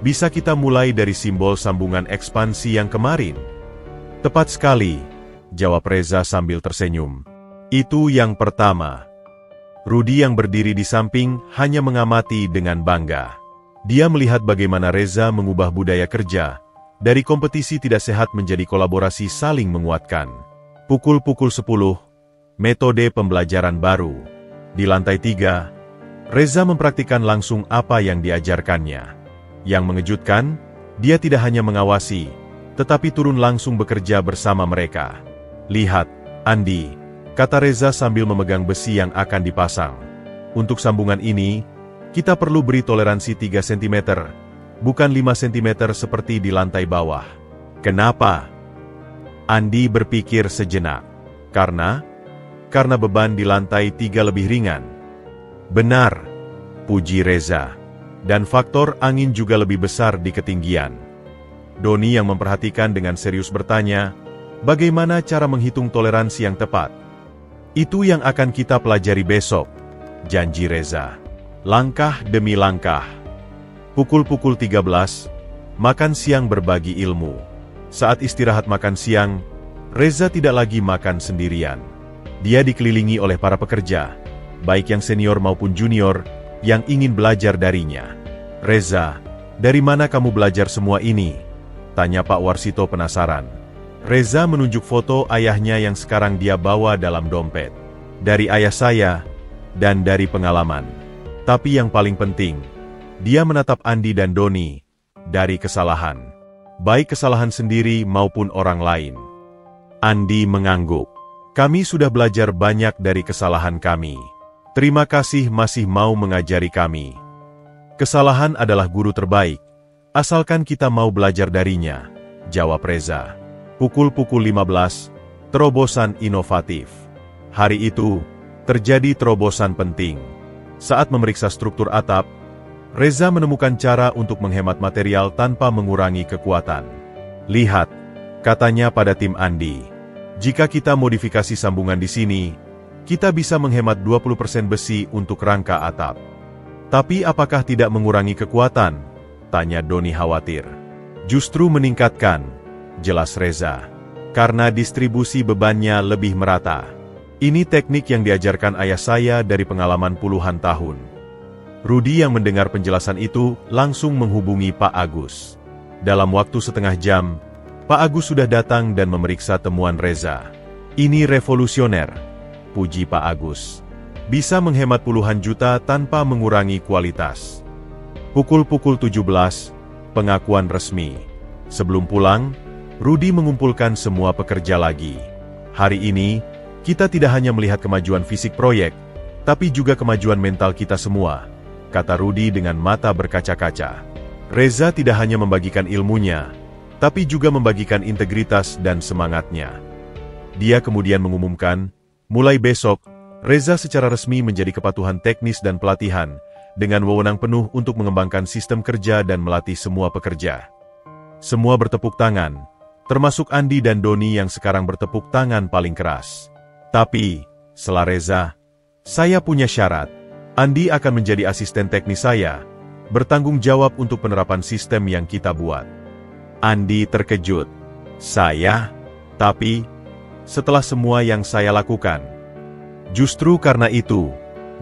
Bisa kita mulai dari simbol sambungan ekspansi yang kemarin? Tepat sekali, jawab Reza sambil tersenyum. Itu yang pertama. Rudi yang berdiri di samping hanya mengamati dengan bangga. Dia melihat bagaimana Reza mengubah budaya kerja, dari kompetisi tidak sehat menjadi kolaborasi saling menguatkan. Pukul 10, metode pembelajaran baru. Di lantai 3, Reza mempraktikkan langsung apa yang diajarkannya. Yang mengejutkan, dia tidak hanya mengawasi, tetapi turun langsung bekerja bersama mereka. Lihat, Andi, kata Reza sambil memegang besi yang akan dipasang. Untuk sambungan ini, kita perlu beri toleransi 3 cm, bukan 5 cm seperti di lantai bawah. Kenapa? Andi berpikir sejenak. Karena beban di lantai 3 lebih ringan. Benar, puji Reza. Dan faktor angin juga lebih besar di ketinggian. Doni yang memperhatikan dengan serius bertanya, bagaimana cara menghitung toleransi yang tepat? Itu yang akan kita pelajari besok, janji Reza. Langkah demi langkah. Pukul 13, makan siang berbagi ilmu. Saat istirahat makan siang, Reza tidak lagi makan sendirian. Dia dikelilingi oleh para pekerja, baik yang senior maupun junior, yang ingin belajar darinya. Reza, dari mana kamu belajar semua ini? Tanya Pak Warsito penasaran. Reza menunjuk foto ayahnya yang sekarang dia bawa dalam dompet. Dari ayah saya, dan dari pengalaman. Tapi yang paling penting, dia menatap Andi dan Doni, dari kesalahan. Baik kesalahan sendiri maupun orang lain. Andi mengangguk. Kami sudah belajar banyak dari kesalahan kami. Terima kasih masih mau mengajari kami. Kesalahan adalah guru terbaik. Asalkan kita mau belajar darinya, jawab Reza. Pukul 15, terobosan inovatif. Hari itu, terjadi terobosan penting. Saat memeriksa struktur atap, Reza menemukan cara untuk menghemat material tanpa mengurangi kekuatan. Lihat, katanya pada tim Andi. Jika kita modifikasi sambungan di sini, kita bisa menghemat 20% besi untuk rangka atap. Tapi apakah tidak mengurangi kekuatan? Tanya Doni khawatir. Justru meningkatkan, jelas Reza. Karena distribusi bebannya lebih merata. Ini teknik yang diajarkan ayah saya dari pengalaman puluhan tahun. Rudi yang mendengar penjelasan itu langsung menghubungi Pak Agus. Dalam waktu setengah jam, Pak Agus sudah datang dan memeriksa temuan Reza. Ini revolusioner, puji Pak Agus. Bisa menghemat puluhan juta tanpa mengurangi kualitas. Pukul 17, pengakuan resmi. Sebelum pulang, Rudi mengumpulkan semua pekerja lagi. Hari ini, kita tidak hanya melihat kemajuan fisik proyek, tapi juga kemajuan mental kita semua, kata Rudi dengan mata berkaca-kaca. Reza tidak hanya membagikan ilmunya, tapi juga membagikan integritas dan semangatnya. Dia kemudian mengumumkan, mulai besok, Reza secara resmi menjadi kepatuhan teknis dan pelatihan, dengan wewenang penuh untuk mengembangkan sistem kerja dan melatih semua pekerja. Semua bertepuk tangan, termasuk Andi dan Doni yang sekarang bertepuk tangan paling keras. Tapi, sela Reza, Saya punya syarat. Andi akan menjadi asisten teknis saya, bertanggung jawab untuk penerapan sistem yang kita buat. Andi terkejut. Saya? Tapi, setelah semua yang saya lakukan. Justru karena itu,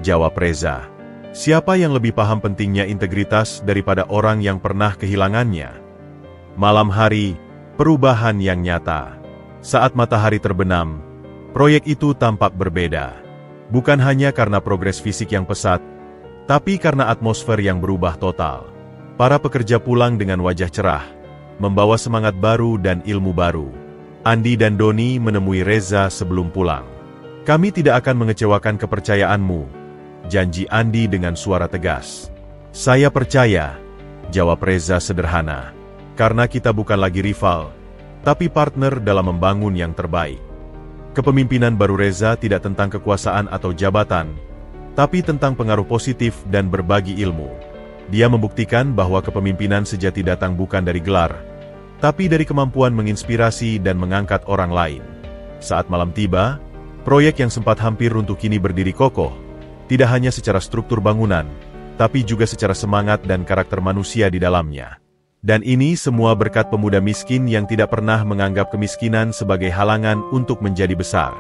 jawab Reza. Siapa yang lebih paham pentingnya integritas daripada orang yang pernah kehilangannya? Malam hari, perubahan yang nyata. Saat matahari terbenam, proyek itu tampak berbeda. Bukan hanya karena progres fisik yang pesat, tapi karena atmosfer yang berubah total. Para pekerja pulang dengan wajah cerah, membawa semangat baru dan ilmu baru. Andi dan Doni menemui Reza sebelum pulang. Kami tidak akan mengecewakan kepercayaanmu, janji Andi dengan suara tegas. Saya percaya, jawab Reza sederhana. Karena kita bukan lagi rival, tapi partner dalam membangun yang terbaik. Kepemimpinan baru Reza tidak tentang kekuasaan atau jabatan, tapi tentang pengaruh positif dan berbagi ilmu. Dia membuktikan bahwa kepemimpinan sejati datang bukan dari gelar, tapi dari kemampuan menginspirasi dan mengangkat orang lain. Saat malam tiba, proyek yang sempat hampir runtuh kini berdiri kokoh, tidak hanya secara struktur bangunan, tapi juga secara semangat dan karakter manusia di dalamnya. Dan ini semua berkat pemuda miskin yang tidak pernah menganggap kemiskinan sebagai halangan untuk menjadi besar.